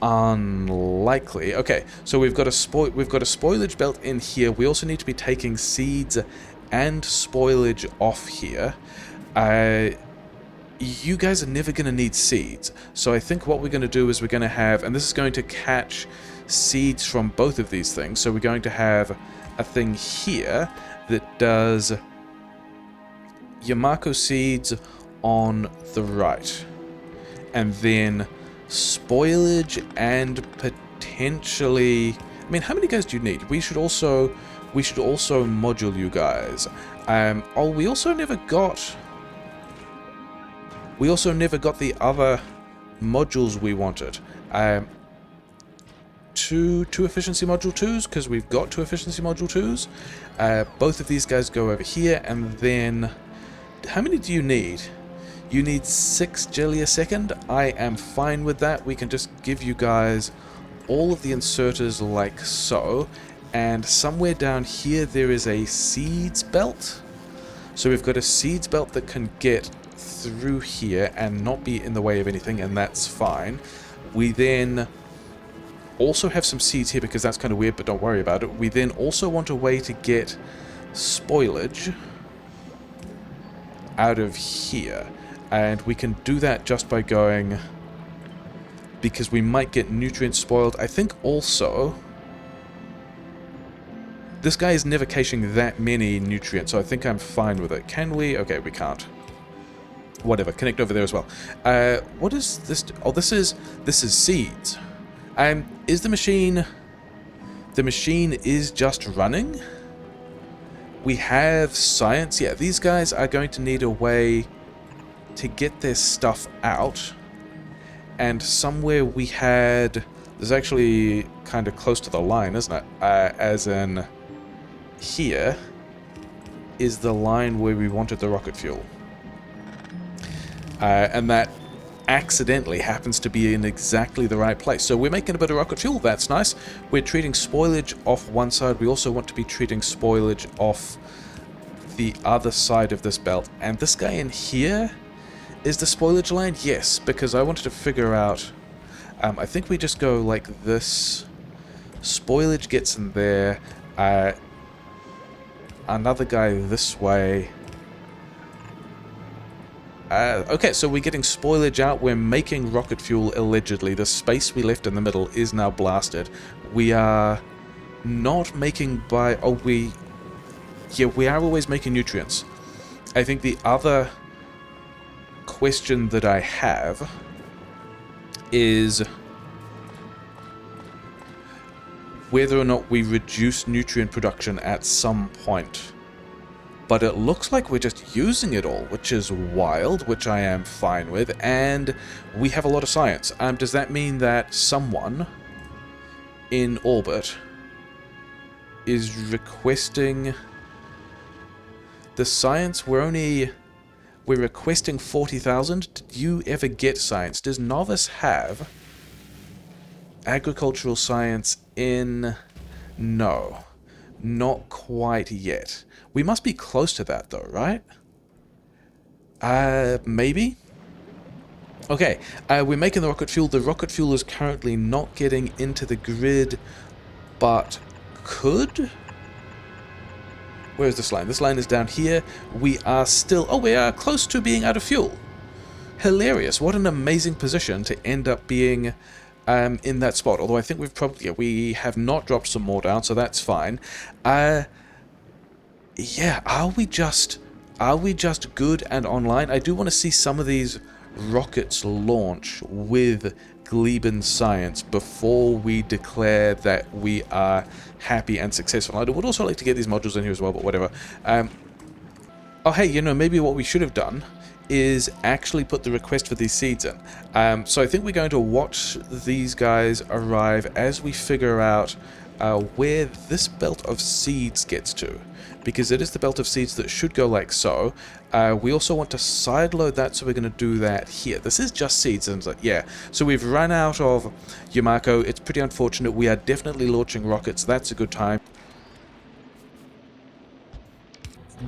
unlikely. Okay, so we've got a spoilage belt in here. We also need to be taking seeds and spoilage off here. You guys are never going to need seeds. So I think what we're going to do is we're going to have, and this is going to catch seeds from both of these things. So we're going to have a thing here that does Yamako seeds on the right. And then spoilage and potentially... I mean, how many guys do you need? We should also module you guys. Oh, we also never got... We also never got the other modules we wanted. Two efficiency module 2s, because we've got 2 efficiency module 2s. Both of these guys go over here, and then... How many do you need? You need 6 jelly a second. I am fine with that. We can just give you guys all of the inserters like so. And somewhere down here there is a seeds belt. So we've got a seeds belt that can get through here and not be in the way of anything, and that's fine. We then also have some seeds here because that's kind of weird, but don't worry about it. We then also want a way to get spoilage out of here, and we can do that just by going, because we might get nutrients spoiled. I think also this guy is never caching that many nutrients, so I think I'm fine with it. Can we? Okay, we can't. Whatever, connect over there as well. What is this? Oh, this is seeds. Is the machine... The machine is just running? We have science. Yeah, these guys are going to need a way to get their stuff out. And somewhere we had... There's actually kind of close to the line, isn't it? As in... Here is the line where we wanted the rocket fuel. And that accidentally happens to be in exactly the right place. So we're making a bit of rocket fuel, that's nice. We're treating spoilage off one side. We also want to be treating spoilage off the other side of this belt. And this guy in here is the spoilage line? Yes, because I wanted to figure out... I think we just go like this. Spoilage gets in there. Another guy this way. Okay, so we're getting spoilage out. We're making rocket fuel, allegedly. The space we left in the middle is now blasted. We are not making by... Oh, we... Yeah, we are always making nutrients. I think the other question that I have is whether or not we reduce nutrient production at some point. But it looks like we're just using it all, which is wild, which I am fine with, and we have a lot of science. Does that mean that someone in orbit is requesting the science? We're requesting 40,000. Did you ever get science? Does Novice have agricultural science in... No, not quite yet. We must be close to that though, right? Maybe? Okay, we're making the rocket fuel. The rocket fuel is currently not getting into the grid, but could? Where's this line? This line is down here. We are still... Oh, we are close to being out of fuel. Hilarious. What an amazing position to end up being in that spot. Although I think we've probably... Yeah, we have not dropped some more down, so that's fine. Yeah, are we just good and online? I do want to see some of these rockets launch with Gleban science before we declare that we are happy and successful. I would also like to get these modules in here as well, but whatever. Oh, hey, you know, maybe what we should have done is actually put the request for these seeds in. So I think we're going to watch these guys arrive as we figure out where this belt of seeds gets to, because it is the belt of seeds that should go like so. We also want to sideload that, so we're going to do that here. This is just seeds, and yeah. So we've run out of Yumako. It's pretty unfortunate. We are definitely launching rockets. That's a good time.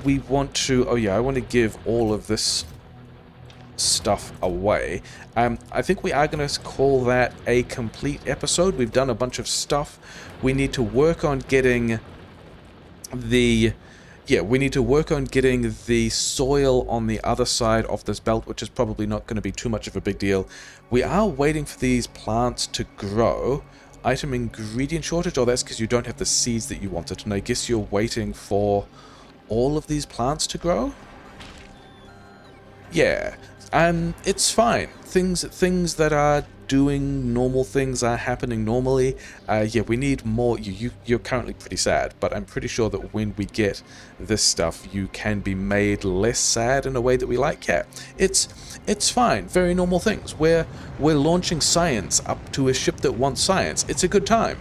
We want to... Oh yeah, I want to give all of this stuff away. I think we are going to call that a complete episode. We've done a bunch of stuff. We need to work on getting the... Yeah, we need to work on getting the soil on the other side of this belt, which is probably not going to be too much of a big deal. We are waiting for these plants to grow. Item ingredient shortage? Oh, that's because you don't have the seeds that you wanted. And I guess you're waiting for all of these plants to grow? Yeah. It's fine. Things that are doing normal things are happening normally. Yeah, we need more. You're currently pretty sad, but I'm pretty sure that when we get this stuff, you can be made less sad in a way that we like. Yeah, it's fine. Very normal things. We're launching science up to a ship that wants science. It's a good time.